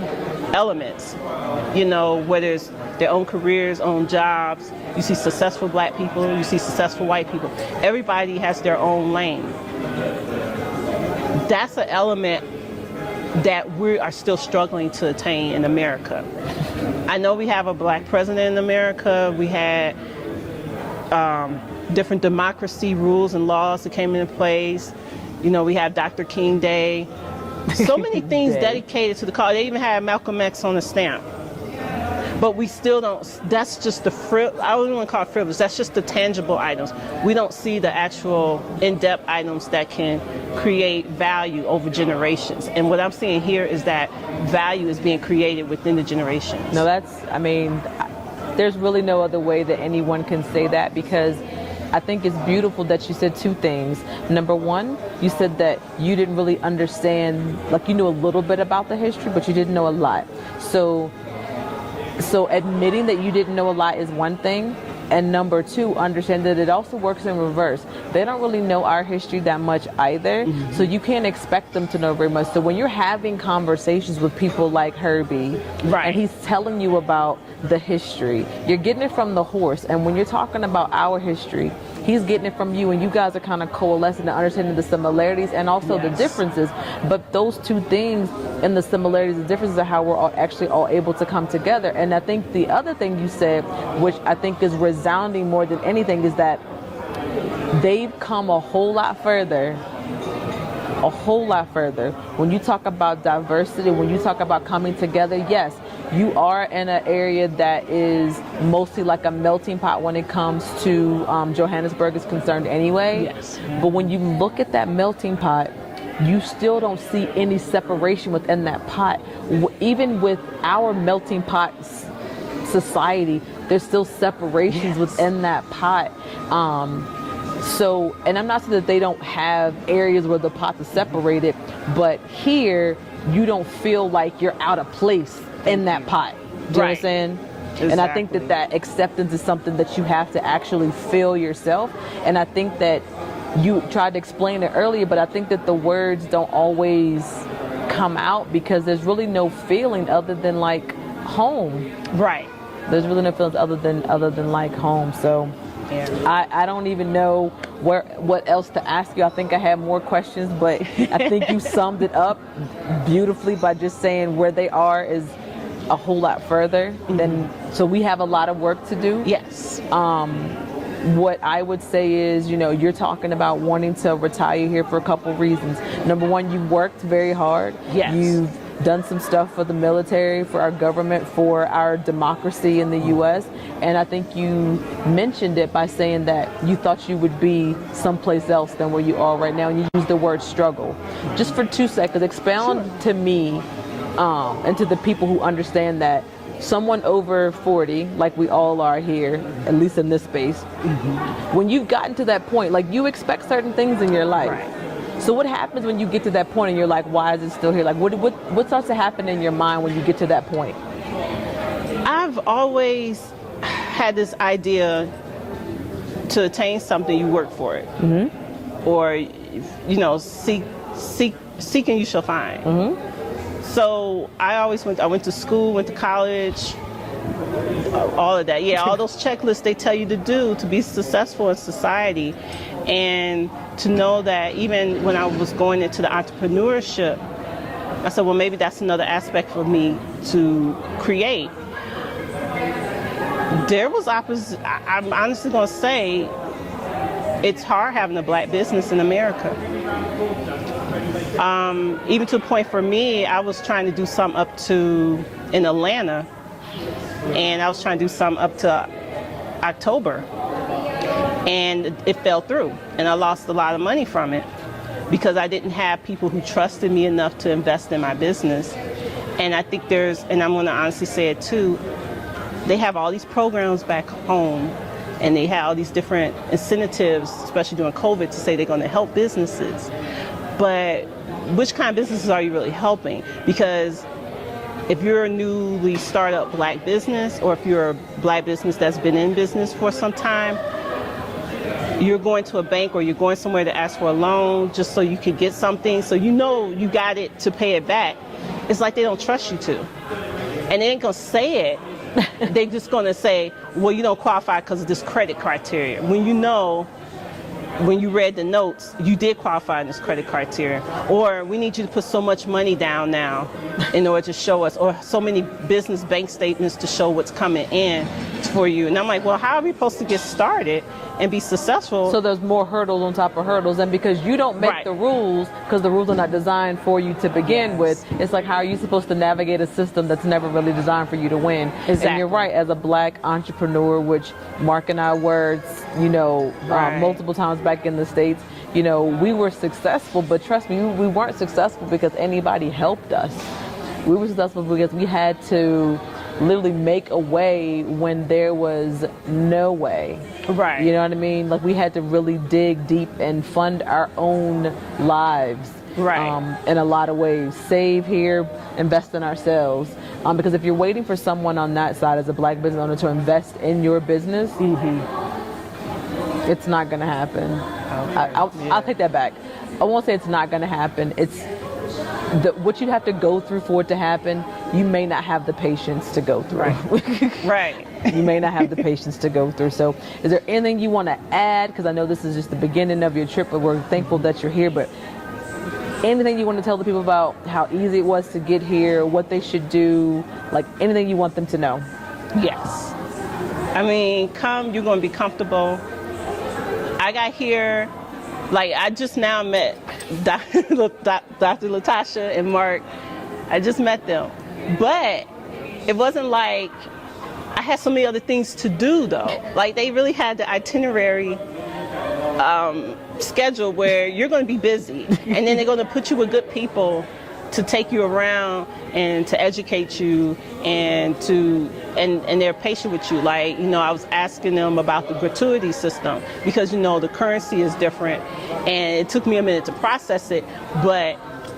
elements, whether it's their own careers, own jobs, you see successful black people, you see successful white people. Everybody has their own lane. That's an element that we are still struggling to attain in America. I know we have a black president in America. We had different democracy rules and laws that came into place. We have Dr. King Day. So many things dedicated to the cause. They even had Malcolm X on the stamp. But we still don't, that's just I wouldn't want to call it frivolous, that's just the tangible items. We don't see the actual in-depth items that can create value over generations. And what I'm seeing here is that value is being created within the generations. No, there's really no other way that anyone can say that, because I think it's beautiful that you said two things. Number one, you said that you didn't really understand, like you knew a little bit about the history, but you didn't know a lot. So admitting that you didn't know a lot is one thing. And number two, understand that it also works in reverse. They don't really know our history that much either. Mm-hmm. So you can't expect them to know very much. So when you're having conversations with people like Herbie, right, and he's telling you about the history, you're getting it from the horse. And when you're talking about our history, He's getting it from you, and you guys are kind of coalescing and understanding the similarities and also the differences. But those two things and the similarities and differences are how we're actually all able to come together. And I think the other thing you said, which I think is resounding more than anything, is that they've come a whole lot further. When you talk about diversity, when you talk about coming together, yes, you are in an area that is mostly like a melting pot when it comes to Johannesburg is concerned anyway. Yes. But when you look at that melting pot, you still don't see any separation within that pot. Even with our melting pot society, there's still separations within that pot. So, and I'm not saying that they don't have areas where the pots are separated, but here you don't feel like you're out of place in that pot. Do you understand? Exactly. And I think that acceptance is something that you have to actually feel yourself. And I think that you tried to explain it earlier, but I think that the words don't always come out because there's really no feeling other than like home. Right. There's really no feelings other than like home. So I don't even know what else to ask you. I think I had more questions, but I think you summed it up beautifully by just saying where they are is a whole lot further than, so we have a lot of work to do. Yes. What I would say is, you're talking about wanting to retire here for a couple reasons. Number one, you worked very hard. Yes. You've done some stuff for the military, for our government, for our democracy in the U.S. And I think you mentioned it by saying that you thought you would be someplace else than where you are right now. And you used the word struggle. Just for 2 seconds, expound to me and to the people who understand that someone over 40, like we all are here, at least in this space, when you've gotten to that point, like you expect certain things in your life. Right. So what happens when you get to that point and you're like, why is it still here? Like what starts to happen in your mind when you get to that point? I've always had this idea to attain something, you work for it. Or, seeking you shall find. So I went to school, went to college, all of that. Yeah, all those checklists they tell you to do to be successful in society. And to know that even when I was going into the entrepreneurship, I said, well, maybe that's another aspect for me to create. There was opposite. I'm honestly going to say it's hard having a black business in America. Even to a point for me, I was trying to do something in Atlanta, and I was trying to do something up to October. And it fell through, and I lost a lot of money from it because I didn't have people who trusted me enough to invest in my business. And I think and I'm going to honestly say it too, they have all these programs back home, and they have all these different incentives, especially during COVID, to say they're going to help businesses. But which kind of businesses are you really helping? Because if you're a newly startup black business, or if you're a black business that's been in business for some time, you're going to a bank or you're going somewhere to ask for a loan just so you can get something, so you got it to pay it back. It's like they don't trust you to. And they ain't gonna say it. They're just gonna say, well, you don't qualify because of this credit criteria. When you read the notes, you did qualify in this credit criteria. Or we need you to put so much money down now in order to show us, or so many business bank statements to show what's coming in for you. And I'm like, well, how are we supposed to get started and be successful? So there's more hurdles on top of hurdles, and because you don't make the rules, because the rules are not designed for you to begin with, it's like, how are you supposed to navigate a system that's never really designed for you to win? Exactly. And you're right, as a black entrepreneur, which Mark and I words, multiple times back in the States, we were successful, but trust me, we weren't successful because anybody helped us. We were successful because we had to literally make a way when there was no way. Right. You know what I mean? Like, we had to really dig deep and fund our own lives. Right. In a lot of ways. Save here, invest in ourselves. Because if you're waiting for someone on that side as a black business owner to invest in your business, it's not going to happen. I'll take that back. I won't say it's not going to happen. what you have to go through for it to happen, you may not have the patience to go through. Right. You may not have the patience to go through. So is there anything you want to add? Because I know this is just the beginning of your trip, but we're thankful that you're here. But anything you want to tell the people about how easy it was to get here, what they should do, like anything you want them to know? Yes. I mean, come, you're going to be comfortable. I got here, like I just now met Dr. Latasha and Mark. I just met them. But it wasn't like I had so many other things to do though. Like they really had the itinerary schedule where you're going to be busy and then they're going to put you with good people to take you around and to educate you and they're patient with you. Like, you know, I was asking them about the gratuity system because, you know, the currency is different and it took me a minute to process it, but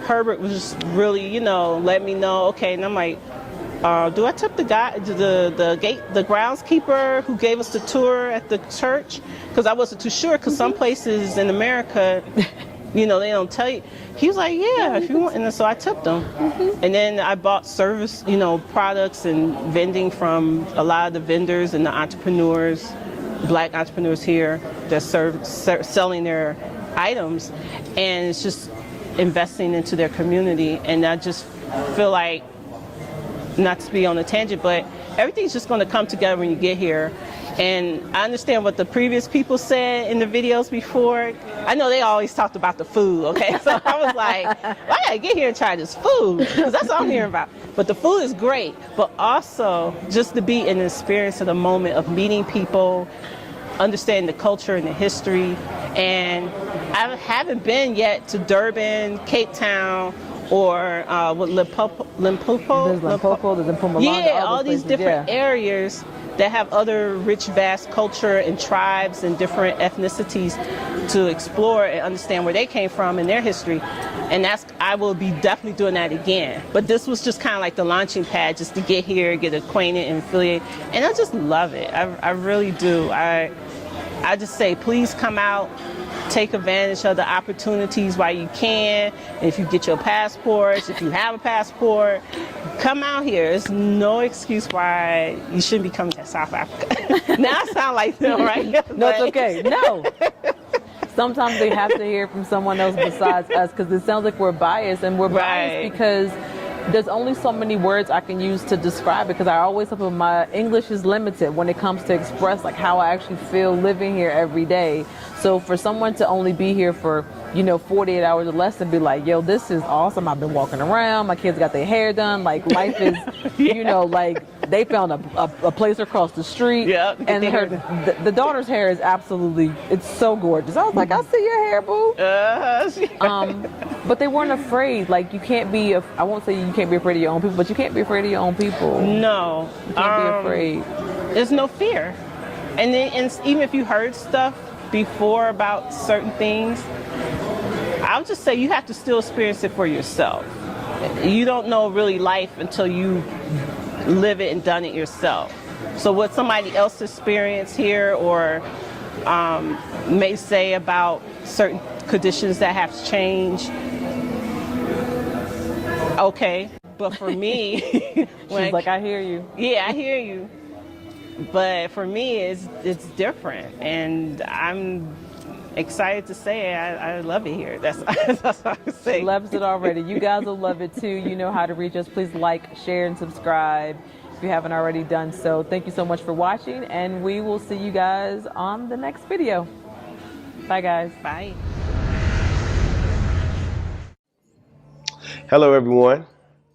Herbert was just really, you know, let me know, okay, and I'm like, do I tip the guy, the groundskeeper who gave us the tour at the church? Because I wasn't too sure, because some places in America, you know, they don't tell you. He was like, yeah, if you want. And so I tipped him. And then I bought service, you know, products and vending from a lot of the vendors and the entrepreneurs, black entrepreneurs here that selling their items. And it's just investing into their community. And I just feel like, not to be on a tangent, but everything's just going to come together when you get here. And I understand what the previous people said in the videos before. I know they always talked about the food, okay? So I was like, well, I gotta get here and try this food, because that's all I'm hearing about. But the food is great, but also just to be in the experience of the moment of meeting people, understanding the culture and the history. And I haven't been yet to Durban, Cape Town, or Limpopo. There's Limpopo, there's Mpumalanga. Yeah, all these different areas that have other rich, vast culture and tribes and different ethnicities to explore and understand where they came from and their history. And I will be definitely doing that again. But this was just kind of like the launching pad, just to get here, get acquainted and affiliate. And I just love it. I really do. I just say, please come out, take advantage of the opportunities while you can. And if you get your passports, if you have a passport, come out here. There's no excuse why you shouldn't be coming to South Africa. Now I sound like them, right? No, it's okay. No. Sometimes they have to hear from someone else besides us, because it sounds like we're biased, and we're biased because there's only so many words I can use to describe it, because I always feel my English is limited when it comes to express like how I actually feel living here every day. So for someone to only be here for, 48 hours or less and be like, yo, this is awesome. I've been walking around. My kids got their hair done. Like life is, like they found a place across the street. Yeah. And the daughter's hair is absolutely, it's so gorgeous. I was like, I see your hair, boo. But they weren't afraid. Like you can't be, I won't say you can't be afraid of your own people, but you can't be afraid of your own people. No. You can't be afraid. There's no fear. And even if you heard stuff before about certain things, I'll just say you have to still experience it for yourself. You don't know really life until you live it and done it yourself. So what somebody else experienced here or may say about certain conditions that have changed, okay. But for me, she's like, I hear you. Yeah, I hear you. But for me, it's different, and I'm excited to say I love it here. That's what I would say. She loves it already. You guys will love it too. You know how to reach us. Please like, share, and subscribe if you haven't already done so. Thank you so much for watching, and we will see you guys on the next video. Bye, guys. Bye. Hello, everyone.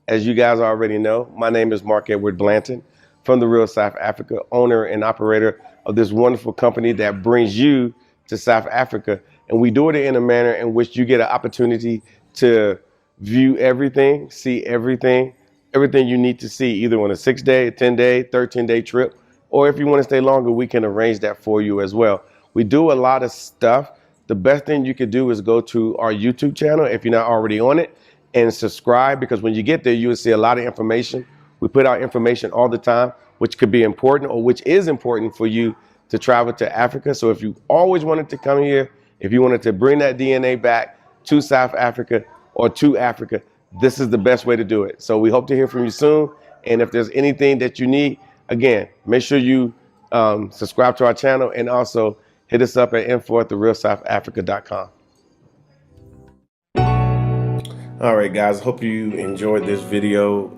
As you guys already know, my name is Mark Edward Blanton from the Real South Africa, owner and operator of this wonderful company that brings you to South Africa. And we do it in a manner in which you get an opportunity to view everything, see everything you need to see, either on a 6-day, 10-day, 13-day trip, or if you want to stay longer, we can arrange that for you as well. We do a lot of stuff. The best thing you could do is go to our YouTube channel if you're not already on it, and subscribe, because when you get there, you will see a lot of information. We put out information all the time, which could be important or which is important for you to travel to Africa. So if you always wanted to come here, if you wanted to bring that DNA back to South Africa or to Africa, this is the best way to do it. So we hope to hear from you soon. And if there's anything that you need, again, make sure you subscribe to our channel and also hit us up at info@therealsouthafrica.com. All right, guys, hope you enjoyed this video.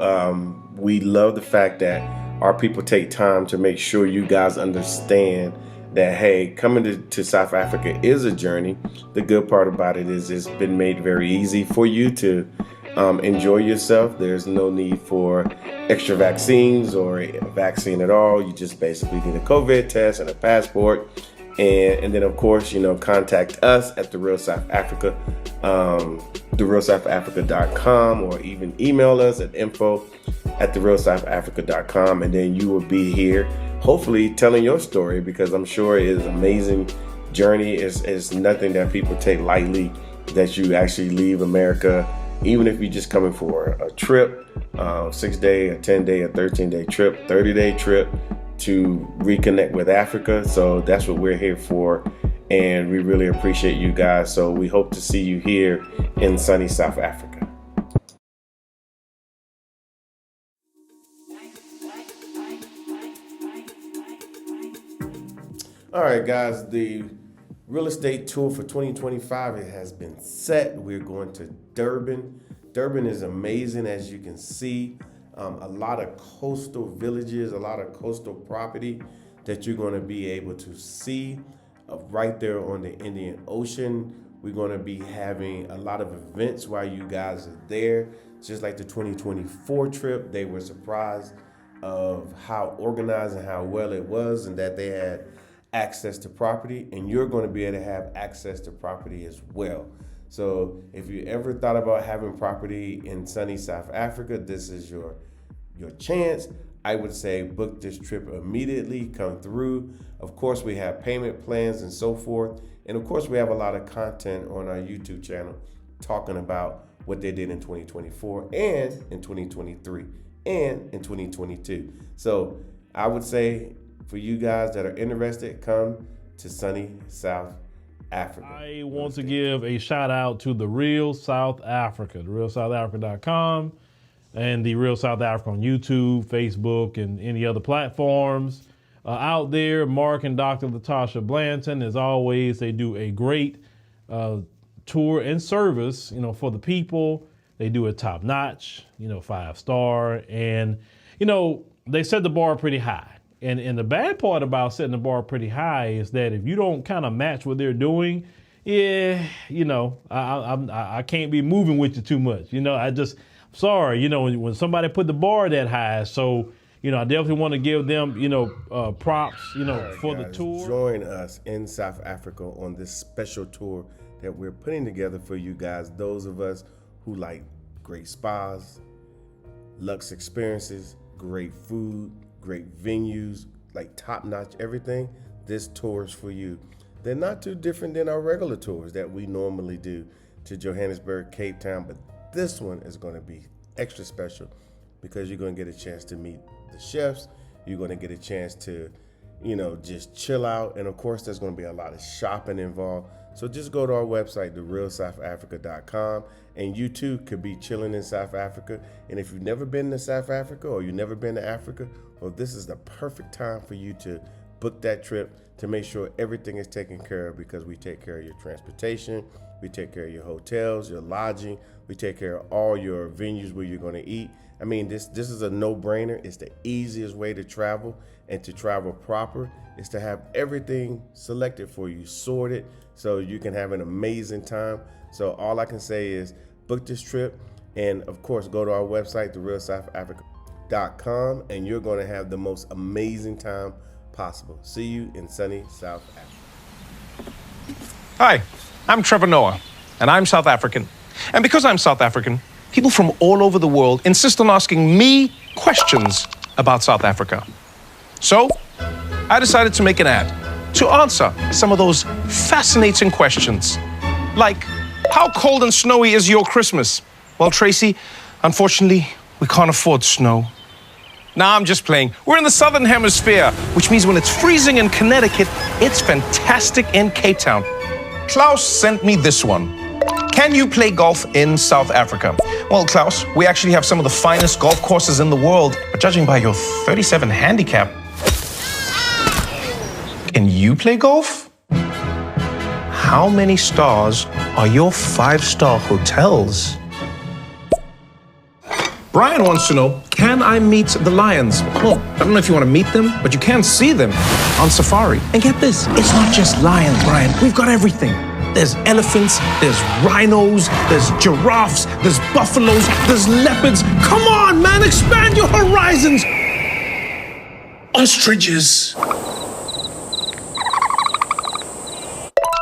We love the fact that our people take time to make sure you guys understand that, hey, coming to South Africa is a journey. The good part about it is it's been made very easy for you to enjoy yourself. There's no need for extra vaccines or a vaccine at all. You just basically need a COVID test and a passport. And then, of course, contact us at The Real South Africa, therealsouthafrica.com, or even email us at info@therealsouthafrica.com. And then you will be here, hopefully telling your story, because I'm sure it is an amazing journey. It's nothing that people take lightly, that you actually leave America, even if you're just coming for a trip, 6-day, a 10-day, a 13-day trip, 30-day trip, to reconnect with Africa. So that's what we're here for, and we really appreciate you guys. So we hope to see you here in sunny South Africa. All right, guys, the real estate tour for 2025, it has been set. We're going to Durban. Durban is amazing, as you can see. A lot of coastal villages, a lot of coastal property that you're going to be able to see right there on the Indian Ocean. We're going to be having a lot of events while you guys are there. Just like the 2024 trip, they were surprised of how organized and how well it was, and that they had access to property, and you're going to be able to have access to property as well. So if you ever thought about having property in sunny South Africa, this is your chance. I would say book this trip immediately, come through. Of course, we have payment plans and so forth. And of course, we have a lot of content on our YouTube channel talking about what they did in 2024 and in 2023 and in 2022. So I would say for you guys that are interested, come to sunny South Africa. I want to give a shout out to The Real South Africa, therealsouthafrica.com, and The Real South Africa on YouTube, Facebook, and any other platforms out there. Mark and Dr. Latasha Blanton, as always, they do a great tour and service, for the people. They do it top notch, 5-star, and they set the bar pretty high. And the bad part about setting the bar pretty high is that if you don't kind of match what they're doing, I can't be moving with you too much. Sorry, when somebody put the bar that high. So, I definitely want to give them, props, for the tour. Join us in South Africa on this special tour that we're putting together for you guys. Those of us who like great spas, luxe experiences, great food, great venues, like top-notch everything. This tour is for you. They're not too different than our regular tours that we normally do to Johannesburg, Cape Town, but this one is going to be extra special because you're going to get a chance to meet the chefs. You're going to get a chance to, just chill out. And of course, there's going to be a lot of shopping involved. So just go to our website, therealsouthafrica.com, and you too could be chilling in South Africa. And if you've never been to South Africa or you've never been to Africa, well, this is the perfect time for you to book that trip to make sure everything is taken care of, because we take care of your transportation, we take care of your hotels, your lodging, we take care of all your venues where you're going to eat. I mean, this is a no-brainer. It's the easiest way to travel, and to travel proper is to have everything selected for you, sorted, so you can have an amazing time. So all I can say is book this trip, and of course, go to our website, therealsouthafrica.com, and you're going to have the most amazing time possible. See you in sunny South Africa. Hi, I'm Trevor Noah, and I'm South African. And because I'm South African, people from all over the world insist on asking me questions about South Africa. So I decided to make an ad to answer some of those fascinating questions. Like, how cold and snowy is your Christmas? Well, Tracy, unfortunately, we can't afford snow. Nah, I'm just playing. We're in the Southern Hemisphere, which means when it's freezing in Connecticut, it's fantastic in Cape Town. Klaus sent me this one. Can you play golf in South Africa? Well, Klaus, we actually have some of the finest golf courses in the world, but judging by your 37 handicap, can you play golf? How many stars are your 5-star hotels? Brian wants to know, can I meet the lions? Well, I don't know if you want to meet them, but you can see them on safari. And get this, it's not just lions, Brian. We've got everything. There's elephants, there's rhinos, there's giraffes, there's buffaloes, there's leopards. Come on, man, expand your horizons. Ostriches.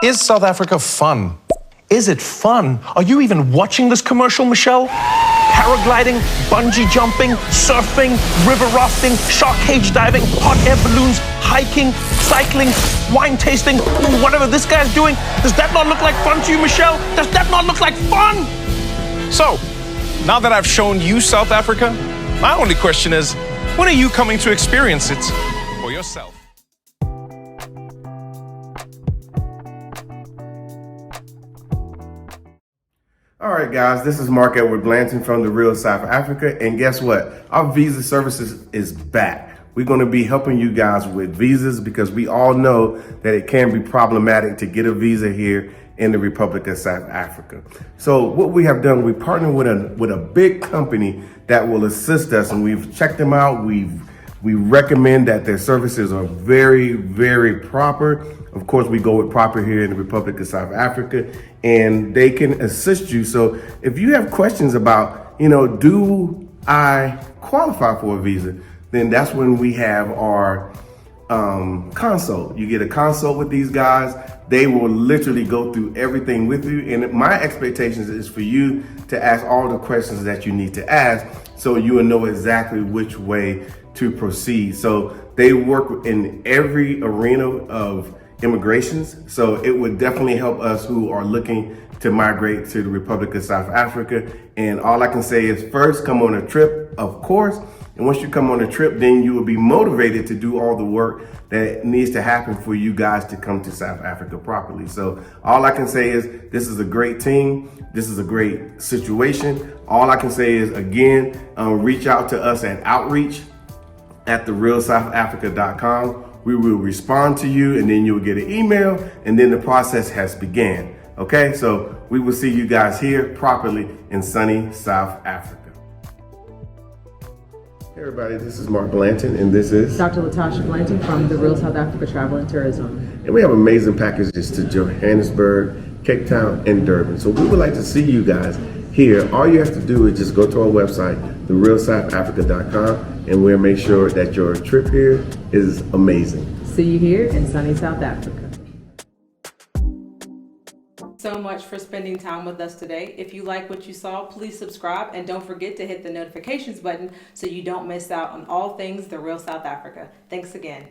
Is South Africa fun? Is it fun? Are you even watching this commercial, Michelle? Paragliding, bungee jumping, surfing, river rafting, shark cage diving, hot air balloons, hiking, cycling, wine tasting, whatever this guy's doing. Does that not look like fun to you, Michelle? Does that not look like fun? So, now that I've shown you South Africa, my only question is, when are you coming to experience it for yourself? All right, guys, this is Mark Edward Blanton from the Real South Africa. And guess what? Our visa services is back. We're going to be helping you guys with visas because we all know that it can be problematic to get a visa here in the Republic of South Africa. So what we have done, we partnered with a big company that will assist us, and we've checked them out. We recommend that their services are very, very proper. Of course, we go with proper here in the Republic of South Africa, and they can assist you. So if you have questions about, do I qualify for a visa? Then that's when we have our consult. You get a consult with these guys. They will literally go through everything with you. And my expectations is for you to ask all the questions that you need to ask so you will know exactly which way to proceed. So they work in every arena of immigrations. So it would definitely help us who are looking to migrate to the Republic of South Africa. And all I can say is first, come on a trip, of course. And once you come on a trip, then you will be motivated to do all the work that needs to happen for you guys to come to South Africa properly. So all I can say is this is a great team. This is a great situation. All I can say is, again, reach out to us at outreach@therealsouthafrica.com. We will respond to you, and then you'll get an email, and then the process has began. Okay, so we will see you guys here properly in sunny South Africa. Hey everybody, this is Mark Blanton, and this is Dr. Latasha Blanton from the Real South Africa Travel and Tourism. And we have amazing packages to Johannesburg, Cape Town, and Durban. So we would like to see you guys here. All you have to do is just go to our website, therealsouthafrica.com, and we'll make sure that your trip here is amazing. See you here in sunny South Africa. So much for spending time with us today. If you like what you saw, please subscribe and don't forget to hit the notifications button so you don't miss out on all things The Real South Africa. Thanks again.